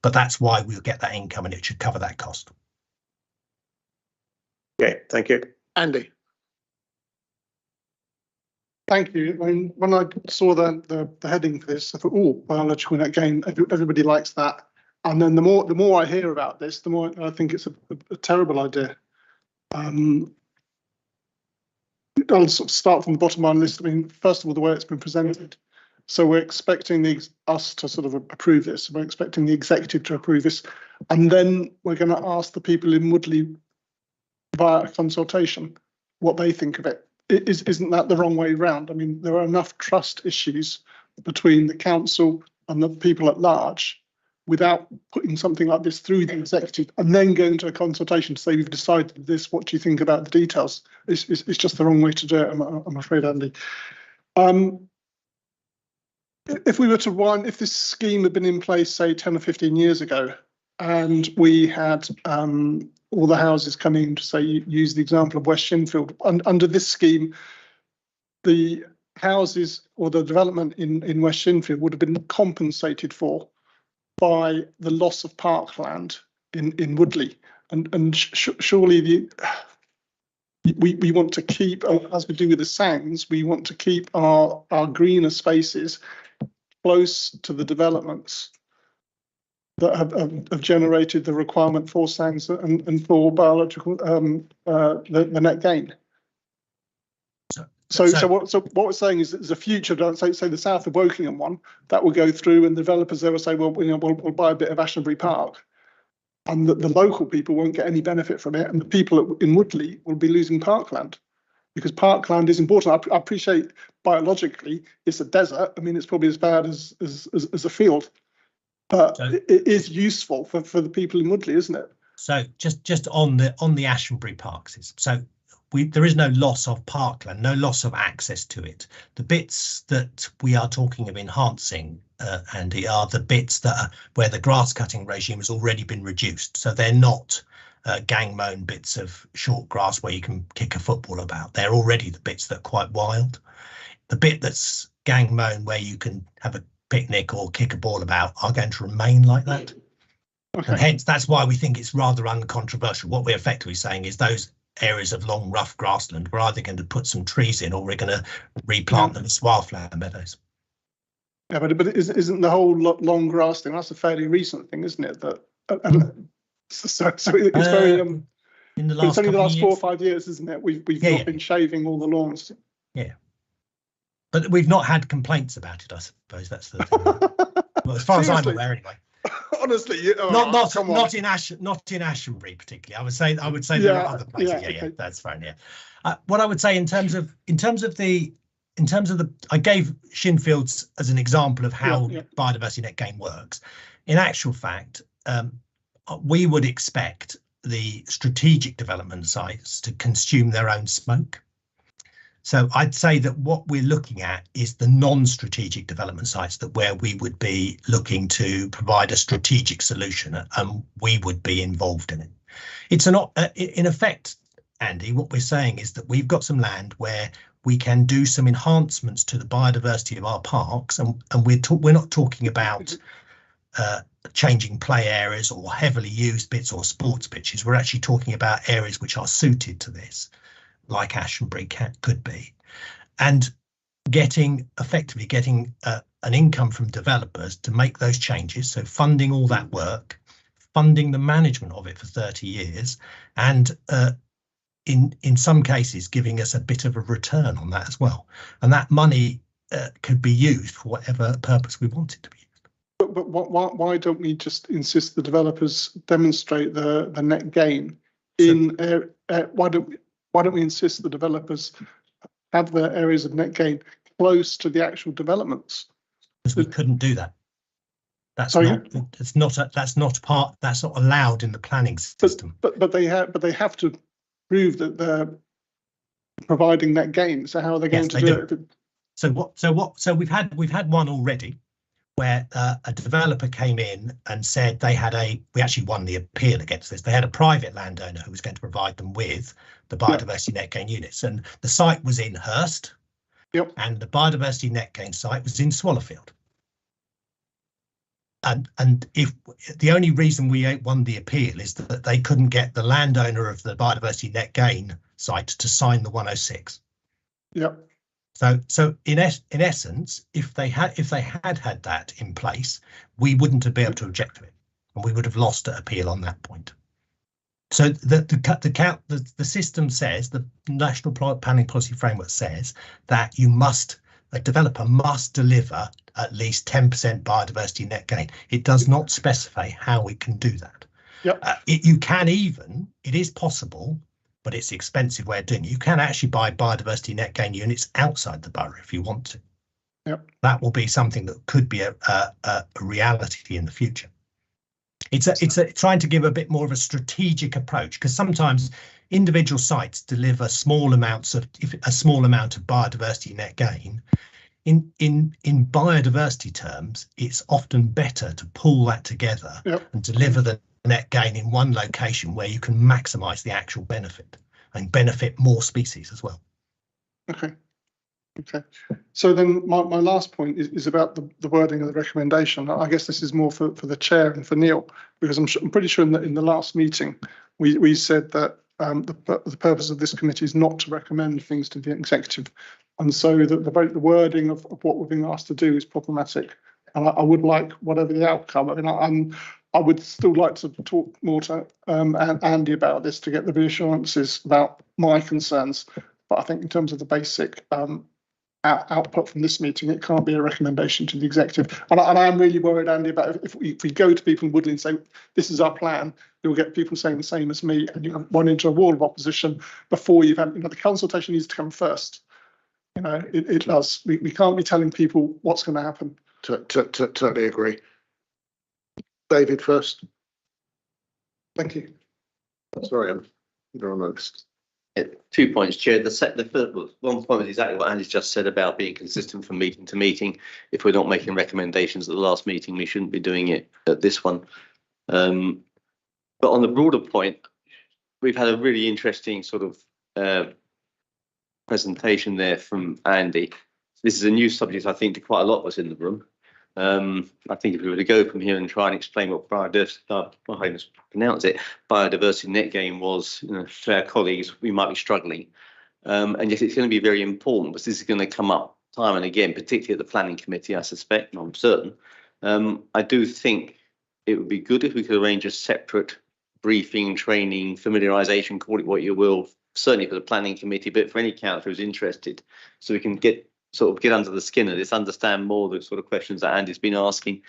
but that's why we'll get that income and it should cover that cost. Okay, thank you. Andy. Thank you. I mean, when I saw the heading for this, I thought, oh, biological net gain, everybody likes that. And then the more I hear about this, the more I think it's a terrible idea. I'll sort of start from the bottom of my list. I mean, first of all, the way it's been presented. So we're expecting us to sort of approve this. We're expecting the executive to approve this. And then we're going to ask the people in Woodley via a consultation what they think of it. Isn't that the wrong way round? I mean, there are enough trust issues between the council and the people at large without putting something like this through the executive and then going to a consultation to say, we've decided this, what do you think about the details? It's just the wrong way to do it, I'm afraid, Andy. If we were to run, if this scheme had been in place, say 10 or 15 years ago, and we had all the houses coming in to say, use the example of West Shinfield, under this scheme, the houses or the development in West Shinfield would have been compensated for by the loss of parkland in Woodley, and surely we want to keep, as we do with the Sands, we want to keep our greener spaces close to the developments that have generated the requirement for Sands and for biological the net gain. So what we're saying is that there's a future, say the south of Wokingham one, that will go through, and developers there will say, well, we'll buy a bit of Ashenbury Park, and the local people won't get any benefit from it, and the people in Woodley will be losing parkland, because parkland is important. I appreciate biologically it's a desert. I mean, it's probably as bad as a field, but it is useful for the people in Woodley, isn't it? So just on the Ashenbury Parks, so there is no loss of parkland, no loss of access to it. The bits that we are talking of enhancing, Andy, are the bits that are where the grass cutting regime has already been reduced. So they're not gang mown bits of short grass where you can kick a football about. They're already the bits that are quite wild. The bit that's gang mown where you can have a picnic or kick a ball about are going to remain like that. Okay. And hence that's why we think it's rather uncontroversial. What we're effectively saying is those areas of long rough grassland, we're either going to put some trees in or we're going to replant them as wildflower meadows. Yeah, but isn't the whole long grass thing, that's a fairly recent thing, isn't it? That so it's very in the last, it's only the last 4 or 5 years, isn't it? We've not been shaving all the lawns. Yeah, but we've not had complaints about it, I suppose. That's the well, as far as I'm aware, anyway. Honestly, not in Ashenbury particularly. I would say there are other places. Yeah, that's fine. Yeah, what I would say in terms of the I gave Shinfields as an example of how biodiversity net gain works. In actual fact, we would expect the strategic development sites to consume their own smoke. So I'd say that what we're looking at is the non-strategic development sites, that where we would be looking to provide a strategic solution and we would be involved in it. It's not in effect, Andy, what we're saying is that we've got some land where we can do some enhancements to the biodiversity of our parks, and we're not talking about changing play areas or heavily used bits or sports pitches. We're actually talking about areas which are suited to this, like Ashenbury could be, and effectively getting an income from developers to make those changes. So funding all that work, funding the management of it for 30 years, and in some cases giving us a bit of a return on that as well. And that money could be used for whatever purpose we want it to be used. But why don't we just insist the developers demonstrate the net gain in why don't we insist the developers have their areas of net gain close to the actual developments? Because we couldn't do that. That's not allowed in the planning system. But they have to prove that they're providing net gain. So how are they going to do it? So we've had one already, where a developer came in and said we actually won the appeal against this. They had a private landowner who was going to provide them with the biodiversity net gain units, and the site was in Hurst, and the biodiversity net gain site was in Swallowfield. and if the only reason we won the appeal is that they couldn't get the landowner of the biodiversity net gain site to sign the 106. Yep. So in essence, if they had had that in place, we wouldn't have been able to object to it, and we would have lost an appeal on that point. So the system says, the National Planning Policy Framework says that a developer must deliver at least 10% biodiversity net gain. It does not specify how we can do that. Yep. It is possible, but it's an expensive way of doing it. You can actually buy biodiversity net gain units outside the borough if you want to. Yep. That will be something that could be a reality in the future. It's trying to give a bit more of a strategic approach, because sometimes individual sites deliver a small amount of biodiversity net gain. In biodiversity terms, it's often better to pull that together and deliver the net gain in one location where you can maximise the actual benefit and benefit more species as well. Okay. So then my last point is about the wording of the recommendation. I guess this is more for the chair and for Neil, because I'm pretty sure in the last meeting we said that the purpose of this committee is not to recommend things to the executive, and so the wording of what we're being asked to do is problematic. And I would like, whatever the outcome, I mean, I would still like to talk more to Andy about this to get the reassurances about my concerns. But I think in terms of the basic output from this meeting, it can't be a recommendation to the executive. And I am really worried, Andy, about if we go to people in Woodley and say, this is our plan, you'll get people saying the same as me, and you run into a wall of opposition before you've had, the consultation needs to come first. It does. We can't be telling people what's going to happen. Totally agree. David first. Thank you. Sorry, you're on this. 2 points, Chair. The first one point was exactly what Andy's just said about being consistent from meeting to meeting. If we're not making recommendations at the last meeting, we shouldn't be doing it at this one. But on the broader point, we've had a really interesting sort of presentation there from Andy. This is a new subject, I think, to quite a lot of us in the room. I think if we were to go from here and try and explain what biodiversity net gain was to our colleagues, we might be struggling. And yet it's going to be very important, because this is going to come up time and again, particularly at the planning committee, I suspect, and I'm certain. I do think it would be good if we could arrange a separate briefing, training, familiarisation, call it what you will, certainly for the planning committee, but for any councillor who's interested, so we can get under the skin of this, understand more the sort of questions that Andy's been asking.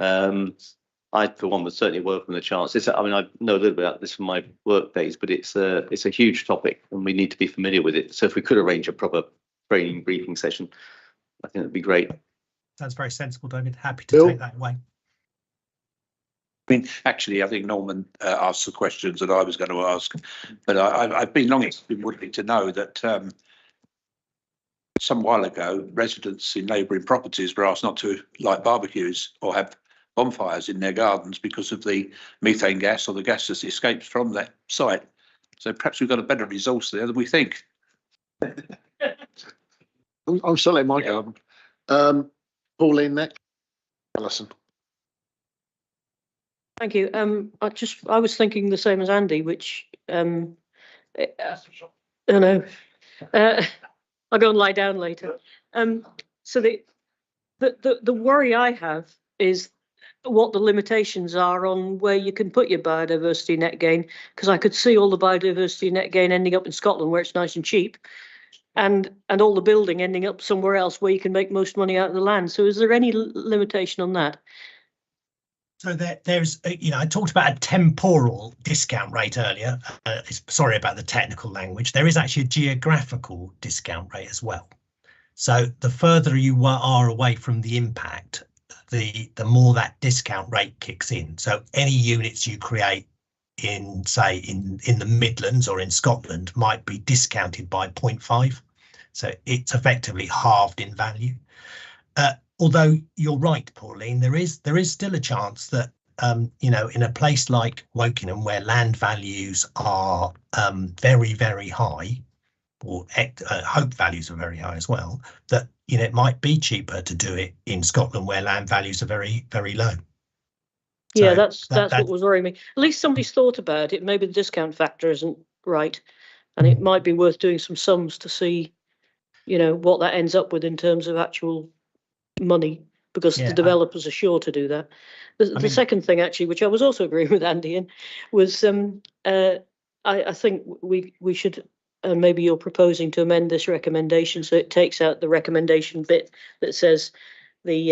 I, for one, would certainly welcome the chance. I mean, I know a little bit about this from my work days, but it's a huge topic and we need to be familiar with it. So if we could arrange a proper training briefing session, I think that'd be great. Sounds very sensible, David. Happy to take that away. I mean, actually, I think Norman asked the questions that I was going to ask, but I've been long enough in Woodley to know that some while ago, residents in neighbouring properties were asked not to light barbecues or have bonfires in their gardens because of the methane gas or the gas that escapes from that site. So perhaps we've got a better resource there than we think. I'm selling in my garden. Pauline next. Alison. Thank you. I was thinking the same as Andy, which I know. I'll go and lie down later. So the worry I have is what the limitations are on where you can put your biodiversity net gain, because I could see all the biodiversity net gain ending up in Scotland where it's nice and cheap, and all the building ending up somewhere else where you can make most money out of the land. So is there any limitation on that? So there's, I talked about a temporal discount rate earlier. Sorry about the technical language. There is actually a geographical discount rate as well. So the further you are away from the impact, the more that discount rate kicks in. So any units you create in, say, in the Midlands or in Scotland might be discounted by 0.5. So it's effectively halved in value. Although you're right, Pauline, there is still a chance that, in a place like Wokingham where land values are very, very high, or hope values are very high as well, that, it might be cheaper to do it in Scotland where land values are very, very low. Yeah, So that's that what was worrying me. At least somebody's thought about it. Maybe the discount factor isn't right, and it might be worth doing some sums to see, you know, what that ends up with in terms of actual money, because the developers are sure to do that. The second thing, actually, which I was also agreeing with Andy in, was I think we should, and maybe you're proposing to amend this recommendation so it takes out the recommendation bit that says the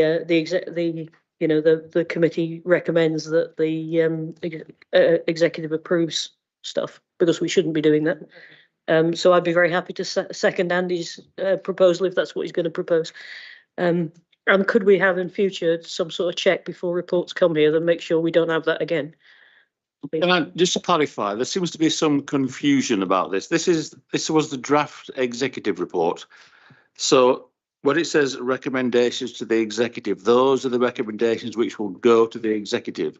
committee recommends that the executive approves stuff, because we shouldn't be doing that. So I'd be very happy to second Andy's proposal if that's what he's going to propose. And could we have in future some sort of check before reports come here that make sure we don't have that again? Can I just to clarify, there seems to be some confusion about this. This was the draft executive report. So when it says recommendations to the executive, those are the recommendations which will go to the executive.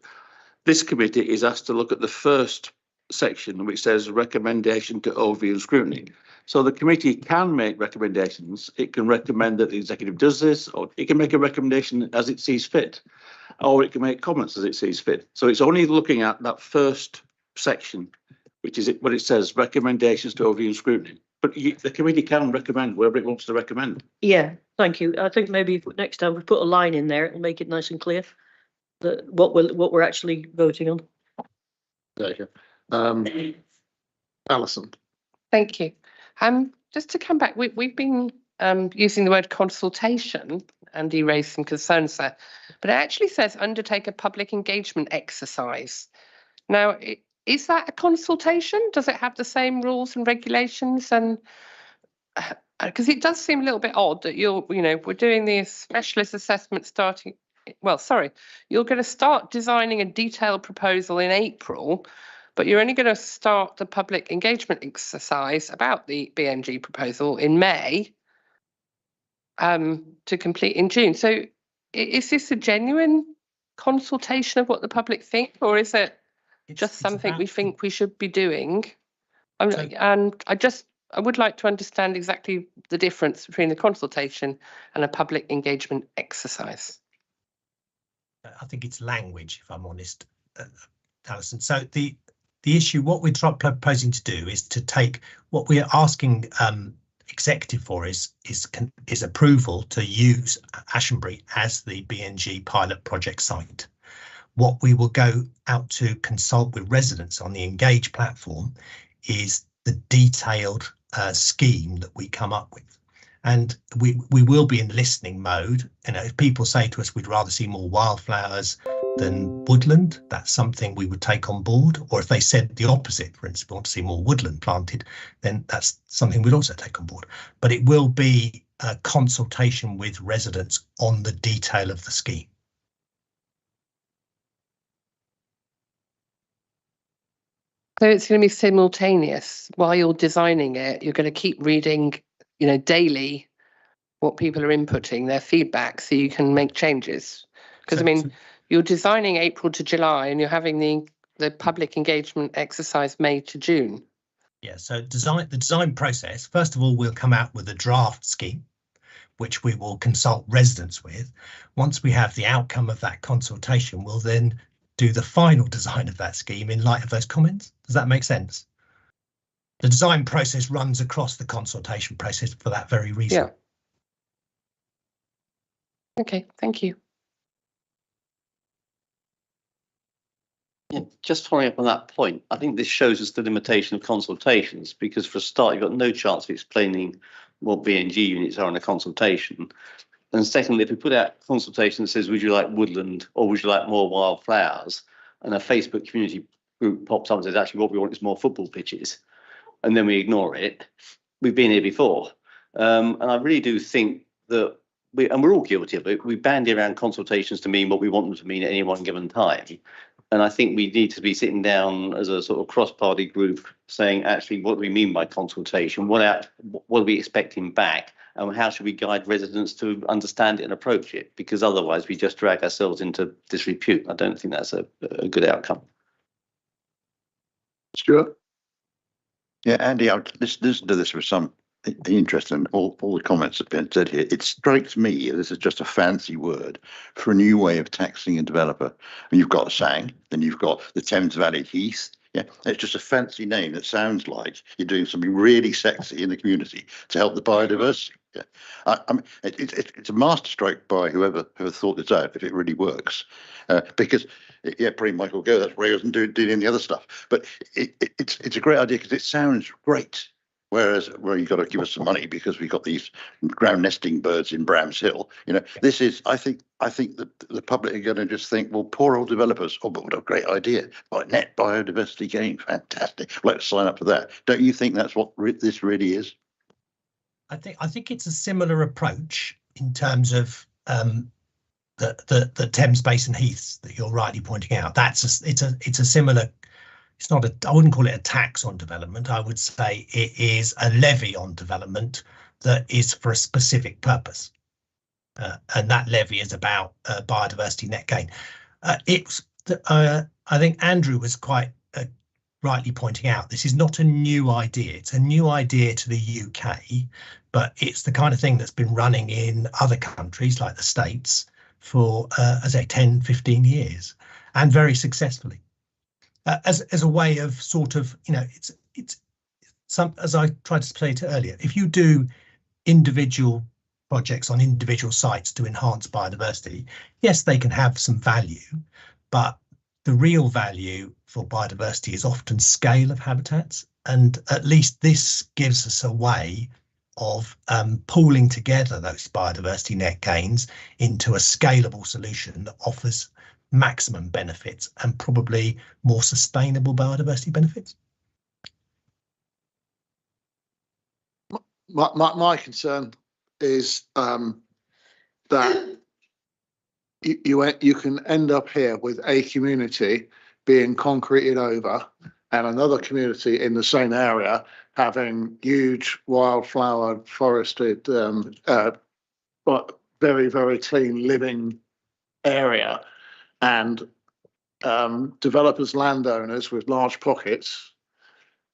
This committee is asked to look at the first section, which says recommendation to overview and scrutiny. So the committee can make recommendations. It can recommend that the executive does this, or it can make a recommendation as it sees fit, or it can make comments as it sees fit. So it's only looking at that first section, which is what it says, recommendations to overview and scrutiny. But the committee can recommend wherever it wants to recommend. Yeah, thank you. I think maybe next time we put a line in there and make it nice and clear that what we're actually voting on. There you go. Alison. Thank you. Just to come back, we've been using the word consultation, and you raised some concerns there, but it actually says undertake a public engagement exercise. Now, is that a consultation? Does it have the same rules and regulations? And because it does seem a little bit odd that we're doing this specialist assessment starting. Well, sorry, you're going to start designing a detailed proposal in April, but you're only going to start the public engagement exercise about the BNG proposal in May to complete in June. So is this a genuine consultation of what the public think, or is it just something we think we should be doing? And I would like to understand exactly the difference between a consultation and a public engagement exercise. I think it's language, if I'm honest, Alison. So the issue, what we're proposing to do is to take what we're asking executive for is approval to use Ashenbury as the BNG pilot project site. What we will go out to consult with residents on the Engage platform is the detailed scheme that we come up with. And we will be in listening mode. If people say to us, we'd rather see more wildflowers than woodland, that's something we would take on board. Or if they said the opposite, for instance, we want to see more woodland planted, then that's something we'd also take on board. But it will be a consultation with residents on the detail of the scheme. So it's going to be simultaneous while you're designing it. You're going to keep reading, daily what people are inputting, their feedback, so you can make changes. Because you're designing April to July, and you're having the public engagement exercise May to June. Yeah. So the design process. First of all, we'll come out with a draft scheme, which we will consult residents with. Once we have the outcome of that consultation, we'll then do the final design of that scheme in light of those comments. Does that make sense? The design process runs across the consultation process for that very reason. Yeah. Okay, thank you. Yeah, just following up on that point, I think this shows us the limitation of consultations, because for a start, you've got no chance of explaining what BNG units are in a consultation. And secondly, if we put out a consultation that says, would you like woodland or would you like more wildflowers? And a Facebook community group pops up and says, actually, what we want is more football pitches. And then we ignore it. We've been here before. And I really do think that we're all guilty of it. We bandy around consultations to mean what we want them to mean at any one given time. And I think we need to be sitting down as a sort of cross-party group saying, actually, what do we mean by consultation? What are we expecting back? And how should we guide residents to understand it and approach it? Because otherwise we just drag ourselves into disrepute. I don't think that's a good outcome. Stuart? Yeah, Andy, I listened to this with some interesting. All the comments that have been said here. It strikes me this is just a fancy word for a new way of taxing a developer. And you've got SANG, then you've got the Thames Valley Heath. Yeah, it's just a fancy name that sounds like you're doing something really sexy in the community to help the biodiversity. Yeah, I mean, it's a masterstroke by whoever thought this out, if it really works, because yeah, pretty Michael go. That's where he doesn't do any other stuff. But it's a great idea because it sounds great. Whereas where you've got to give us some money because we've got these ground nesting birds in Brams Hill. You know, this is, I think that the public are going to just think, well, poor old developers. Oh, but what a great idea! Like net biodiversity gain, fantastic. Let's sign up for that. Don't you think that's what this really is? I think it's a similar approach in terms of the Thames Basin heaths that you're rightly pointing out. It's a similar. It's not I wouldn't call it a tax on development. I would say it is a levy on development that is for a specific purpose. And that levy is about biodiversity net gain. I think Andrew was quite rightly pointing out, this is not a new idea. It's a new idea to the UK, but it's the kind of thing that's been running in other countries like the States for, as I say, 10, 15 years, and very successfully. As a way of sort of, you know, it's some, as I tried to say earlier, if you do individual projects on individual sites to enhance biodiversity, yes, they can have some value, but the real value for biodiversity is often scale of habitats. And at least this gives us a way of pooling together those biodiversity net gains into a scalable solution that offers maximum benefits and probably more sustainable biodiversity benefits. My concern is that you can end up here with a community being concreted over and another community in the same area having huge wildflower forested but very, very clean living area, and developers, landowners with large pockets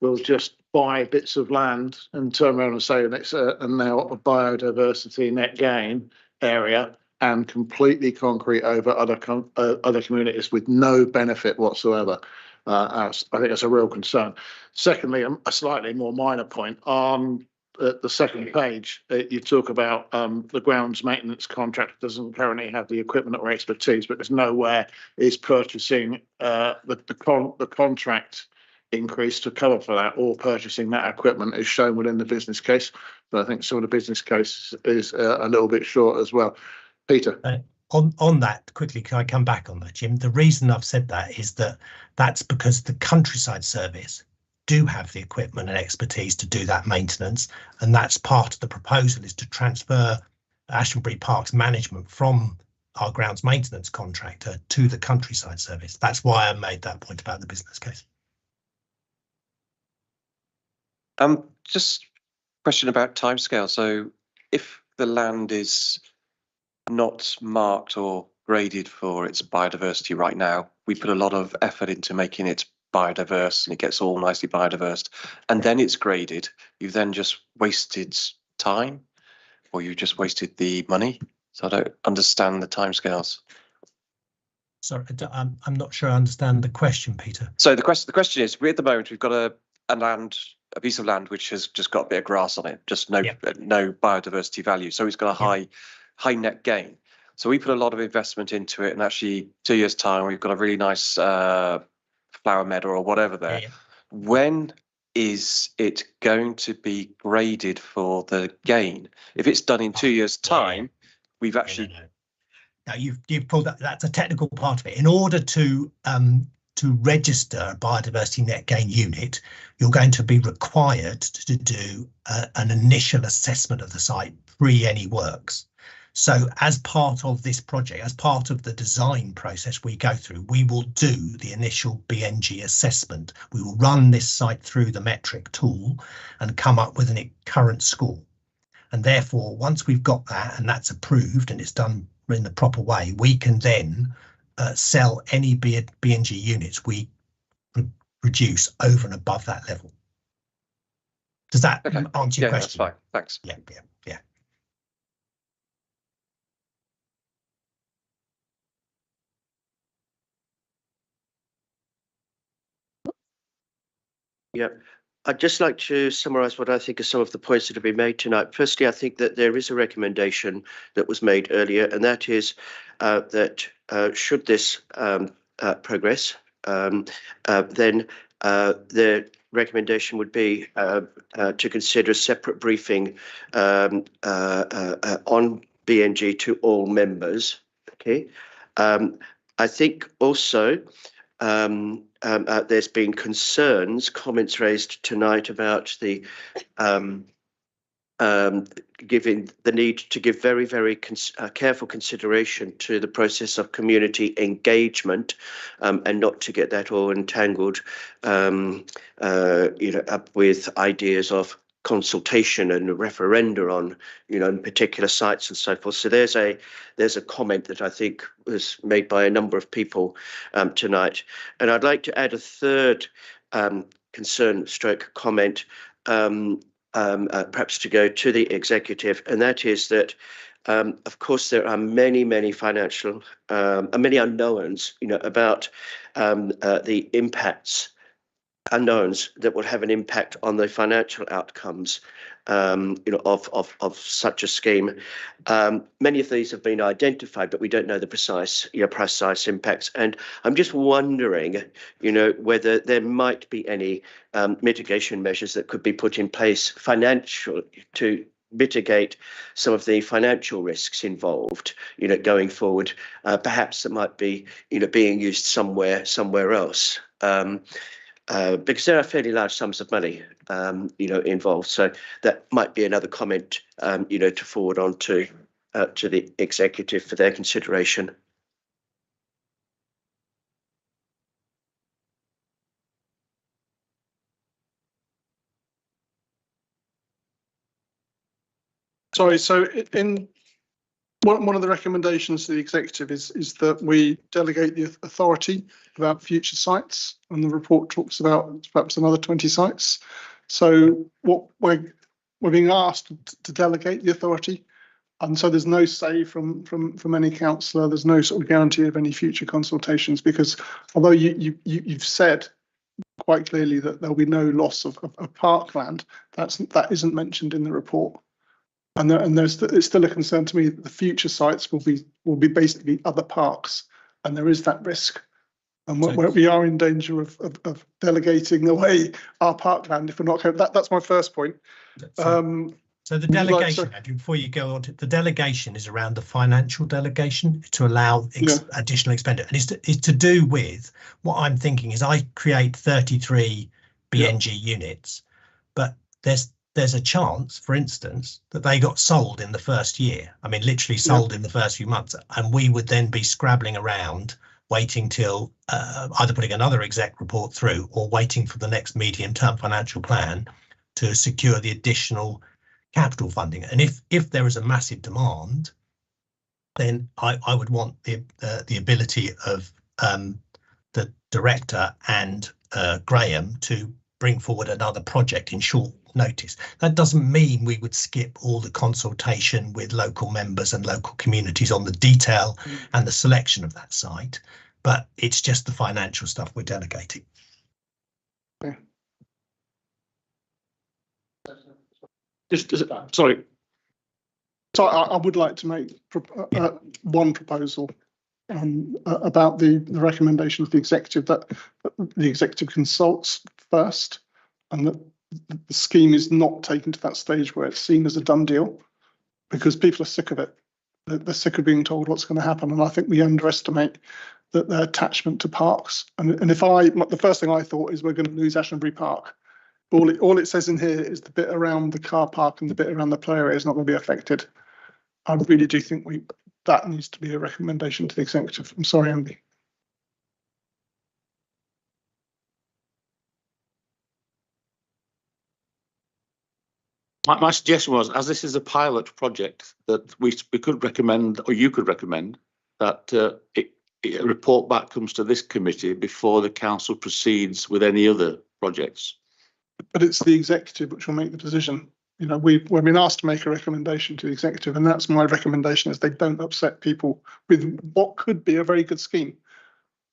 will just buy bits of land and turn around and say it's now a biodiversity net gain area and completely concrete over other communities with no benefit whatsoever. I think that's a real concern. Secondly, a slightly more minor point, on the second page, you talk about the grounds maintenance contractor doesn't currently have the equipment or expertise, but there's nowhere is purchasing the contract increase to cover for that, or purchasing that equipment is shown within the business case. But I think some of the business case is a little bit short as well. Peter. On that, quickly, can I come back on that, Jim? The reason I've said that is that's because the Countryside Service do have the equipment and expertise to do that maintenance, and that's part of the proposal, is to transfer Ashtonbury Park's management from our grounds maintenance contractor to the Countryside Service. That's why I made that point about the business case. Just a question about timescale. So if the land is not marked or graded for its biodiversity right now, we put a lot of effort into making it biodiverse and it gets all nicely biodiverse, and then it's graded, you've then just wasted time, or you just wasted the money. So I don't understand the timescales. Sorry, I'm not sure I understand the question, Peter. So the question is, at the moment we've got a piece of land which has just got a bit of grass on it, just no biodiversity value. So it's got a high net gain. So we put a lot of investment into it, and actually 2 years time we've got a really nice flower meadow or whatever there. When is it going to be graded for the gain? If it's done in 2 years time, we've actually Now you've pulled that. That's a technical part of it. In order to register a biodiversity net gain unit, you're going to be required to do an initial assessment of the site pre any works. So as part of this project, as part of the design process we go through, we will do the initial BNG assessment. We will run this site through the metric tool and come up with a current score. And therefore, once we've got that and that's approved and it's done in the proper way, we can then sell any BNG units we produce over and above that level. Does that Okay. answer your Yeah, that's question? fine. Thanks. Yeah. Yeah, I'd just like to summarise what I think are some of the points that have been made tonight. Firstly, I think that there is a recommendation that was made earlier, and that is that should this progress, then the recommendation would be to consider a separate briefing on BNG to all members. Okay. I think also there's been comments raised tonight about the giving the need to give very, very careful consideration to the process of community engagement, and not to get that all entangled, up with ideas of consultation and a referenda on, particular sites and so forth. So there's a comment that I think was made by a number of people tonight, and I'd like to add a third concern stroke comment, perhaps to go to the executive, and that is that of course there are many financial many unknowns about the unknowns that will have an impact on the financial outcomes of such a scheme. Many of these have been identified, but we don't know the precise impacts. And I'm just wondering, whether there might be any mitigation measures that could be put in place financial to mitigate some of the financial risks involved, going forward. Perhaps that might be, being used somewhere else. Because there are fairly large sums of money, involved. So that might be another comment, to forward on to the executive for their consideration. Sorry, so in one of the recommendations to the executive is that we delegate the authority about future sites, and the report talks about perhaps another 20 sites. So what we're being asked to delegate the authority, and so there's no say from any councillor. There's no sort of guarantee of any future consultations, because although you've said quite clearly that there'll be no loss of parkland, that isn't mentioned in the report. And it's still a concern to me that the future sites will be basically other parks, and there is that risk. And we are in danger of delegating away our parkland if we're not careful. That's my first point. So the delegation, Andrew, before you go on, the delegation is around the financial delegation to allow additional expenditure, and it's to do with what I'm thinking is I create 33 BNG units, but there's a chance, for instance, that they got sold in the first year. I mean, literally sold in the first few months, and we would then be scrabbling around, waiting till either putting another exec report through or waiting for the next medium-term financial plan to secure the additional capital funding. And if there is a massive demand, then I would want the ability of the director and Graham to bring forward another project in short notice. That doesn't mean we would skip all the consultation with local members and local communities on the detail and the selection of that site, but it's just the financial stuff we're delegating. Okay. Sorry. So I would like to make one proposal about the recommendation of the executive, that the executive consults first, and that the scheme is not taken to that stage where it's seen as a done deal, because people are sick of it. They're sick of being told what's going to happen, and I think we underestimate their attachment to parks. And if the first thing I thought is we're going to lose Ashtonbury Park. All it says in here is the bit around the car park and the bit around the play area is not going to be affected. I really do think that needs to be a recommendation to the executive. I'm sorry, Andy. My suggestion was, as this is a pilot project, that we could recommend, or you could recommend, that a report back comes to this committee before the council proceeds with any other projects. but it's the executive which will make the decision. You know, we've been asked to make a recommendation to the executive, and that's my recommendation: is they don't upset people with what could be a very good scheme.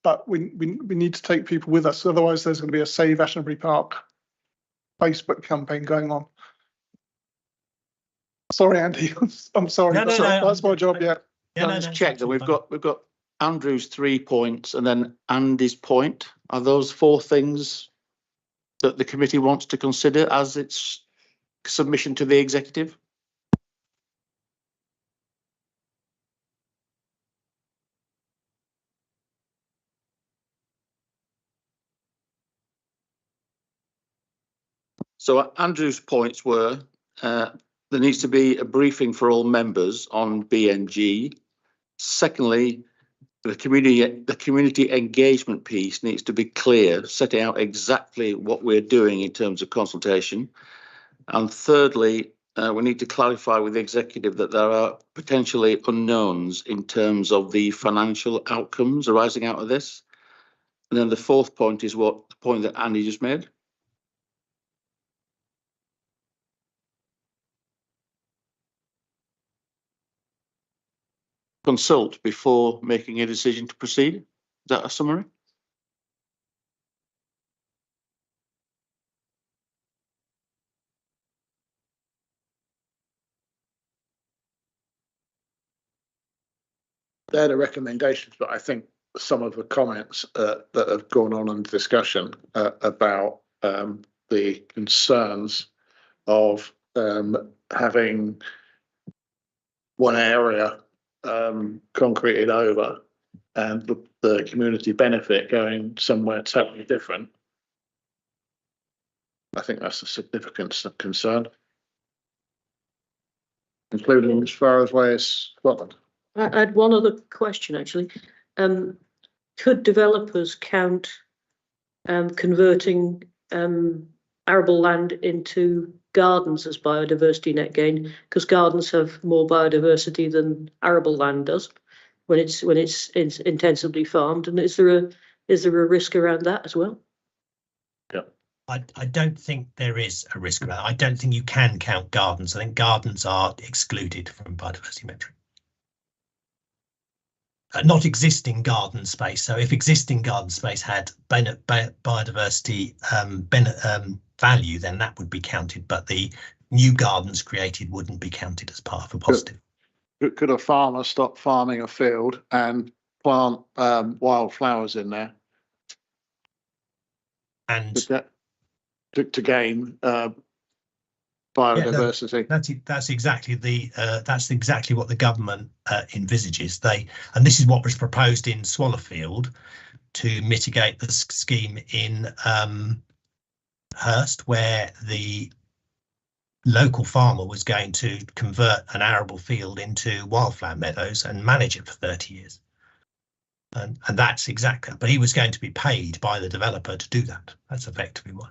But we need to take people with us, otherwise there's going to be a Save Ashenbury Park Facebook campaign going on. Sorry, Andy. I'm sorry. No, That's my job. Yeah. Can I just check that we've got Andrew's 3 points and then Andy's point. Are those 4 things that the committee wants to consider as its submission to the executive? So Andrew's points were there needs to be a briefing for all members on BNG. Secondly, the community engagement piece needs to be clear, setting out exactly what we're doing in terms of consultation. And thirdly, we need to clarify with the executive that there are potentially unknowns in terms of the financial outcomes arising out of this. And then the 4th point is the point that Andy just made. Consult before making a decision to proceed. Is that a summary? They're the recommendations, but I think some of the comments that have gone on in discussion about the concerns of having one area concreted over and the community benefit going somewhere totally different. I think that's a significant concern, including as far away as Scotland. I had one other question, actually. Could developers count converting arable land into gardens as biodiversity net gain? Because gardens have more biodiversity than arable land does when it's intensively farmed. And is there a risk around that as well? Yeah. I don't think there is a risk around that. I don't think you can count gardens. I think gardens are excluded from biodiversity metric. Not existing garden space. So if existing garden space had biodiversity value, then that would be counted, but the new gardens created wouldn't be counted as part of a positive. Could a farmer stop farming a field and plant wildflowers in there? And to gain biodiversity. Yeah, that's exactly what the government envisages. And this is what was proposed in Swallowfield to mitigate the scheme in Hurst, where the local farmer was going to convert an arable field into wildflower meadows and manage it for 30 years. And that's exactly, but he was going to be paid by the developer to do that. That's effectively what.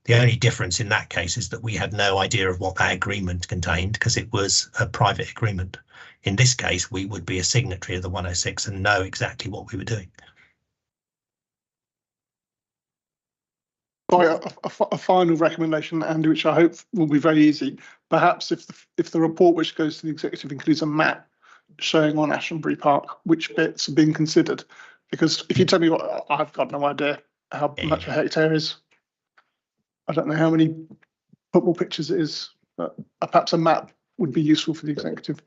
The only difference in that case is that we had no idea of what that agreement contained because it was a private agreement. In this case, we would be a signatory of the 106 and know exactly what we were doing. A final recommendation, Andy, which I hope will be very easy. Perhaps if the report which goes to the executive includes a map showing on Ashenbury Park which bits are being considered, because if you tell me what, I've got no idea how much a hectare is. I don't know how many football pitches it is, but perhaps a map would be useful for the executive.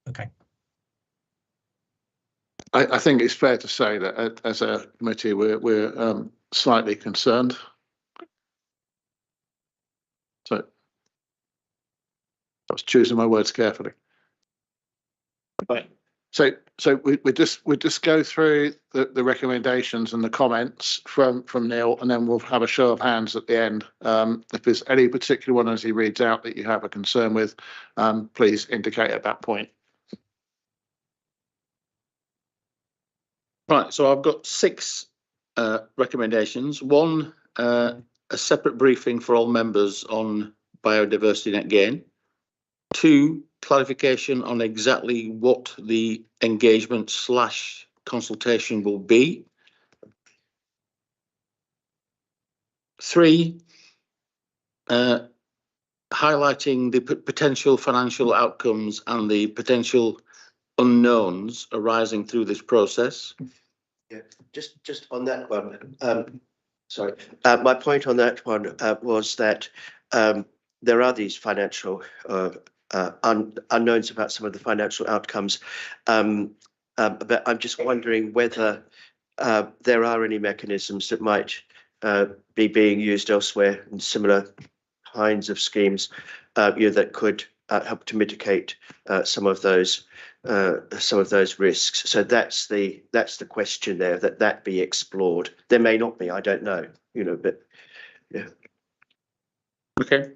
Okay. I think it's fair to say that as a committee, we're slightly concerned. So I was choosing my words carefully. Right. So we just go through the recommendations and the comments from Neil, and then we'll have a show of hands at the end. If there's any particular one as he reads out that you have a concern with, please indicate at that point. Right, so I've got 6 recommendations. 1, a separate briefing for all members on biodiversity net gain. 2, clarification on exactly what the engagement / consultation will be. 3, highlighting the potential financial outcomes and the potential unknowns arising through this process. Yeah, just on that one, sorry, my point on that one was that there are these financial unknowns about some of the financial outcomes, but I'm just wondering whether there are any mechanisms that might be being used elsewhere in similar kinds of schemes, that could help to mitigate some of those risks. So that's the question there, that be explored. There may not be, I don't know, but yeah. Okay.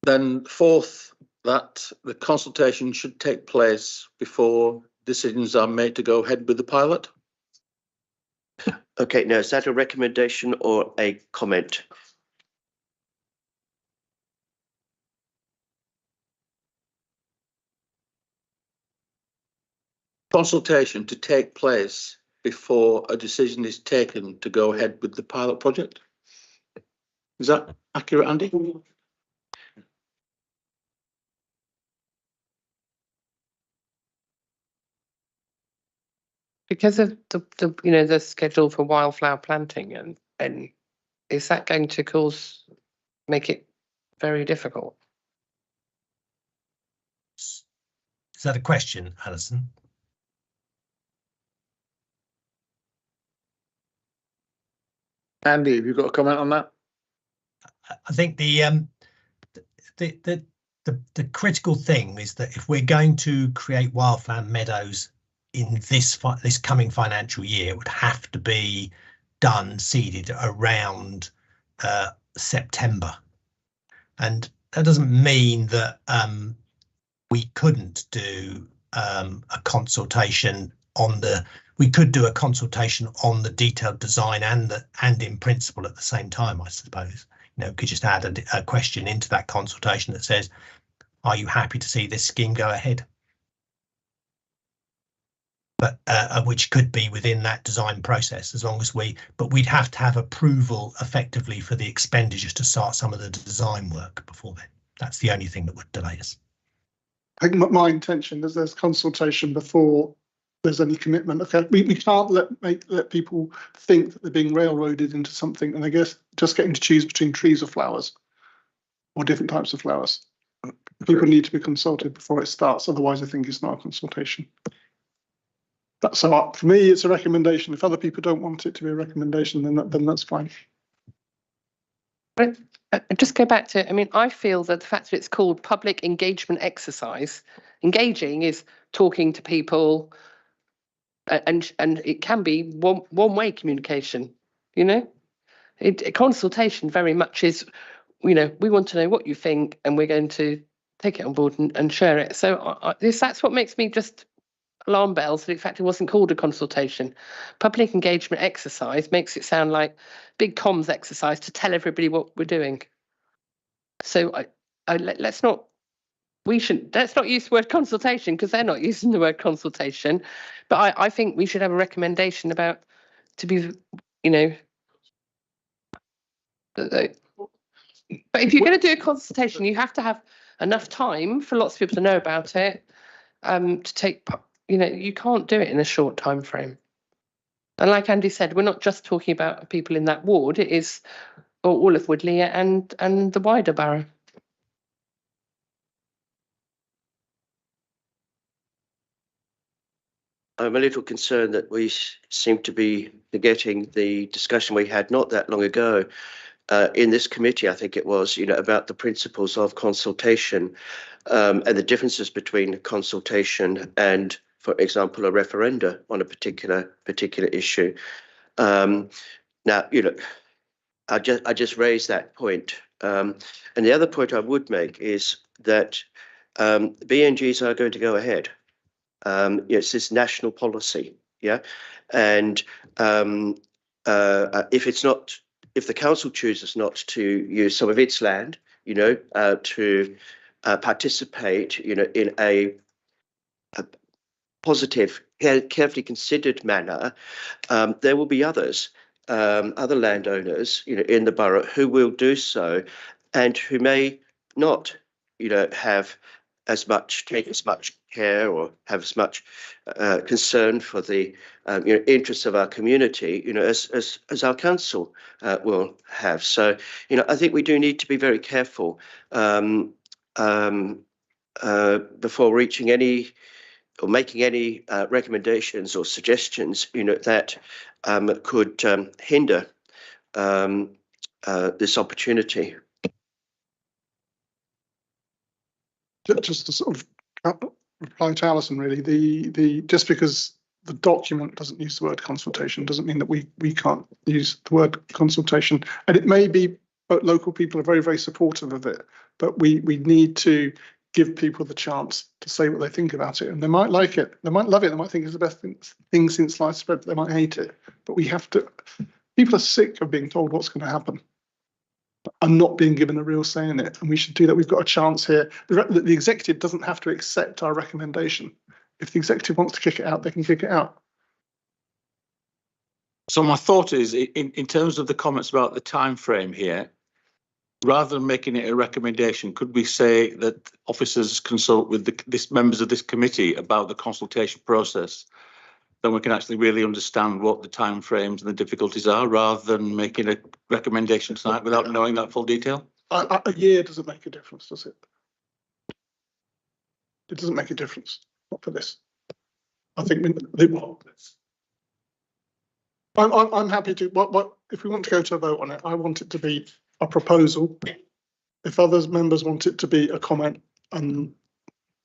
Then fourth, that the consultation should take place before decisions are made to go ahead with the pilot. Okay, now is that a recommendation or a comment? Consultation to take place before a decision is taken to go ahead with the pilot project. Is that accurate, Andy? Because of the schedule for wildflower planting, and is that going to make it very difficult? Is that a question, Alison? Andy, have you got a comment on that? I think the critical thing is that if we're going to create wildflower meadows in this coming financial year, it would have to be done, seeded around September. And that doesn't mean that we couldn't do a consultation on we could do a consultation on the detailed design and in principle at the same time, I suppose. We could just add a question into that consultation that says, are you happy to see this scheme go ahead? But which could be within that design process, as long as but we'd have to have approval effectively for the expenditures to start some of the design work before then. That's the only thing that would delay us. I think my intention is there's consultation before there's any commitment. Okay, we can't let people think that they're being railroaded into something, and I guess just getting to choose between trees or flowers, or different types of flowers. People need to be consulted before it starts. Otherwise, I think it's not a consultation. So for me, it's a recommendation. If other people don't want it to be a recommendation, then that's fine. But just go back to, I feel that the fact that it's called public engagement exercise, engaging is talking to people, and it can be one-way communication, consultation very much is, we want to know what you think and we're going to take it on board and share it. So that's what makes me just alarm bells that in fact it wasn't called a consultation. Public engagement exercise makes it sound like big comms exercise to tell everybody what we're doing. So let's not use the word consultation, because they're not using the word consultation. But I think we should have a recommendation about but if you're going to do a consultation, you have to have enough time for lots of people to know about it, to take. You can't do it in a short time frame. And like Andy said, we're not just talking about people in that ward. It is all of Woodley and the wider borough. I'm a little concerned that we seem to be forgetting the discussion we had not that long ago in this committee, I think it was, about the principles of consultation and the differences between consultation and, for example, a referenda on a particular issue. Now, I just raised that point. And the other point I would make is that BNGs are going to go ahead. It's this national policy, yeah, and if the council chooses not to use some of its land, to participate, in a positive, carefully considered manner, there will be others, other landowners, in the borough who will do so and who may not, have take as much care or have as much concern for the interests of our community, as our council will have. So, I think we do need to be very careful before reaching any or making any recommendations or suggestions, that could hinder this opportunity. Just to sort of reply to Alison, really, the just because the document doesn't use the word consultation doesn't mean that we can't use the word consultation. And it may be local people are very, very supportive of it, but we need to give people the chance to say what they think about it. And they might like it, they might love it, they might think it's the best thing since sliced bread, but they might hate it. But we have to, people are sick of being told what's going to happen and not being given a real say in it. And we should do that. We've got a chance here. The executive doesn't have to accept our recommendation. If the executive wants to kick it out, they can kick it out. So my thought is, in terms of the comments about the time frame here, rather than making it a recommendation, could we say that officers consult with this members of this committee about the consultation process? Then we can actually really understand what the time frames and the difficulties are, rather than making a recommendation tonight without knowing that full detail. A year doesn't make a difference, does it? It doesn't make a difference. Not for this. I think I'm happy to. What if we want to go to a vote on it? I want it to be a proposal. If others members want it to be a comment, and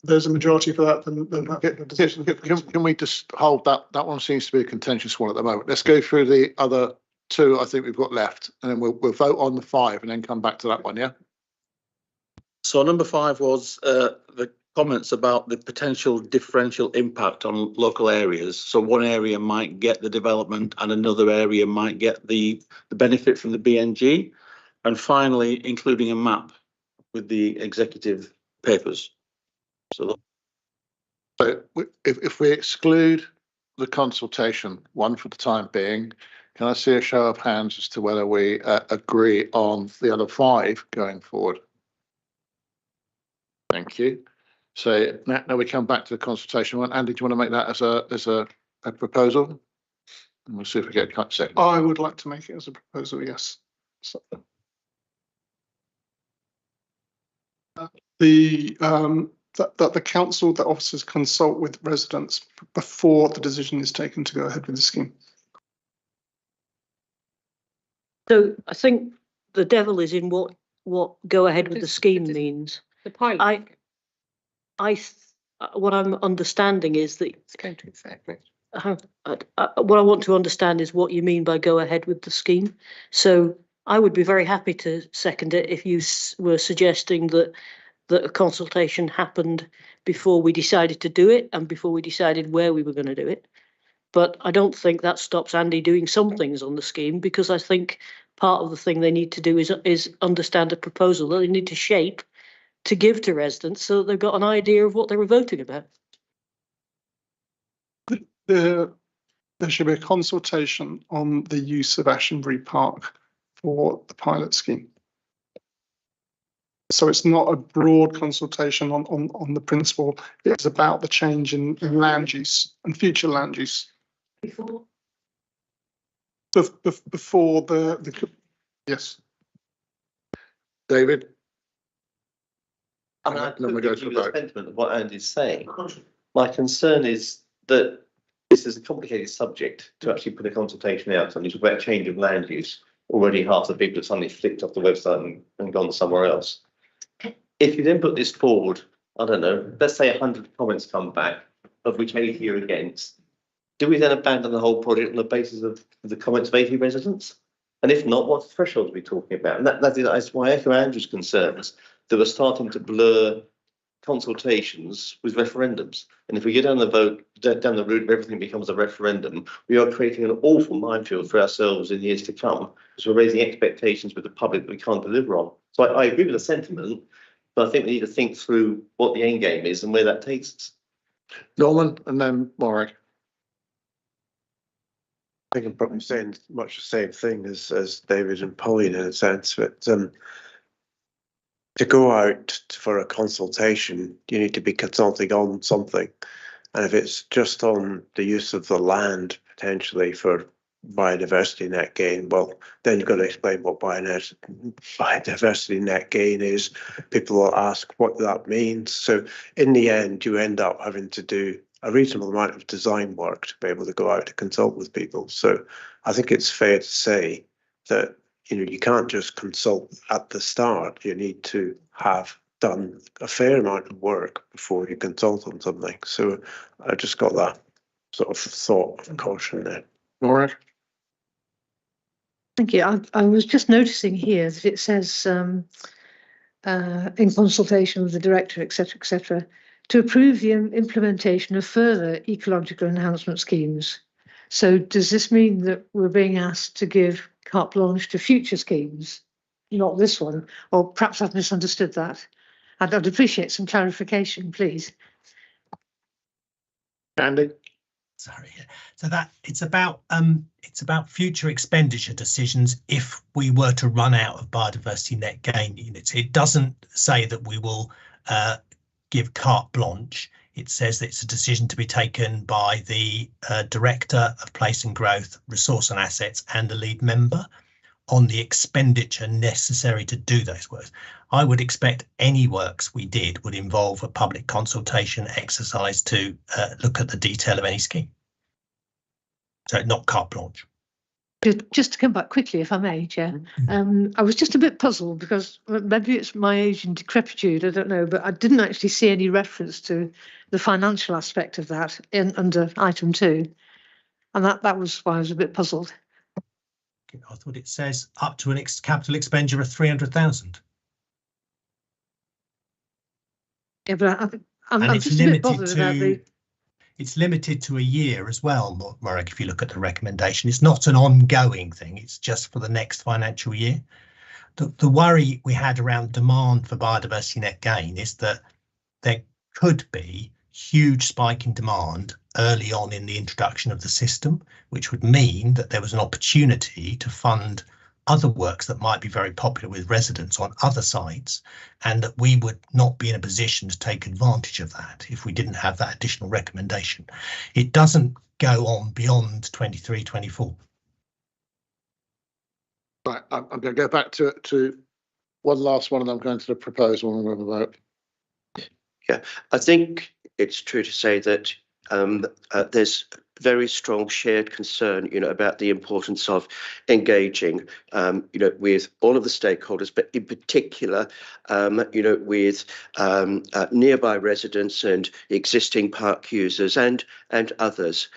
there's a majority for that, then I'll get the decision. Can we just hold that? That one seems to be a contentious one at the moment. Let's go through the other two I think we've got left, and then we'll vote on the 5 and then come back to that one, yeah? So number 5 was the comments about the potential differential impact on local areas. So one area might get the development and another area might get the benefit from the BNG. And finally, including a map with the executive papers. So if we exclude the consultation one for the time being, can I see a show of hands as to whether we agree on the other 5 going forward? Thank you. So now we come back to the consultation one. Andy, do you want to make that as a proposal? And we'll see if we get a second. I would like to make it as a proposal, yes. So, that the council, the officers consult with residents before the decision is taken to go ahead with the scheme. So I think the devil is in what go ahead with the scheme means. The pilot. What I'm understanding is that It's going to affect it. what I want to understand is what you mean by go ahead with the scheme. So I would be very happy to second it if you were suggesting that a consultation happened before we decided to do it and before we decided where we were going to do it. But I don't think that stops Andy doing some things on the scheme, because I think part of the thing they need to do is understand a proposal that they need to shape to give to residents so that they've got an idea of what they were voting about. There should be a consultation on the use of Ashenbury Park for the pilot scheme. So it's not a broad consultation on the principle. It's about the change in land use and future land use. Before the yes. David? And I agree with the sentiment of what Andy's saying. My concern is that this is a complicated subject to actually put a consultation out. And you talk about change of land use. Already half the people have suddenly flicked off the website and gone somewhere else. If you then put this forward, I don't know, let's say 100 comments come back, of which 80 are against. Do we then abandon the whole project on the basis of the comments of 80 residents? And if not, what threshold are we talking about? And that's why I echo Andrew's concerns that we're starting to blur consultations with referendums. And if we get down the route of everything becomes a referendum, we are creating an awful minefield for ourselves in years to come, because we're raising expectations with the public that we can't deliver on. So I agree with the sentiment, but I think we need to think through what the end game is and where that takes us. Norman and then Warwick. I think I'm probably saying much the same thing as David and Pauline in a sense, but to go out for a consultation, you need to be consulting on something. And if it's just on the use of the land potentially for biodiversity net gain, well, then you've got to explain what biodiversity net gain is. People will ask what that means. So in the end, you end up having to do a reasonable amount of design work to be able to go out to consult with people. So I think it's fair to say that, you know, you can't just consult at the start. You need to have done a fair amount of work before you consult on something. So I just got that sort of thought of caution there. Maura? Thank you. I was just noticing here that it says in consultation with the director, etc., to approve the implementation of further ecological enhancement schemes. So does this mean that we're being asked to give carte blanche to future schemes, not this one? Or perhaps I've misunderstood that. I'd appreciate some clarification, please. Andy? Sorry. So that it's about future expenditure decisions if we were to run out of biodiversity net gain units. It doesn't say that we will give carte blanche. It says that it's a decision to be taken by the Director of Place and Growth, Resource and Assets, and the lead member on the expenditure necessary to do those works. I would expect any works we did would involve a public consultation exercise to look at the detail of any scheme. So not carte blanche. Just to come back quickly, if I may, Chair. I was just a bit puzzled because maybe it's my age and decrepitude, I don't know, but I didn't actually see any reference to the financial aspect of that under item 2. And that was why I was a bit puzzled. I thought it says up to an capital expenditure of 300,000. Yeah, but I'm just a bit bothered about the... It's limited to a year as well, Marek, if you look at the recommendation. It's not an ongoing thing, it's just for the next financial year. The worry we had around demand for biodiversity net gain is that there could be huge spike in demand early on in the introduction of the system, which would mean that there was an opportunity to fund other works that might be very popular with residents on other sites, and that we would not be in a position to take advantage of that if we didn't have that additional recommendation. It doesn't go on beyond 23-24. Right, I'm going to go back to one last one, and I'm going to the proposal and we'll vote. Yeah, I think it's true to say that there's very strong shared concern, about the importance of engaging, with all of the stakeholders, but in particular, with nearby residents and existing park users and others.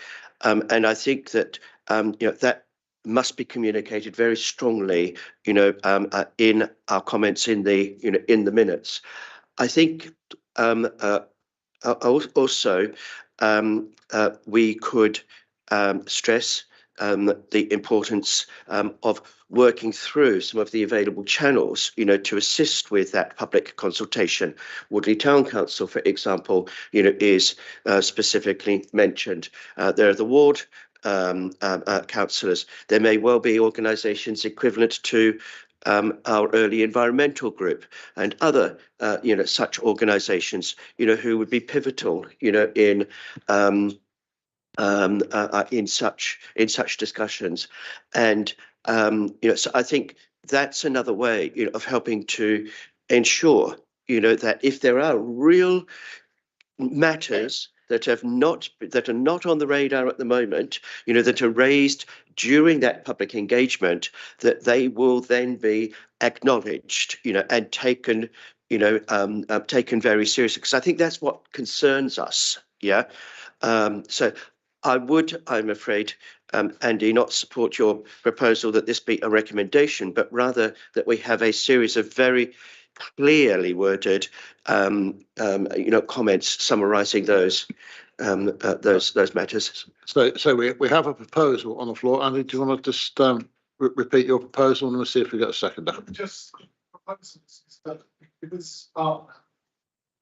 And I think that, that must be communicated very strongly, in our comments in the minutes. I think also we could stress the importance of working through some of the available channels, to assist with that public consultation. Woodley Town Council, for example, is specifically mentioned. There are the ward councillors. There may well be organisations equivalent to our early environmental group and other, such organisations, who would be pivotal, in such discussions. And so I think that's another way, of helping to ensure, that if there are real matters that are not on the radar at the moment, that are raised during that public engagement, that they will then be acknowledged, and taken, taken very seriously. Because I think that's what concerns us. Yeah. So I would, I'm afraid, Andy, not support your proposal that this be a recommendation, but rather that we have a series of very clearly worded, comments summarising those matters. So we have a proposal on the floor. Andy, do you want to just repeat your proposal, and we'll see if we get a second? Just proposals is that because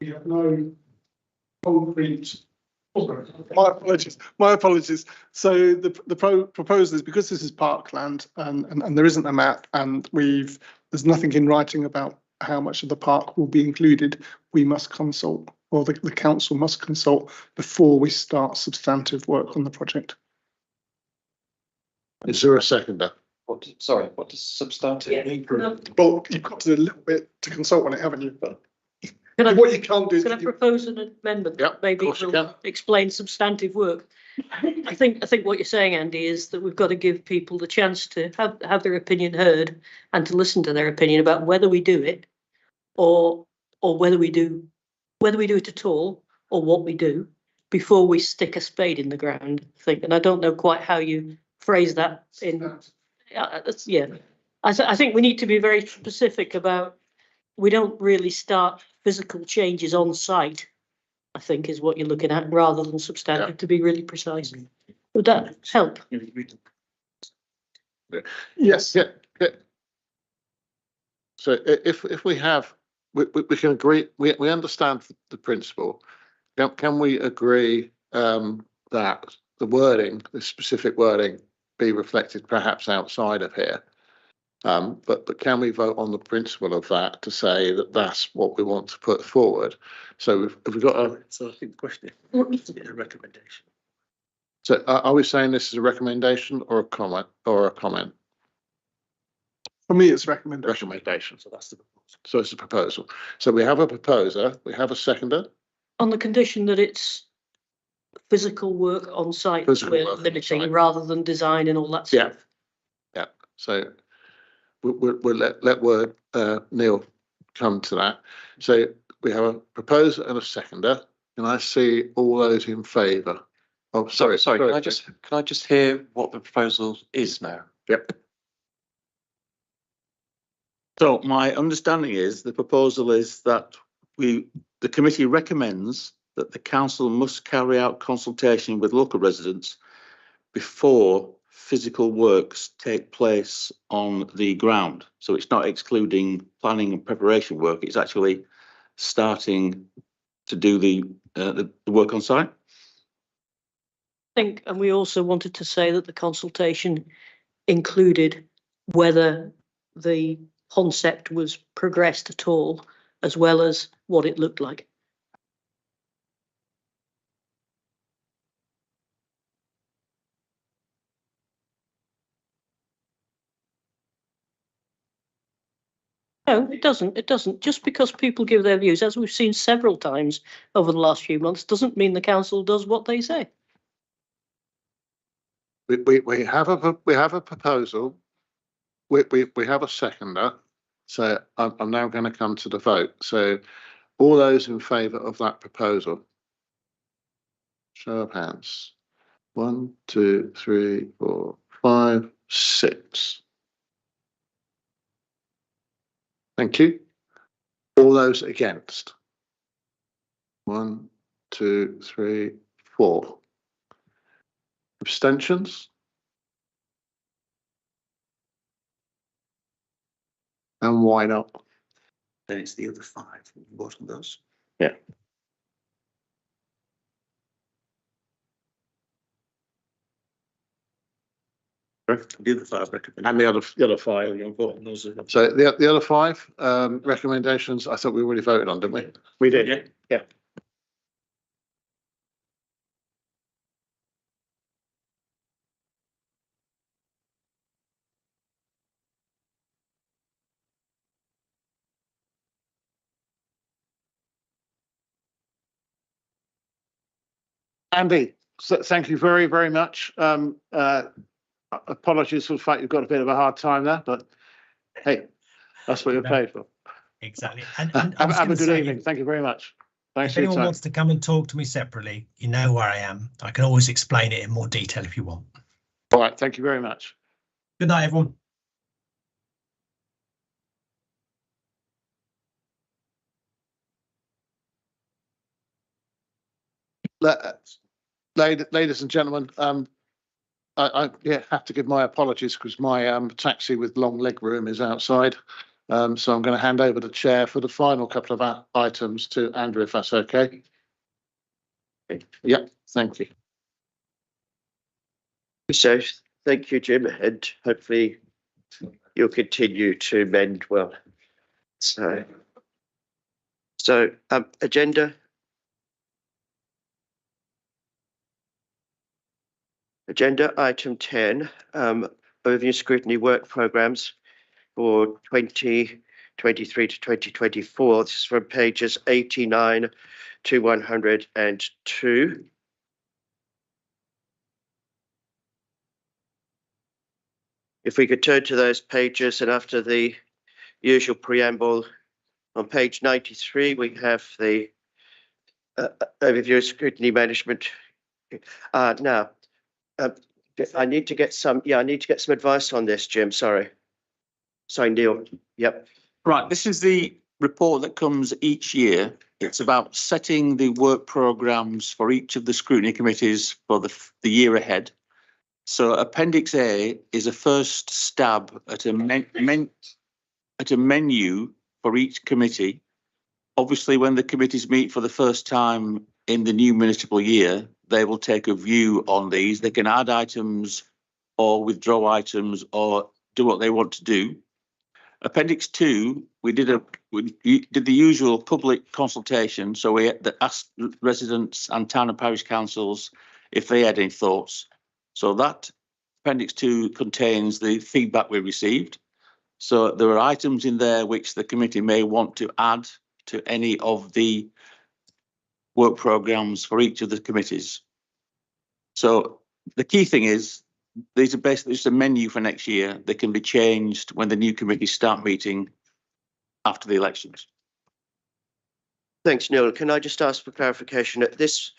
we have no concrete. My apologies. So the proposal is, because this is parkland and there isn't a map, and there's nothing in writing about how much of the park will be included, we must consult, or the council must consult before we start substantive work on the project. Is there a seconder? What, sorry, what does substantive mean? Well, you've got to do a little bit to consult on it, haven't you? But Can I, what you can't do is can I propose an amendment? Yep, Maybe of course you will can. explain substantive work. I think what you're saying, Andy, is that we've got to give people the chance to have their opinion heard and to listen to their opinion about whether we do it or whether we do it at all or what we do before we stick a spade in the ground. I think, and I don't know quite how you phrase that in. Yeah, I think we need to be very specific about. We don't really start physical changes on site, I think, is what you're looking at, rather than substantive, to be really precise. Would that help? Yes. Yeah. So if we have, we can agree, we understand the principle. Can we agree that the wording, the specific wording, be reflected perhaps outside of here? But can we vote on the principle of that to say that that's what we want to put forward? So if we've got a. So I think the question is a recommendation. So are we saying this is a recommendation or a comment or a comment? For me, it's recommendation. Recommendation. So that's the proposal. So it's a proposal. So we have a proposer, we have a seconder. On the condition that it's physical work on site, we're limiting rather than design and all that stuff. Yeah. So we'll let word Neil come to that. So we have a proposer and a seconder. Can I see all those in favour? Oh, sorry. Can I just hear what the proposal is now? Yep. So my understanding is the proposal is that the committee recommends that the council must carry out consultation with local residents before physical works take place on the ground. So it's not excluding planning and preparation work. It's actually starting to do the work on site. I think, and we also wanted to say that the consultation included whether the concept was progressed at all, as well as what it looked like. No, it doesn't. It doesn't. Just because people give their views, as we've seen several times over the last few months, doesn't mean the council does what they say. We have a proposal. We have a seconder. So I'm now going to come to the vote. So all those in favour of that proposal. Show of hands. 1, 2, 3, 4, 5, 6. Thank you. All those against. 1, 2, 3, 4. Abstentions? And why not? Then it's the other 5. Vote on those. Yeah. The other 5 recommend. And the other 5, you vote on those. So the other 5 recommendations, I thought we already voted on, didn't we? We did. Yeah. Andy, so thank you very, very much. Apologies for the fact you've got a bit of a hard time there, but hey, that's what you're paid for. Exactly. And have a good evening. Thank you very much. Thanks If for your anyone time. wants to come and talk to me separately, you know where I am. I can always explain it in more detail if you want. All right. Thank you very much. Good night, everyone. Ladies and gentlemen, I have to give my apologies because my taxi with long leg room is outside. So I'm going to hand over the chair for the final couple of items to Andrew, if that's okay. Yeah, thank you. So thank you, Jim, and hopefully you'll continue to mend well. Agenda item 10, overview scrutiny work programs for 2023 to 2024. This is from pages 89 to 102. If we could turn to those pages, and after the usual preamble, on page 93, we have the overview of scrutiny management. Now, I need to get some advice on this, Jim. Sorry, Neil. Yep. Right, this is the report that comes each year. It's about setting the work programmes for each of the scrutiny committees for the year ahead. So Appendix A is a first stab at a menu for each committee. Obviously, when the committees meet for the first time in the new municipal year, they will take a view on these. They can add items or withdraw items or do what they want to do. Appendix 2, we did the usual public consultation. So we asked residents and town and parish councils if they had any thoughts. So that Appendix 2 contains the feedback we received. So there are items in there which the committee may want to add to any of the work programmes for each of the committees. So the key thing is, these are basically just a menu for next year. They can be changed when the new committees start meeting after the elections. Thanks, Neil. Can I just ask for clarification at this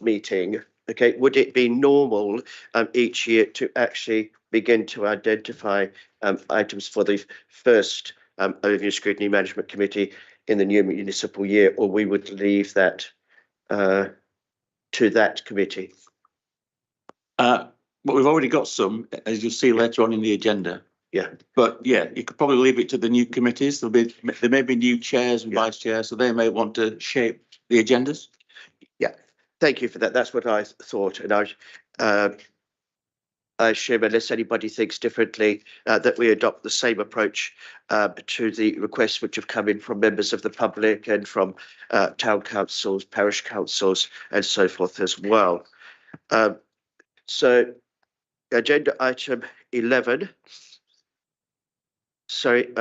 meeting? Okay, would it be normal each year to actually begin to identify items for the first overview scrutiny management committee in the new municipal year, or we would leave that to that committee? But we've already got some, as you'll see later on in the agenda. Yeah. But yeah, you could probably leave it to the new committees. There may be new chairs and vice chairs, so they may want to shape the agendas. Yeah, thank you for that. That's what I thought, and I assume, unless anybody thinks differently, that we adopt the same approach to the requests which have come in from members of the public and from town councils, parish councils, and so forth as well. So, agenda item 11. Sorry,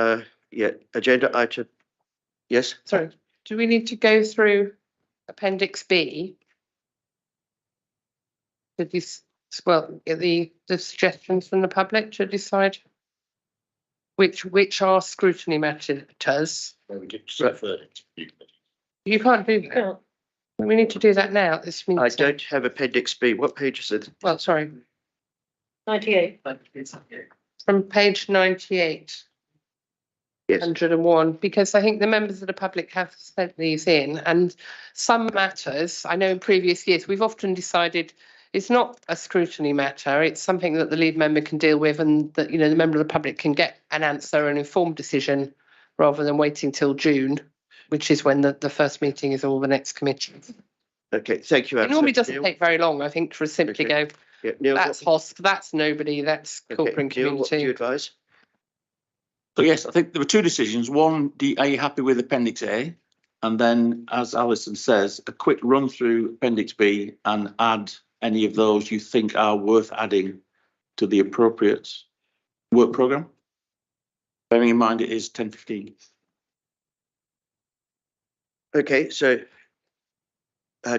agenda item. Yes. Sorry, do we need to go through Appendix B? Did you, well, the suggestions from the public to decide which are scrutiny matters? You can't do that. We need to do that now at this meeting. I don't have Appendix B. What page is it? Well, sorry. 98. From page 98. Yes. 101, because I think the members of the public have sent these in, and some matters, I know in previous years, we've often decided it's not a scrutiny matter, it's something that the lead member can deal with, and that, you know, the member of the public can get an answer, an informed decision, rather than waiting till June, which is when the first meeting is all the next committee. Okay, thank you. It normally doesn't take very long, I think, to simply go, Neil, that's HOSP, that's nobody, that's corporate and Neil, what do you community. advise? So yes, I think there were two decisions. One, are you happy with Appendix A? And then, as Alison says, a quick run through Appendix B and add any of those you think are worth adding to the appropriate work programme. Bearing in mind it is 10:15. Okay, so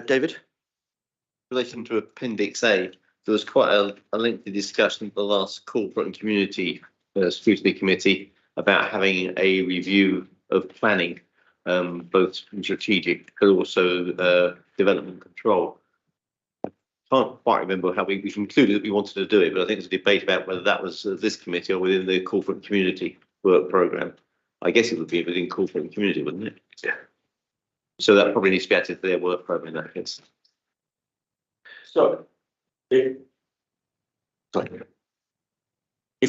David? In relation to Appendix A, there was quite a lengthy discussion at the last Corporate and Community Scrutiny Committee about having a review of planning, both strategic but also development control. I can't quite remember how we concluded that we wanted to do it, but I think there's a debate about whether that was this committee or within the Corporate and Community work programme. I guess it would be within Corporate and Community, wouldn't it? Yeah. So that probably needs to be added to their work programme in that case. So, if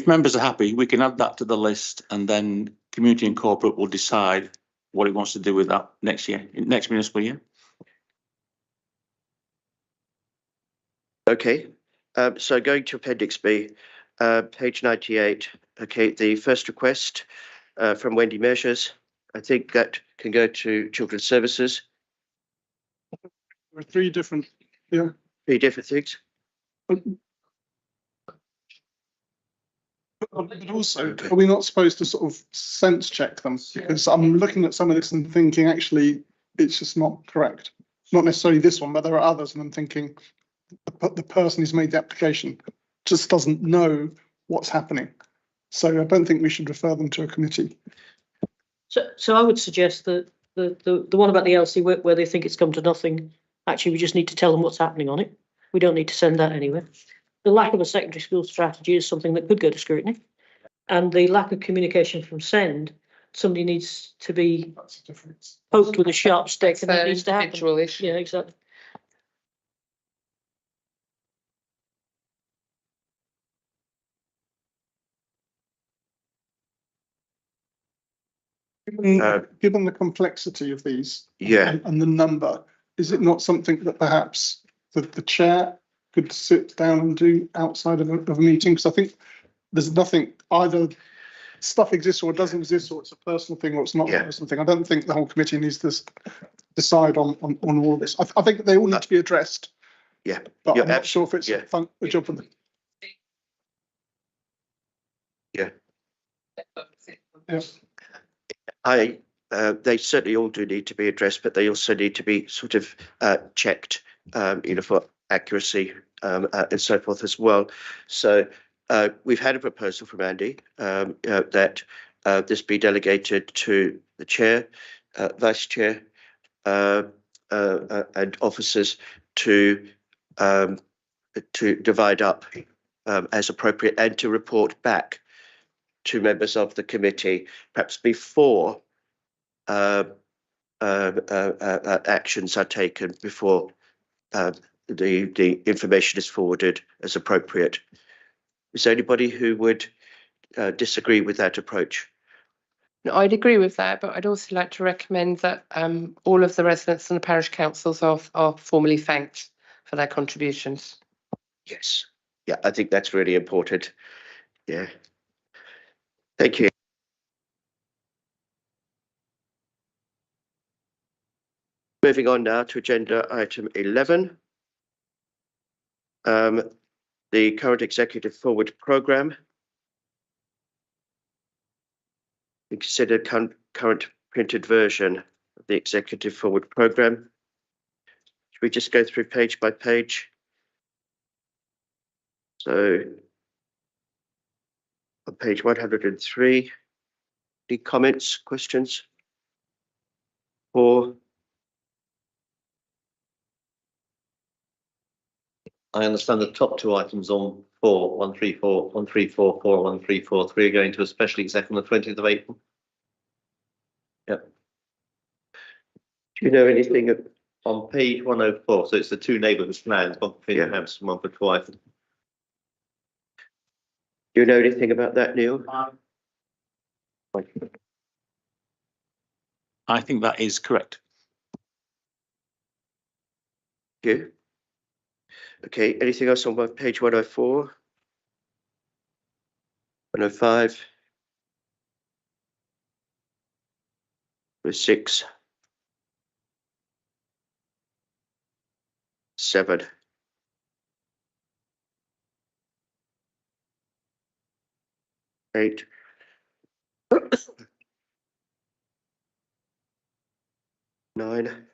members are happy, we can add that to the list, and then community and corporate will decide what it wants to do with that next year, next municipal year. Okay, so going to Appendix B, page 98. Okay, the first request from Wendy Measures. I think that can go to Children's Services. There are three different, yeah. Three different things. But also, are we not supposed to sort of sense check them? Because I'm looking at some of this and thinking, actually, it's just not correct. Not necessarily this one, but there are others, and I'm thinking the person who's made the application just doesn't know what's happening. So I don't think we should refer them to a committee. So I would suggest that the one about the LC work where they think it's come to nothing, actually, we just need to tell them what's happening on it. We don't need to send that anywhere. The lack of a secondary school strategy is something that could go to scrutiny. And the lack of communication from SEND, somebody needs to be poked with a sharp stick, and that needs to happen. Yeah, exactly. Given the complexity of these, yeah, and the number, is it not something that perhaps the chair could sit down and do outside of a meeting? Because I think there's nothing, either stuff exists or it doesn't exist, or it's a personal thing or it's not a personal thing. I don't think the whole committee needs to decide on all of this. I think they all need to be addressed. Yeah, but I'm not sure if it's a job for them. Yeah. Yeah. They certainly all do need to be addressed, but they also need to be sort of checked, for accuracy and so forth as well. So we've had a proposal from Andy that this be delegated to the chair, vice chair, and officers to divide up as appropriate and to report back to members of the committee, perhaps before actions are taken, before the information is forwarded as appropriate. Is there anybody who would disagree with that approach? No, I'd agree with that, but I'd also like to recommend that all of the residents and the parish councils are formally thanked for their contributions. Yes. Yeah, I think that's really important. Yeah. Thank you. Moving on now to agenda item 11. The current executive forward programme. Consider current printed version of the executive forward programme. Should we just go through page by page? So on page 103, any comments, questions? Or I understand the top two items on 134, 1344, 1343 are going to a special exec on the 20th of April. Yep. Do you know anything on page 104? So it's the two neighbourhood plans, one for Fingerhams and one for Twyford. Do you know anything about that, Neil? I think that is correct. Thank you. Okay, anything else on page 104? 105? 106? 7? 8? 9?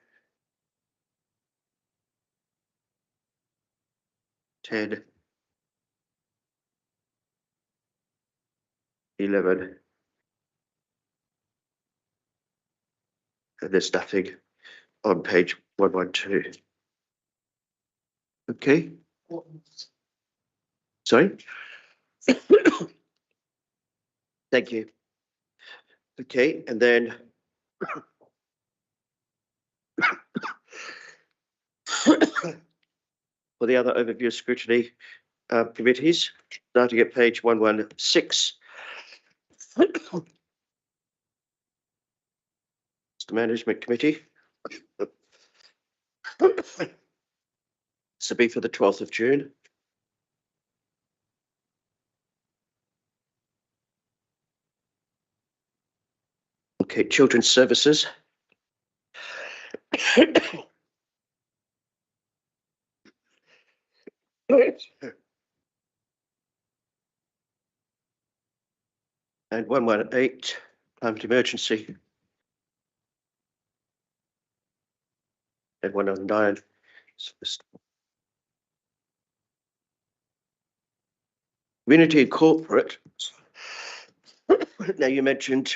10? 11? And there's nothing on page 112. Okay. Sorry? Thank you. Okay, and then for the other overview of scrutiny committees, starting at page 116. It's the Management Committee. This will be for the 12th of June. Okay, Children's Services. And 118, climate emergency. And 109. Community and corporate. Now you mentioned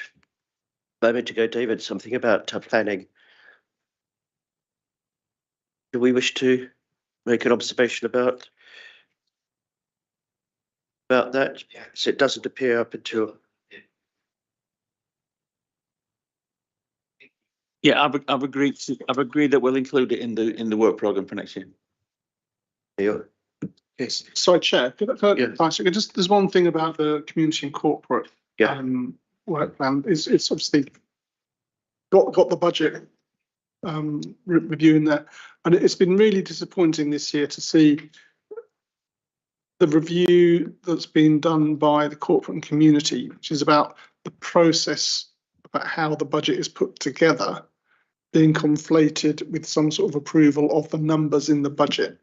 a moment ago, David, something about planning. Do we wish to make an observation about that? So it doesn't appear up until. Yeah, I've agreed that we'll include it in the work programme for next year. Yeah. Yes. Sorry, Chair. Just there's one thing about the community and corporate work plan. It's obviously got the budget review in there, and it's been really disappointing this year to see the review that's been done by the corporate and community, which is about the process about how the budget is put together, being conflated with some sort of approval of the numbers in the budget.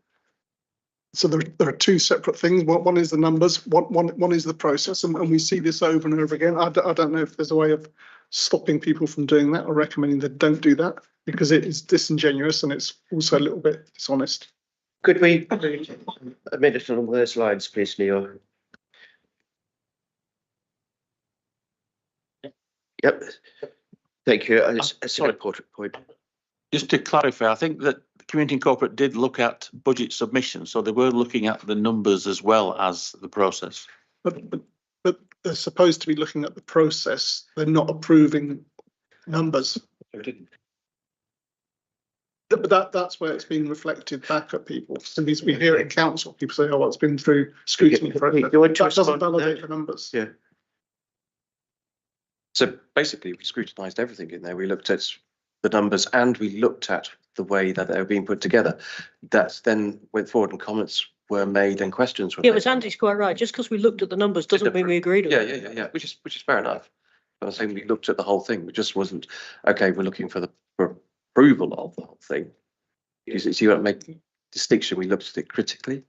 So there are two separate things. One is the numbers, one is the process, and we see this over and over again. I don't know if there's a way of stopping people from doing that or recommending they don't do that, because it is disingenuous and it's also a little bit dishonest. Could we a minute along those lines, please, Neil? Yep. Thank you. That's an important point. Just to clarify, I think that the community and corporate did look at budget submission, so they were looking at the numbers as well as the process. But they're supposed to be looking at the process. They're not approving numbers. But that's where it's being reflected back at people. So we hear it in council. People say, "Oh, well, it's been through scrutiny process." That doesn't validate the numbers. Yeah. So basically, we scrutinised everything in there. We looked at the numbers and we looked at the way that they were being put together. That then went forward and comments were made and questions were Yeah, made. but Andy's quite right. Just because we looked at the numbers doesn't mean we agreed with it. Yeah. Which is fair enough. But I'm saying we looked at the whole thing. It just wasn't okay. We're looking for approval of the whole thing. You see what I make distinction? We looked at it critically.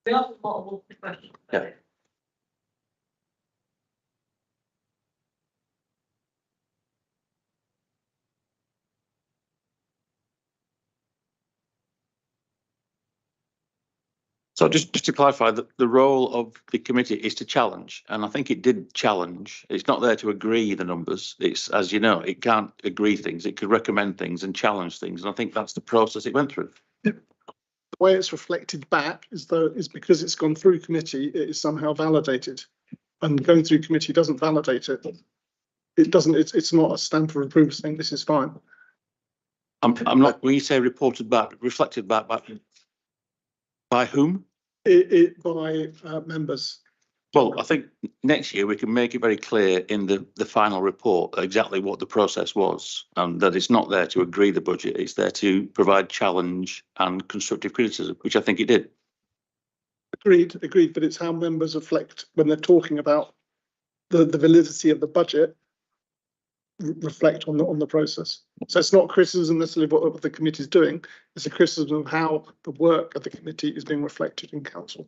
We asked multiple questions. Yeah. So just to clarify, the role of the committee is to challenge, and I think it did challenge. It's not there to agree the numbers. It's, as you know, it can't agree things. It could recommend things and challenge things, and I think that's the process it went through. The way it's reflected back is because it's gone through committee, it is somehow validated, and going through committee doesn't validate it. It doesn't. It's not a stamp of approval saying this is fine. I'm not. When you say reported back, reflected back by whom? By members. Well, I think next year we can make it very clear in the final report exactly what the process was, and that it's not there to agree the budget. It's there to provide challenge and constructive criticism, which I think it did. Agreed. But it's how members reflect when they're talking about the validity of the budget. Reflect on the process. So it's not criticism necessarily of what the committee is doing. It's a criticism of how the work of the committee is being reflected in council.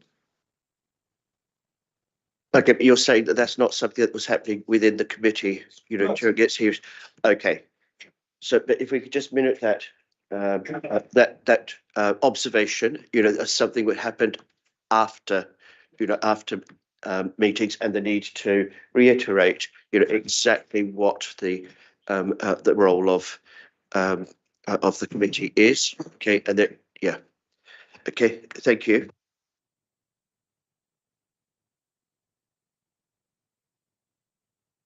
Okay, but you're saying that that's not something that was happening within the committee, during its hearings. Okay. So, but if we could just minute that observation, as something that happened after, after meetings, and the need to reiterate, exactly what the role of the committee is. Okay, and then okay, thank you.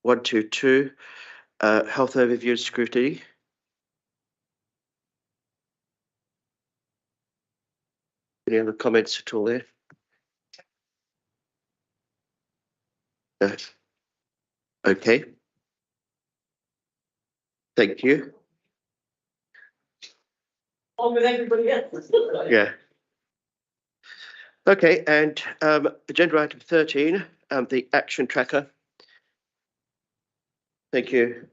One, two, health overview and scrutiny. Any other comments at all there? Okay. Thank you. On with everybody else. Yeah. Okay, and agenda item 13, the action tracker. Thank you,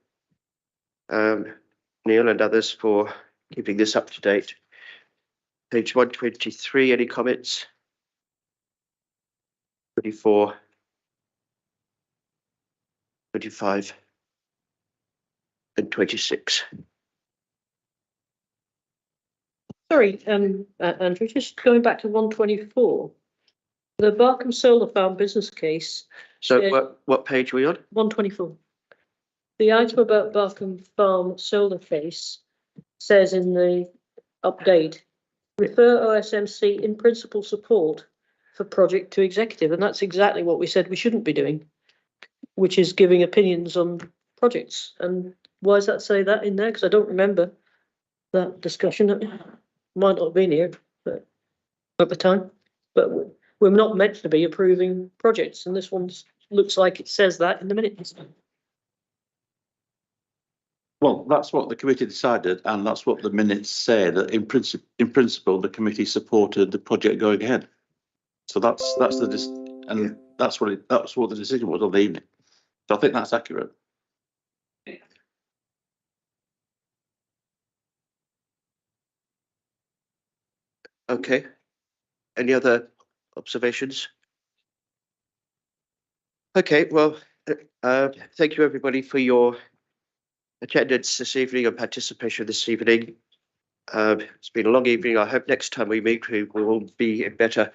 Neil and others for keeping this up to date. Page 123, any comments? 24, 25, and 26. Sorry, Andrew, just going back to 124. The Barkham Solar Farm business case. So what page are we on? 124. The item about Barkham Farm solar case says in the update, refer OSMC in principle support for project to executive. And that's exactly what we said we shouldn't be doing, which is giving opinions on projects. And why does that say that in there? Because I don't remember that discussion. It might not have been here but at the time, but we're not meant to be approving projects. And this one looks like it says that in the minutes. Well, that's what the committee decided, and that's what the minutes say, that in principle, the committee supported the project going ahead. So that's what the decision was on the evening. So I think that's accurate. Okay. Any other observations? Okay, well, thank you everybody for your attendance this evening and participation this evening. It's been a long evening. I hope next time we meet, we will be in better